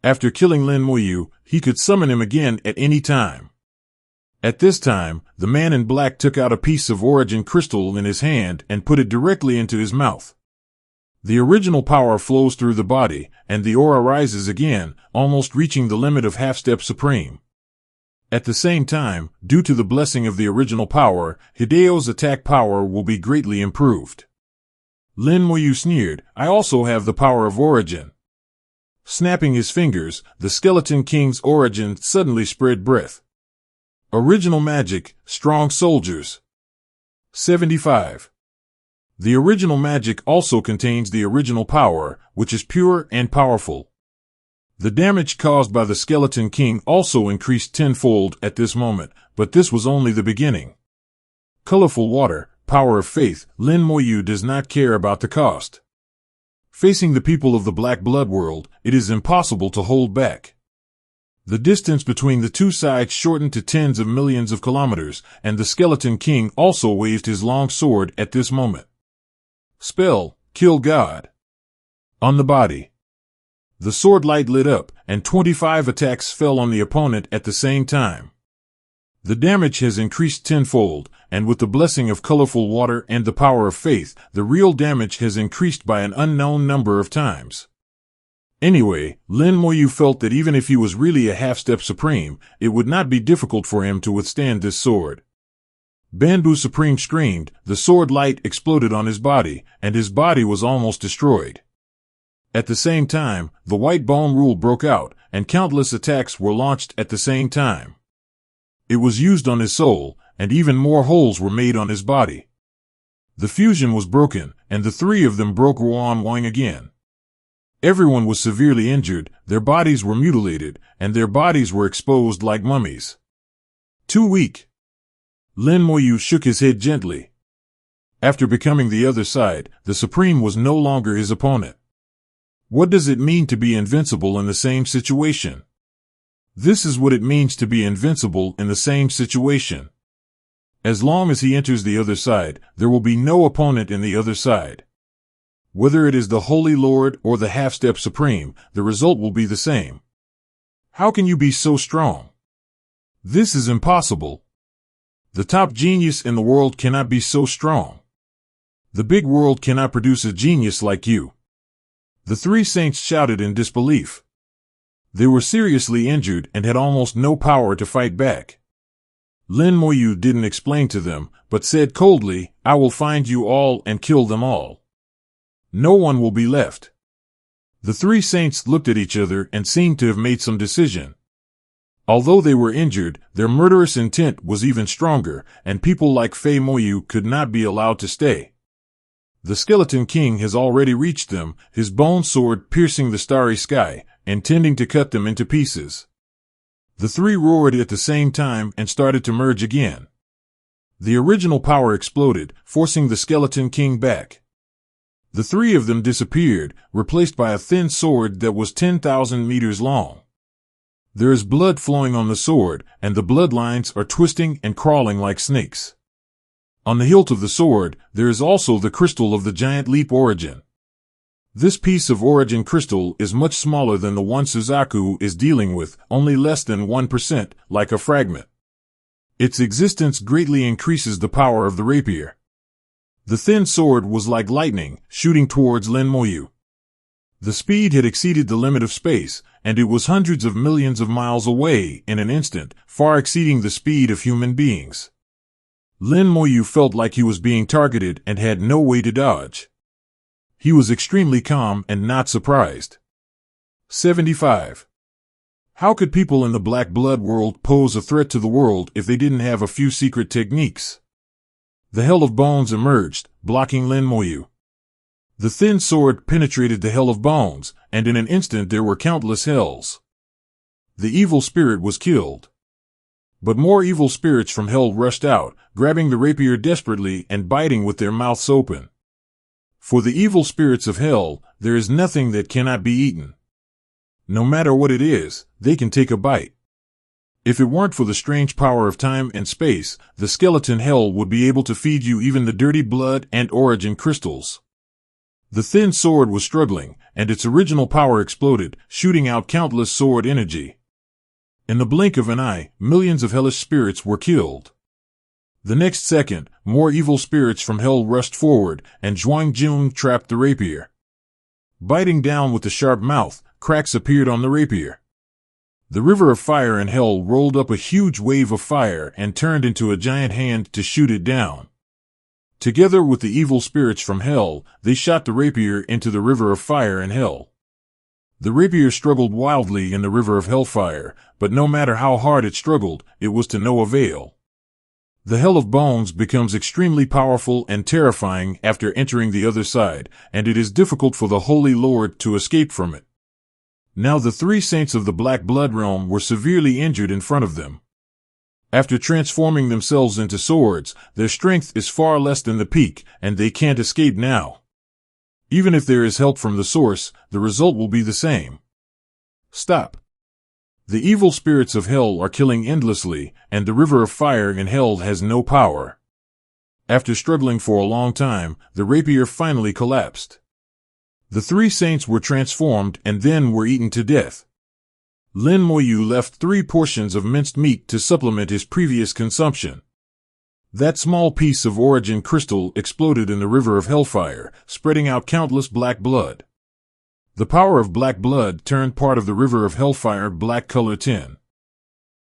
After killing Lin Moyu, he could summon him again at any time. At this time, the man in black took out a piece of origin crystal in his hand and put it directly into his mouth. The original power flows through the body, and the aura rises again, almost reaching the limit of Half-Step Supreme. At the same time, due to the blessing of the original power, Hideo's attack power will be greatly improved. Lin Moyu sneered, "I also have the power of origin." Snapping his fingers, the Skeleton King's origin suddenly spread breath. Original magic, strong soldiers. 75. The original magic also contains the original power, which is pure and powerful. The damage caused by the Skeleton King also increased tenfold at this moment, but this was only the beginning. Colorful water, power of faith, Lin Moyu does not care about the cost. Facing the people of the Black Blood world, it is impossible to hold back. The distance between the 2 sides shortened to tens of millions of kilometers, and the Skeleton King also waved his long sword at this moment. Spell, Kill God. On the body. The sword light lit up, and 25 attacks fell on the opponent at the same time. The damage has increased tenfold, and with the blessing of colorful water and the power of faith, the real damage has increased by an unknown number of times. Anyway, Lin Moyu felt that even if he was really a Half-Step Supreme, it would not be difficult for him to withstand this sword. Banbu Supreme screamed, the sword light exploded on his body, and his body was almost destroyed. At the same time, the White Bone Rule broke out, and countless attacks were launched at the same time. It was used on his soul, and even more holes were made on his body. The fusion was broken, and the 3 of them broke Ruan Wang again. Everyone was severely injured, their bodies were mutilated, and their bodies were exposed like mummies. Too weak. Lin Moyu shook his head gently. After becoming the other side, the Supreme was no longer his opponent. What does it mean to be invincible in the same situation? This is what it means to be invincible in the same situation. As long as he enters the other side, there will be no opponent in the other side. Whether it is the Holy Lord or the Half-Step Supreme, the result will be the same. How can you be so strong? This is impossible. The top genius in the world cannot be so strong. The big world cannot produce a genius like you. The three saints shouted in disbelief. They were seriously injured and had almost no power to fight back. Lin Moyu didn't explain to them, but said coldly, "I will find you all and kill them all. No one will be left." The three saints looked at each other and seemed to have made some decision. Although they were injured, their murderous intent was even stronger, and people like Fei Moyu could not be allowed to stay. The Skeleton King has already reached them, his bone sword piercing the starry sky, intending to cut them into pieces. The three roared at the same time and started to merge again. The original power exploded, forcing the Skeleton King back. The three of them disappeared, replaced by a thin sword that was 10,000 meters long. There is blood flowing on the sword, and the bloodlines are twisting and crawling like snakes. On the hilt of the sword, there is also the crystal of the giant leap origin. This piece of origin crystal is much smaller than the one Suzaku is dealing with, only less than 1%, like a fragment. Its existence greatly increases the power of the rapier. The thin sword was like lightning, shooting towards Lin Moyu. The speed had exceeded the limit of space, and it was hundreds of millions of miles away in an instant, far exceeding the speed of human beings. Lin Moyu felt like he was being targeted and had no way to dodge. He was extremely calm and not surprised. 75. How could people in the Black Blood world pose a threat to the world if they didn't have a few secret techniques? The Hell of Bones emerged, blocking Lin Moyu. The thin sword penetrated the Hell of Bones, and in an instant there were countless hells. The evil spirit was killed. But more evil spirits from hell rushed out, grabbing the rapier desperately and biting with their mouths open. For the evil spirits of hell, there is nothing that cannot be eaten. No matter what it is, they can take a bite. If it weren't for the strange power of time and space, the skeleton hell would be able to feed you even the dirty blood and origin crystals. The thin sword was struggling, and its original power exploded, shooting out countless sword energy. In the blink of an eye, millions of hellish spirits were killed. The next second, more evil spirits from hell rushed forward, and Zhuang Jun trapped the rapier. Biting down with the sharp mouth, cracks appeared on the rapier. The river of fire and hell rolled up a huge wave of fire and turned into a giant hand to shoot it down. Together with the evil spirits from hell, they shot the rapier into the river of fire and hell. The rapier struggled wildly in the river of hellfire, but no matter how hard it struggled, it was to no avail. The Hell of Bones becomes extremely powerful and terrifying after entering the other side, and it is difficult for the Holy Lord to escape from it. Now the three saints of the Black Blood realm were severely injured in front of them. After transforming themselves into swords, their strength is far less than the peak, and they can't escape now. Even if there is help from the source, the result will be the same. Stop. The evil spirits of hell are killing endlessly, and the river of fire in hell has no power. After struggling for a long time, the rapier finally collapsed. The three saints were transformed and then were eaten to death. Lin Moyu left 3 portions of minced meat to supplement his previous consumption. That small piece of origin crystal exploded in the river of hellfire, spreading out countless black blood. The power of black blood turned part of the river of hellfire black color tin.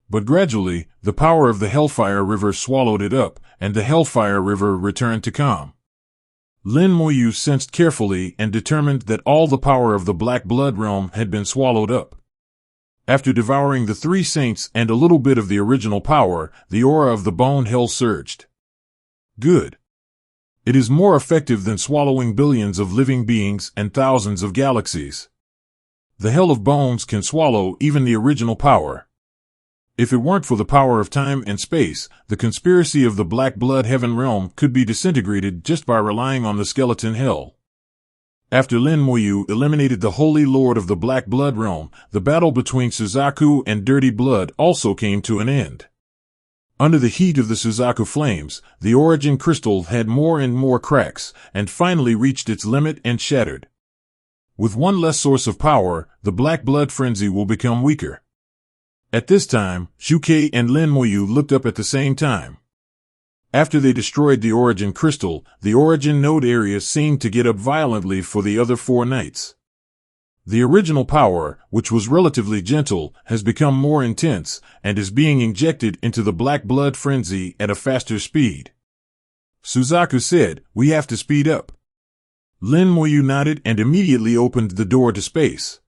But gradually, the power of the hellfire river swallowed it up, and the hellfire river returned to calm. Lin Moyu sensed carefully and determined that all the power of the Black Blood realm had been swallowed up. After devouring the 3 saints and a little bit of the original power, the aura of the bone hell surged. Good. It is more effective than swallowing billions of living beings and thousands of galaxies. The hell of bones can swallow even the original power. If it weren't for the power of time and space, the conspiracy of the Black Blood Heaven realm could be disintegrated just by relying on the skeleton hell. After Lin Moyu eliminated the Holy Lord of the Black Blood realm, the battle between Suzaku and Dirty Blood also came to an end. Under the heat of the Suzaku flames, the origin crystal had more and more cracks, and finally reached its limit and shattered. With one less source of power, the Black Blood frenzy will become weaker. At this time, Shukei and Lin Moyu looked up at the same time. After they destroyed the origin crystal, the origin node area seemed to get up violently for the other four knights. The original power, which was relatively gentle, has become more intense, and is being injected into the Black Blood frenzy at a faster speed. Suzaku said, "We have to speed up." Lin Moyu nodded and immediately opened the door to space.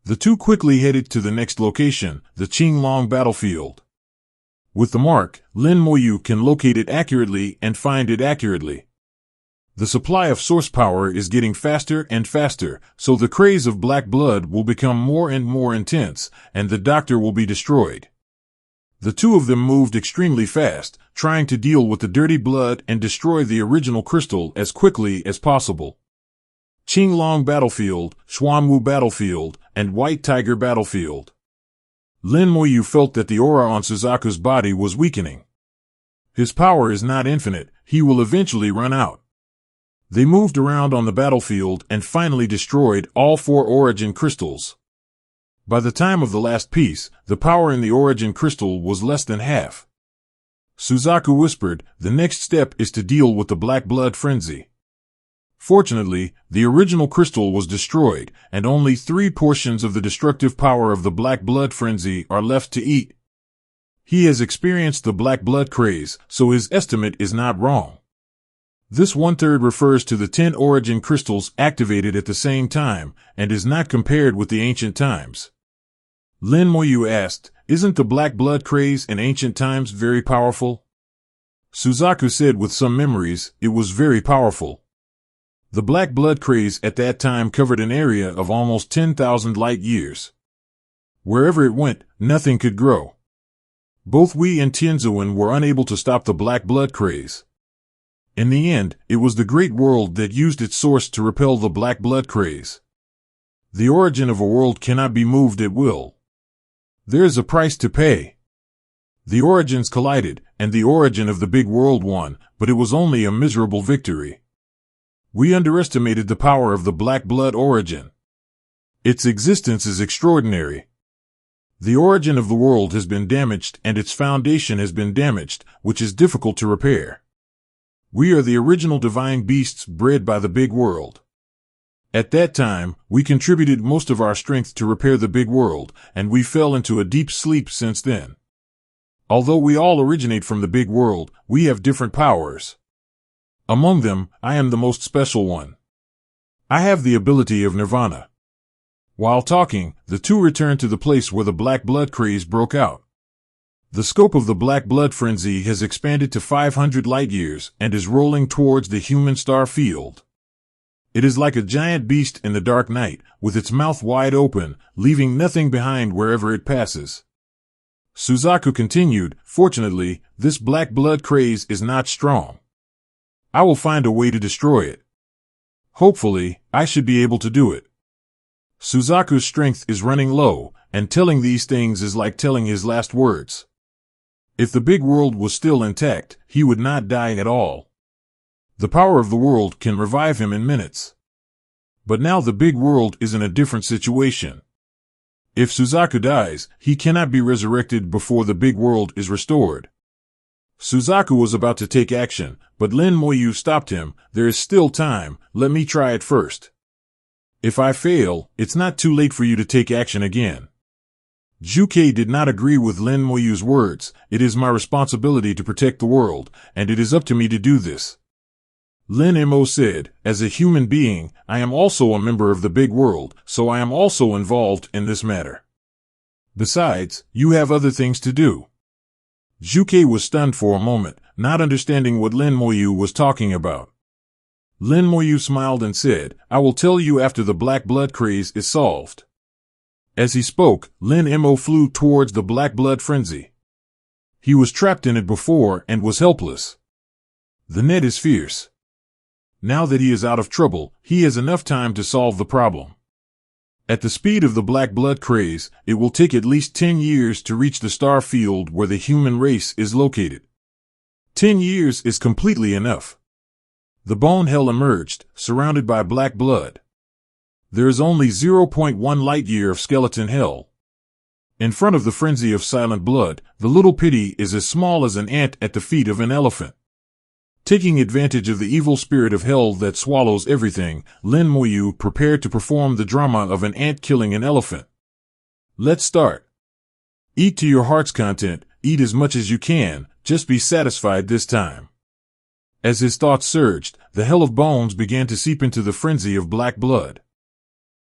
The two quickly headed to the next location, the Qinglong battlefield. With the mark, Lin Moyu can locate it accurately and find it accurately. The supply of source power is getting faster and faster, so the craze of black blood will become more and more intense, and the doctor will be destroyed. The two of them moved extremely fast, trying to deal with the dirty blood and destroy the original crystal as quickly as possible. Qinglong battlefield, Xuanwu battlefield, and White Tiger battlefield. Lin Moyu felt that the aura on Suzaku's body was weakening. His power is not infinite, he will eventually run out. They moved around on the battlefield and finally destroyed all four origin crystals. By the time of the last piece, the power in the origin crystal was less than half. Suzaku whispered, "The next step is to deal with the black blood frenzy." Fortunately, the original crystal was destroyed, and only 3 portions of the destructive power of the black blood frenzy are left to eat. He has experienced the black blood craze, so his estimate is not wrong. This 1/3 refers to the 10 origin crystals activated at the same time, and is not compared with the ancient times. Lin Moyu asked, "Isn't the black blood craze in ancient times very powerful?" Suzaku said with some memories, "It was very powerful." The black blood craze at that time covered an area of almost 10,000 light years. Wherever it went, nothing could grow. Both we and Tianzuan were unable to stop the black blood craze. In the end, it was the Great World that used its source to repel the black blood craze. The origin of a world cannot be moved at will. There is a price to pay. The origins collided, and the origin of the big world won, but it was only a miserable victory. We underestimated the power of the black blood origin. Its existence is extraordinary. The origin of the world has been damaged and its foundation has been damaged, which is difficult to repair. We are the original divine beasts bred by the big world. At that time, we contributed most of our strength to repair the big world, and we fell into a deep sleep since then. Although we all originate from the big world, we have different powers. Among them, I am the most special one. I have the ability of nirvana. While talking, the two returned to the place where the black blood craze broke out. The scope of the black blood frenzy has expanded to 500 light years and is rolling towards the human star field. It is like a giant beast in the dark night, with its mouth wide open, leaving nothing behind wherever it passes. Suzaku continued, "Fortunately, this black blood craze is not strong. I will find a way to destroy it. Hopefully, I should be able to do it." Suzaku's strength is running low, and telling these things is like telling his last words. If the big world was still intact, he would not die at all. The power of the world can revive him in minutes. But now the big world is in a different situation. If Suzaku dies, he cannot be resurrected before the big world is restored. Suzaku was about to take action, but Lin Moyu stopped him. "There is still time, let me try it first. If I fail, it's not too late for you to take action again." Zhukei did not agree with Lin Moyu's words. "It is my responsibility to protect the world, and it is up to me to do this." Lin Mo said, "As a human being, I am also a member of the big world, so I am also involved in this matter. Besides, you have other things to do." Zhukei was stunned for a moment, not understanding what Lin Moyu was talking about. Lin Moyu smiled and said, "I will tell you after the black blood craze is solved." As he spoke, Lin Mo flew towards the black blood frenzy. He was trapped in it before and was helpless. The net is fierce. Now that he is out of trouble, he has enough time to solve the problem. At the speed of the black blood craze, it will take at least 10 years to reach the star field where the human race is located. 10 years is completely enough. The bone hell emerged, surrounded by black blood. There is only 0.1 light-year of skeleton hell. In front of the frenzy of silent blood, the little pity is as small as an ant at the feet of an elephant. Taking advantage of the evil spirit of hell that swallows everything, Lin Moyu prepared to perform the drama of an ant killing an elephant. Let's start. Eat to your heart's content, eat as much as you can, just be satisfied this time. As his thoughts surged, the hell of bones began to seep into the frenzy of black blood.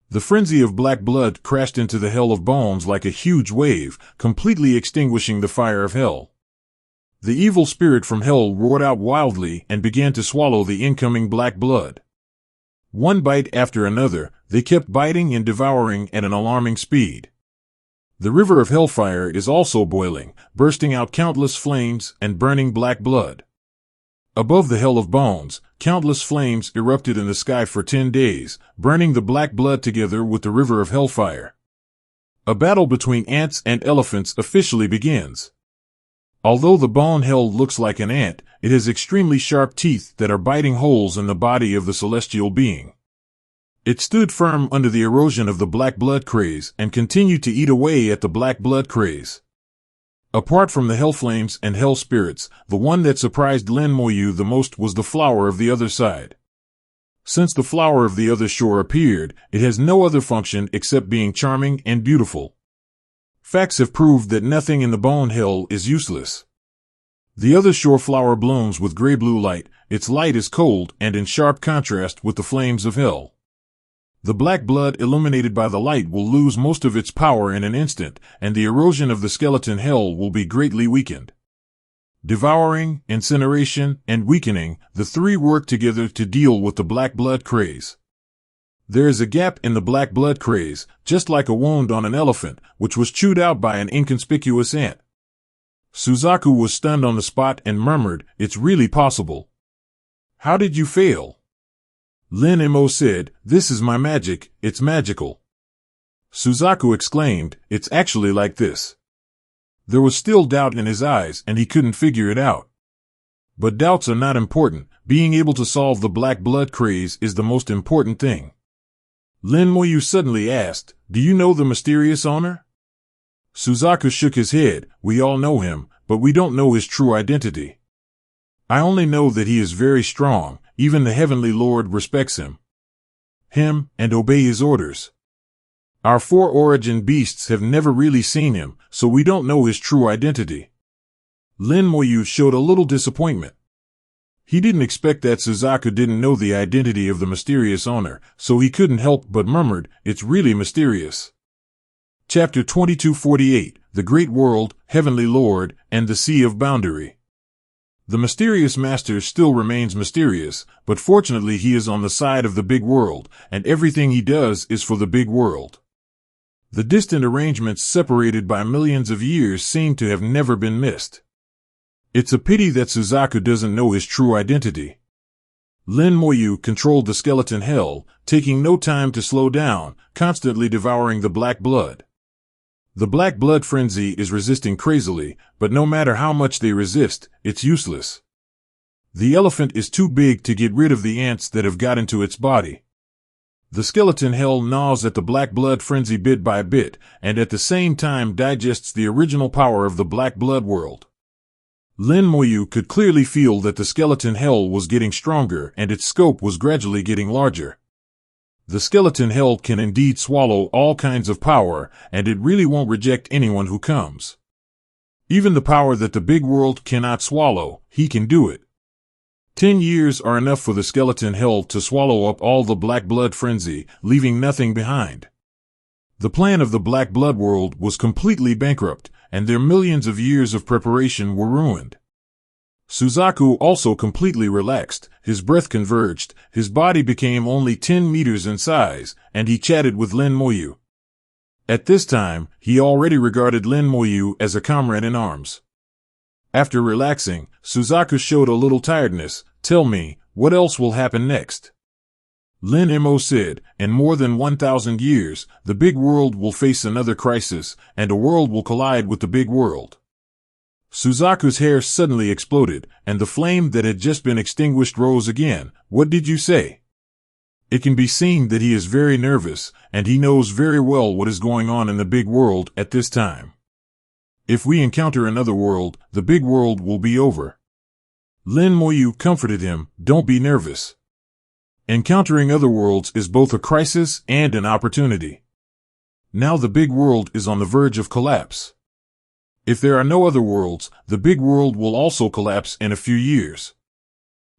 The frenzy of black blood crashed into the hell of bones like a huge wave, completely extinguishing the fire of hell. The evil spirit from hell roared out wildly and began to swallow the incoming black blood. One bite after another, they kept biting and devouring at an alarming speed. The river of hellfire is also boiling, bursting out countless flames and burning black blood. Above the hell of bones, countless flames erupted in the sky for 10 days, burning the black blood together with the river of hellfire. A battle between ants and elephants officially begins. Although the bone hell looks like an ant, it has extremely sharp teeth that are biting holes in the body of the celestial being. It stood firm under the erosion of the black blood craze and continued to eat away at the black blood craze. Apart from the hell flames and hell spirits, the one that surprised Lin Moyu the most was the flower of the other side. Since the flower of the other shore appeared, it has no other function except being charming and beautiful. Facts have proved that nothing in the bone hell is useless. The other shore flower blooms with gray-blue light. Its light is cold and in sharp contrast with the flames of hell. The black blood illuminated by the light will lose most of its power in an instant, and the erosion of the skeleton hell will be greatly weakened. Devouring, incineration, and weakening, the three work together to deal with the black blood craze. There is a gap in the black blood craze, just like a wound on an elephant, which was chewed out by an inconspicuous ant. Suzaku was stunned on the spot and murmured, "It's really possible." "How did you fail?" Lin Mo said, "This is my magic, it's magical." Suzaku exclaimed, "It's actually like this." There was still doubt in his eyes and he couldn't figure it out. But doubts are not important. Being able to solve the black blood craze is the most important thing. Lin Moyu suddenly asked, "Do you know the mysterious owner?" Suzaku shook his head. "We all know him, but we don't know his true identity. I only know that he is very strong. Even the Heavenly Lord respects him and obey his orders. Our four origin beasts have never really seen him, so we don't know his true identity." Lin Moyu showed a little disappointment. He didn't expect that Suzaku didn't know the identity of the mysterious owner, so he couldn't help but murmured, "It's really mysterious." Chapter 2248, The Great World, Heavenly Lord, and the Sea of Boundary. The mysterious master still remains mysterious, but fortunately he is on the side of the big world, and everything he does is for the big world. The distant arrangements separated by millions of years seem to have never been missed. It's a pity that Suzaku doesn't know his true identity. Lin Moyu controlled the skeleton hell, taking no time to slow down, constantly devouring the black blood. The black blood frenzy is resisting crazily, but no matter how much they resist, it's useless. The elephant is too big to get rid of the ants that have got into its body. The skeleton hell gnaws at the black blood frenzy bit by bit, and at the same time digests the original power of the black blood world. Lin Moyu could clearly feel that the skeleton hell was getting stronger and its scope was gradually getting larger. The skeleton hell can indeed swallow all kinds of power, and it really won't reject anyone who comes. Even the power that the big world cannot swallow, he can do it. 10 years are enough for the skeleton hell to swallow up all the black blood frenzy, leaving nothing behind. The plan of the black blood world was completely bankrupt, and their millions of years of preparation were ruined. Suzaku also completely relaxed, his breath converged, his body became only 10 meters in size, and he chatted with Lin Moyu. At this time, he already regarded Lin Moyu as a comrade in arms. After relaxing, Suzaku showed a little tiredness. Tell me, what else will happen next? Lin Mo said, in more than 1,000 years, the big world will face another crisis, and a world will collide with the big world. Suzaku's hair suddenly exploded, and the flame that had just been extinguished rose again. What did you say? It can be seen that he is very nervous, and he knows very well what is going on in the big world at this time. If we encounter another world, the big world will be over. Lin Moyu comforted him, don't be nervous. Encountering other worlds is both a crisis and an opportunity. Now the big world is on the verge of collapse. If there are no other worlds, the big world will also collapse in a few years.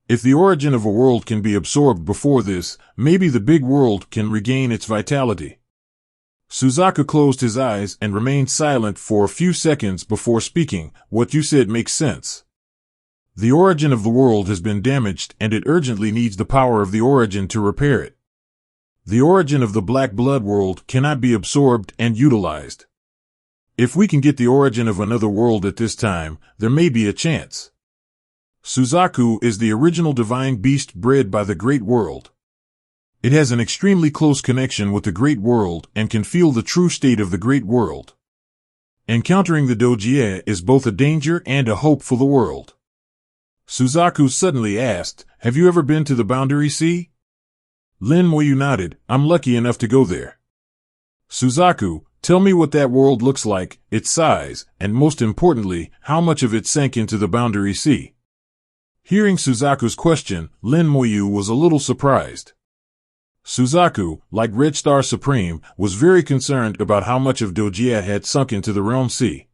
If the origin of a world can be absorbed before this, maybe the big world can regain its vitality. Suzaku closed his eyes and remained silent for a few seconds before speaking. What you said makes sense. The origin of the world has been damaged and it urgently needs the power of the origin to repair it. The origin of the black blood world cannot be absorbed and utilized. If we can get the origin of another world at this time, there may be a chance. Suzaku is the original divine beast bred by the Great World. It has an extremely close connection with the Great World and can feel the true state of the Great World. Encountering the Dojie is both a danger and a hope for the world. Suzaku suddenly asked, have you ever been to the Boundary Sea? Lin Moyu nodded, I'm lucky enough to go there. Suzaku, tell me what that world looks like, its size, and most importantly, how much of it sank into the Boundary Sea. Hearing Suzaku's question, Lin Moyu was a little surprised. Suzaku, like Red Star Supreme, was very concerned about how much of Dojie had sunk into the Realm Sea.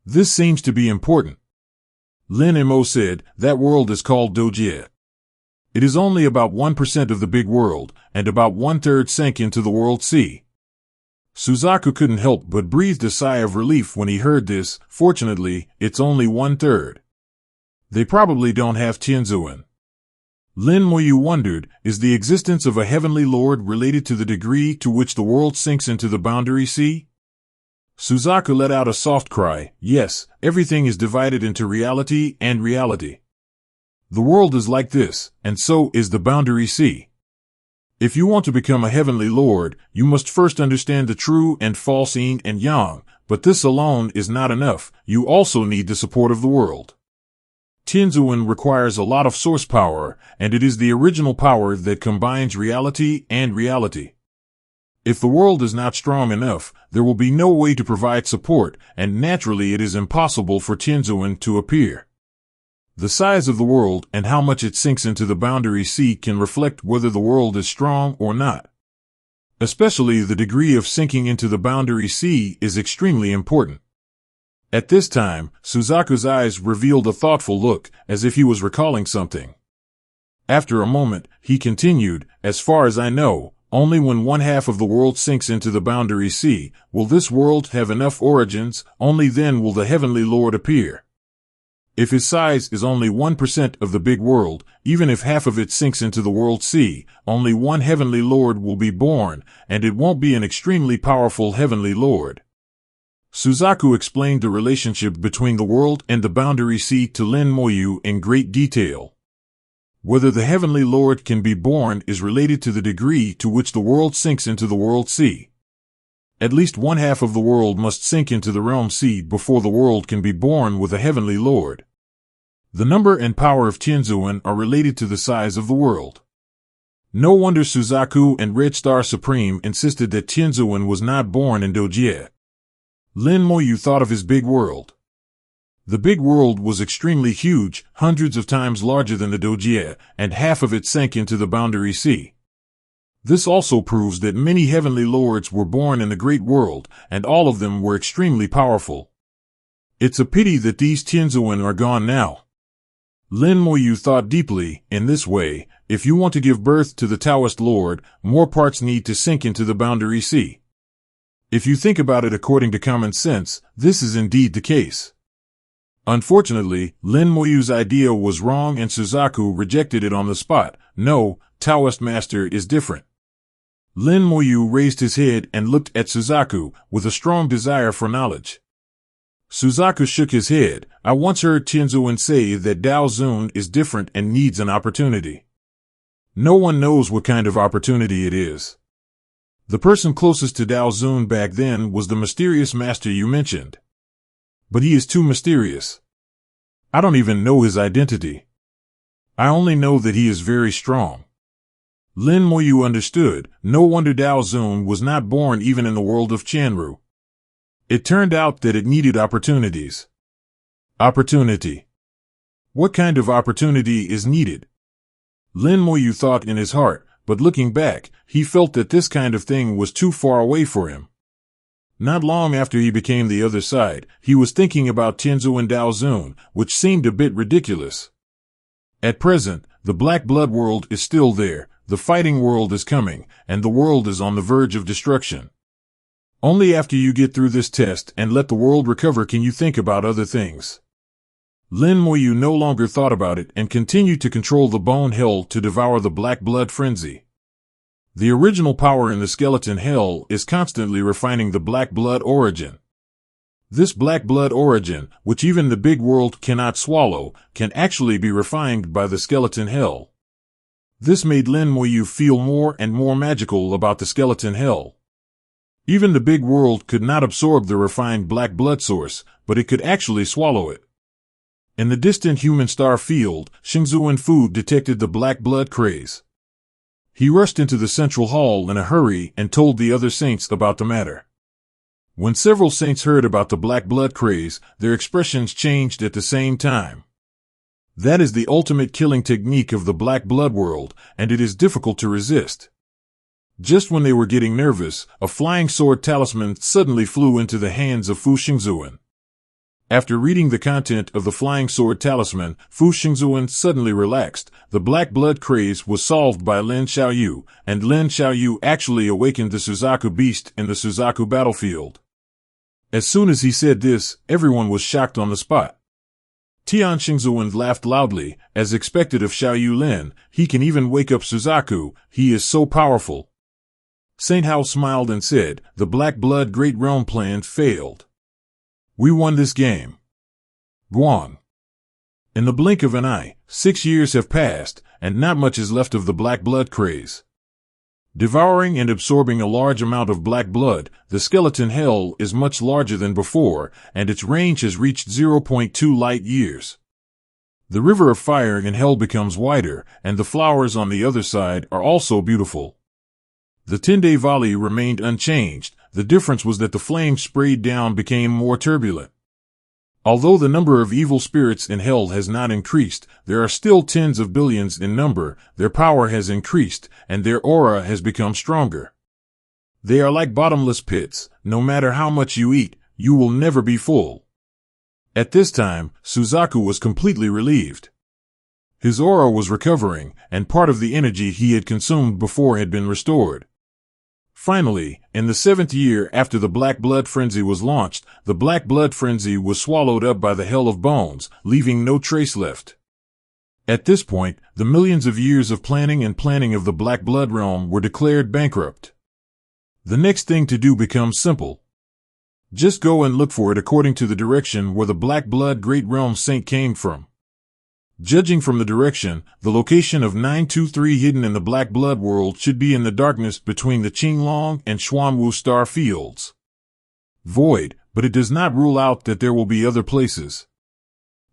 This seems to be important. Lin Mo said, that world is called Dojie. It is only about 1% of the big world, and about 1/3 sank into the World Sea. Suzaku couldn't help but breathed a sigh of relief when he heard this. Fortunately, it's only 1/3. They probably don't have Tianzuan. Lin Moyu wondered, is the existence of a heavenly lord related to the degree to which the world sinks into the Boundary Sea? Suzaku let out a soft cry. Yes, everything is divided into reality and reality. The world is like this, and so is the Boundary Sea. If you want to become a heavenly lord, you must first understand the true and false yin and yang, but this alone is not enough. You also need the support of the world. Tianzuan requires a lot of source power, and it is the original power that combines reality and reality. If the world is not strong enough, there will be no way to provide support, and naturally it is impossible for Tianzuan to appear. The size of the world and how much it sinks into the Boundary Sea can reflect whether the world is strong or not. Especially the degree of sinking into the Boundary Sea is extremely important. At this time, Suzaku's eyes revealed a thoughtful look, as if he was recalling something. After a moment, he continued, as far as I know, only when 1/2 of the world sinks into the Boundary Sea, will this world have enough origins, only then will the Heavenly Lord appear. If his size is only 1% of the big world, even if half of it sinks into the World Sea, only one Heavenly Lord will be born, and it won't be an extremely powerful Heavenly Lord. Suzaku explained the relationship between the world and the Boundary Sea to Lin Moyu in great detail. Whether the Heavenly Lord can be born is related to the degree to which the world sinks into the World Sea. At least 1/2 of the world must sink into the Realm Sea before the world can be born with a Heavenly Lord. The number and power of Tianzuan are related to the size of the world. No wonder Suzaku and Red Star Supreme insisted that Tianzuan was not born in Dojie. Lin Moyu thought of his big world. The big world was extremely huge, hundreds of times larger than the Dojie, and half of it sank into the Boundary Sea. This also proves that many heavenly lords were born in the great world, and all of them were extremely powerful. It's a pity that these Tianzuan are gone now. Lin Moyu thought deeply. In this way, if you want to give birth to the Taoist Lord, more parts need to sink into the Boundary Sea. If you think about it according to common sense, this is indeed the case. Unfortunately, Lin Moyu's idea was wrong and Suzaku rejected it on the spot. No, Taoist Master is different. Lin Moyu raised his head and looked at Suzaku with a strong desire for knowledge. Suzaku shook his head. I once heard Tianzuan say that Dao Zun is different and needs an opportunity. No one knows what kind of opportunity it is. The person closest to Dao Zun back then was the mysterious master you mentioned. But he is too mysterious. I don't even know his identity. I only know that he is very strong. Lin Moyu understood. No wonder Dao Zun was not born even in the world of Qianru. It turned out that it needed opportunities. Opportunity. What kind of opportunity is needed? Lin Moyu thought in his heart, but looking back, he felt that this kind of thing was too far away for him. Not long after he became the other side, he was thinking about Tianzu and Dao Zun, which seemed a bit ridiculous. At present, the Black Blood world is still there, the fighting world is coming, and the world is on the verge of destruction. Only after you get through this test and let the world recover can you think about other things. Lin Moyu no longer thought about it and continued to control the bone hell to devour the black blood frenzy. The original power in the skeleton hell is constantly refining the black blood origin. This black blood origin, which even the big world cannot swallow, can actually be refined by the skeleton hell. This made Lin Moyu feel more and more magical about the skeleton hell. Even the big world could not absorb the refined black blood source, but it could actually swallow it. In the distant human star field, Xingzuan Fu detected the black blood craze. He rushed into the central hall in a hurry and told the other saints about the matter. When several saints heard about the black blood craze, their expressions changed at the same time. That is the ultimate killing technique of the black blood world, and it is difficult to resist. Just when they were getting nervous, a flying sword talisman suddenly flew into the hands of Fu Xingzuan. After reading the content of the flying sword talisman, Fu Xingzuan suddenly relaxed. The black blood craze was solved by Lin Xiaoyu, and Lin Xiaoyu actually awakened the Suzaku beast in the Suzaku battlefield. As soon as he said this, everyone was shocked on the spot. Tian Xingzuan laughed loudly, as expected of Xiaoyu Lin. He can even wake up Suzaku, he is so powerful. Saint Hao smiled and said, the Black Blood Great Realm plan failed. We won this game. Guan. In the blink of an eye, 6 years have passed, and not much is left of the black blood craze. Devouring and absorbing a large amount of black blood, the skeleton hell is much larger than before, and its range has reached 0.2 light years. The river of fire in hell becomes wider, and the flowers on the other side are also beautiful. The Tende Valley remained unchanged. The difference was that the flames sprayed down became more turbulent. Although the number of evil spirits in hell has not increased, there are still tens of billions in number. Their power has increased, and their aura has become stronger. They are like bottomless pits. No matter how much you eat, you will never be full. At this time, Suzaku was completely relieved. His aura was recovering, and part of the energy he had consumed before had been restored. Finally, in the 7th year after the Black Blood Frenzy was launched, the Black Blood Frenzy was swallowed up by the Hell of Bones, leaving no trace left. At this point, the millions of years of planning of the Black Blood Realm were declared bankrupt. The next thing to do becomes simple. Just go and look for it according to the direction where the Black Blood Great Realm Saint came from. Judging from the direction, the location of 923 hidden in the Black Blood world should be in the darkness between the Qinglong and Xuanwu star fields. Void, but it does not rule out that there will be other places.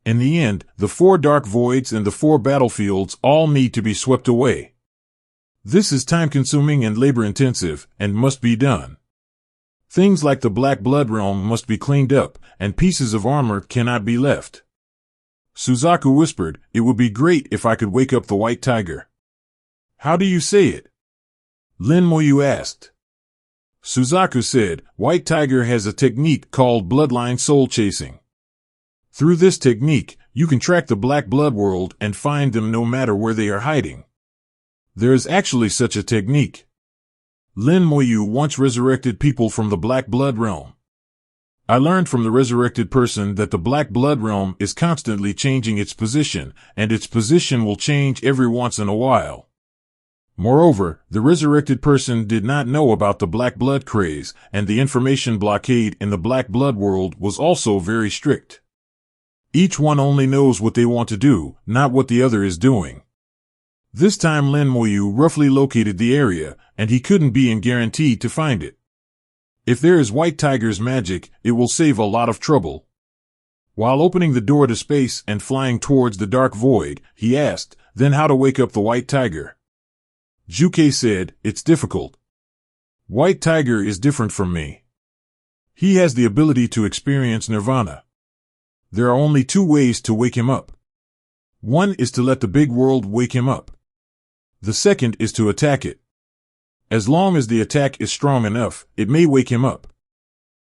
In the end, the 4 dark voids and the 4 battlefields all need to be swept away. This is time-consuming and labor-intensive, and must be done. Things like the Black Blood realm must be cleaned up, and pieces of armor cannot be left. Suzaku whispered, it would be great if I could wake up the white tiger. How do you say it? Lin Moyu asked. Suzaku said, White Tiger has a technique called bloodline soul chasing. Through this technique, you can track the black blood world and find them no matter where they are hiding. There is actually such a technique. Lin Moyu once resurrected people from the black blood realm. I learned from the resurrected person that the Black Blood realm is constantly changing its position, and its position will change every once in a while. Moreover, the resurrected person did not know about the black blood craze, and the information blockade in the black blood world was also very strict. Each one only knows what they want to do, not what the other is doing. This time Lin Moyu roughly located the area, and he couldn't be guaranteed to find it. If there is White Tiger's magic, it will save a lot of trouble. While opening the door to space and flying towards the dark void, he asked, then how to wake up the White Tiger? Juke said, it's difficult. White Tiger is different from me. He has the ability to experience nirvana. There are only two ways to wake him up. One is to let the big world wake him up. The second is to attack it. As long as the attack is strong enough, it may wake him up.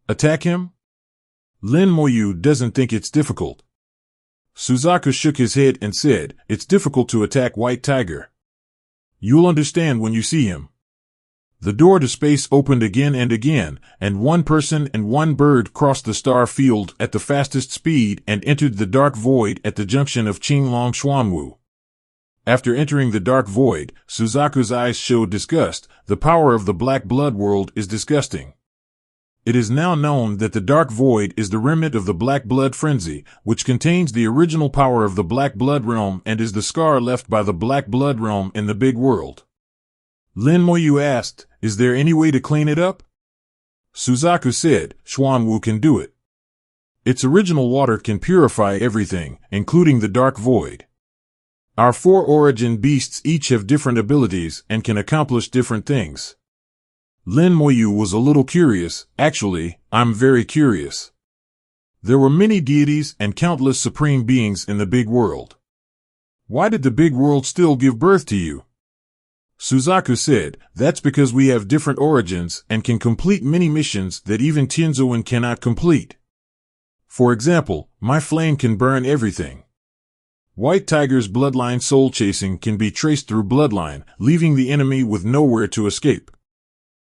Attack him? Lin Moyu doesn't think it's difficult. Suzaku shook his head and said, it's difficult to attack White Tiger. You'll understand when you see him. The door to space opened again and again, and one person and one bird crossed the star field at the fastest speed and entered the dark void at the junction of Qinglong Xuanwu. After entering the dark void, Suzaku's eyes showed disgust. The power of the black blood world is disgusting. It is now known that the dark void is the remnant of the black blood frenzy, which contains the original power of the black blood realm and is the scar left by the black blood realm in the big world. Lin Moyu asked, is there any way to clean it up? Suzaku said, Xuanwu can do it. Its original water can purify everything, including the dark void. Our four origin beasts each have different abilities and can accomplish different things. Lin Moyu was a little curious. Actually, I'm very curious. There were many deities and countless supreme beings in the big world. Why did the big world still give birth to you? Suzaku said, that's because we have different origins and can complete many missions that even Tianzuan cannot complete. For example, my flame can burn everything. White Tiger's bloodline soul chasing can be traced through bloodline, leaving the enemy with nowhere to escape.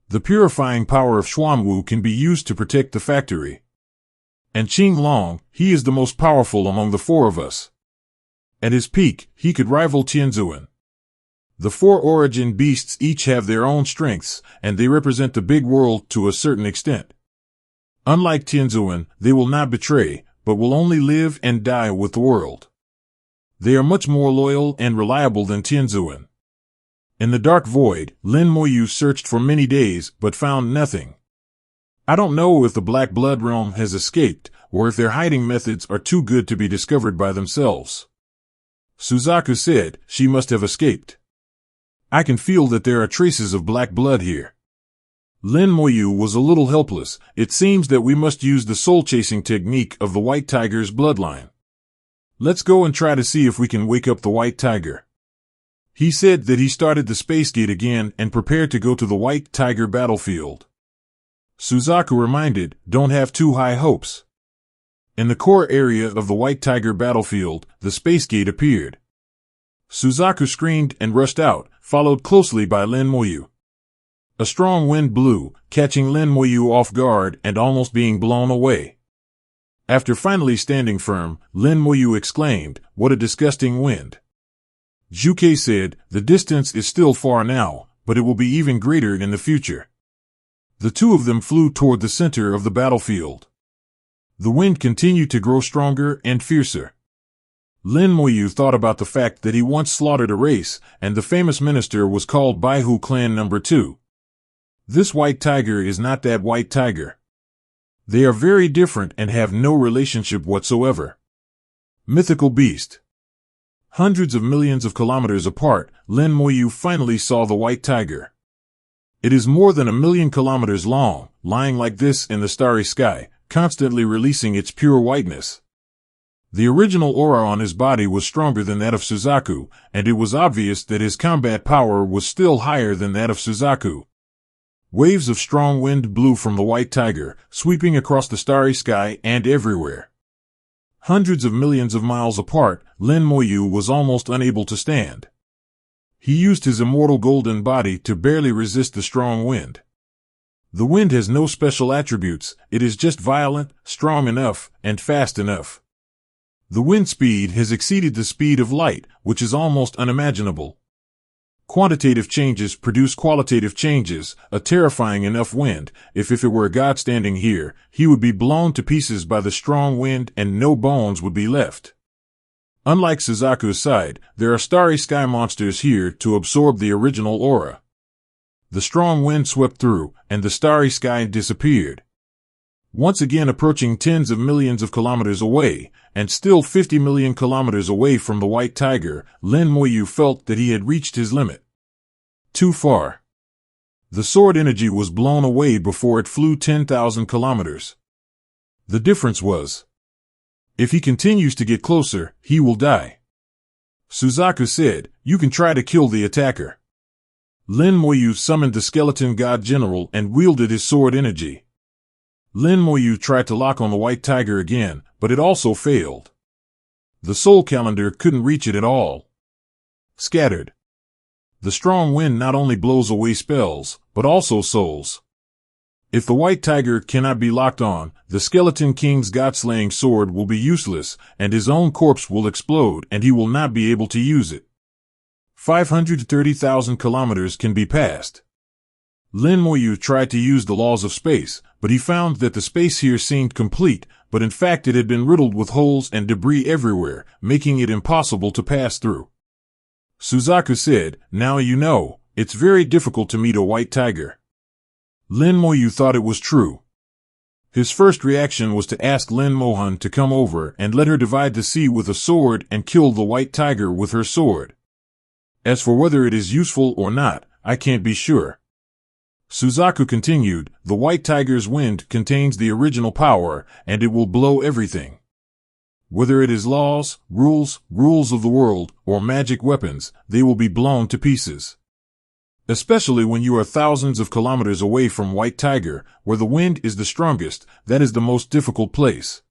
The purifying power of Xuanwu can be used to protect the factory. And Qinglong, he is the most powerful among the four of us. At his peak, he could rival Tianzuan. The four origin beasts each have their own strengths, and they represent the big world to a certain extent. Unlike Tianzuan, they will not betray, but will only live and die with the world. They are much more loyal and reliable than Tianzuan. In the dark void, Lin Moyu searched for many days but found nothing. I don't know if the black blood realm has escaped, or if their hiding methods are too good to be discovered by themselves. Suzaku said, she must have escaped. I can feel that there are traces of black blood here. Lin Moyu was a little helpless. It seems that we must use the soul-chasing technique of the White Tiger's bloodline. Let's go and try to see if we can wake up the White Tiger. He said that he started the space gate again and prepared to go to the White Tiger battlefield. Suzaku reminded, don't have too high hopes. In the core area of the White Tiger battlefield, the space gate appeared. Suzaku screamed and rushed out, followed closely by Lin Moyu. A strong wind blew, catching Lin Moyu off guard and almost being blown away. After finally standing firm, Lin Moyu exclaimed, what a disgusting wind. Juke said, the distance is still far now, but it will be even greater in the future. The two of them flew toward the center of the battlefield. The wind continued to grow stronger and fiercer. Lin Moyu thought about the fact that he once slaughtered a race, and the famous minister was called Baihu Clan No. 2. This White Tiger is not that White Tiger. They are very different and have no relationship whatsoever. Mythical beast. Hundreds of millions of kilometers apart, Lin Moyu finally saw the White Tiger. It is more than 1,000,000 kilometers long, lying like this in the starry sky, constantly releasing its pure whiteness. The original aura on his body was stronger than that of Suzaku, and it was obvious that his combat power was still higher than that of Suzaku. Waves of strong wind blew from the White Tiger, sweeping across the starry sky and everywhere. Hundreds of millions of miles apart, Lin Moyu was almost unable to stand. He used his immortal golden body to barely resist the strong wind. The wind has no special attributes, it is just violent, strong enough, and fast enough. The wind speed has exceeded the speed of light, which is almost unimaginable. Quantitative changes produce qualitative changes, a terrifying enough wind. If it were a god standing here, he would be blown to pieces by the strong wind and no bones would be left. Unlike Suzaku's side, there are starry sky monsters here to absorb the original aura. The strong wind swept through, and the starry sky disappeared. Once again approaching tens of millions of kilometers away, and still 50 million kilometers away from the white tiger, Lin Moyu felt that he had reached his limit. Too far. The sword energy was blown away before it flew 10,000 kilometers. The difference was, if he continues to get closer, he will die. Suzaku said, "You can try to kill the attacker." Lin Moyu summoned the skeleton god general and wielded his sword energy. Lin Moyu tried to lock on the white tiger again, but it also failed. The soul calendar couldn't reach it at all. Scattered. The strong wind not only blows away spells, but also souls. If the white tiger cannot be locked on, the skeleton king's god-slaying sword will be useless, and his own corpse will explode and he will not be able to use it. 530,000 kilometers can be passed. Lin Moyu tried to use the laws of space, but he found that the space here seemed complete, but in fact it had been riddled with holes and debris everywhere, making it impossible to pass through. Suzaku said, "Now you know, it's very difficult to meet a white tiger." Lin Moyu thought it was true. His first reaction was to ask Lin Mohan to come over and let her divide the sea with a sword and kill the white tiger with her sword. As for whether it is useful or not, I can't be sure. Suzaku continued, "The white tiger's wind contains the original power, and it will blow everything. Whether it is laws, rules of the world, or magic weapons, they will be blown to pieces. Especially when you are thousands of kilometers away from White Tiger, where the wind is the strongest, that is the most difficult place.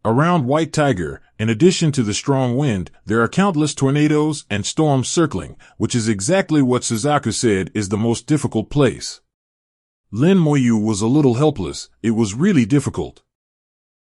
Around White Tiger, in addition to the strong wind, there are countless tornadoes and storms circling, which is exactly what Suzaku said is the most difficult place." Lin Moyu was a little helpless. It was really difficult.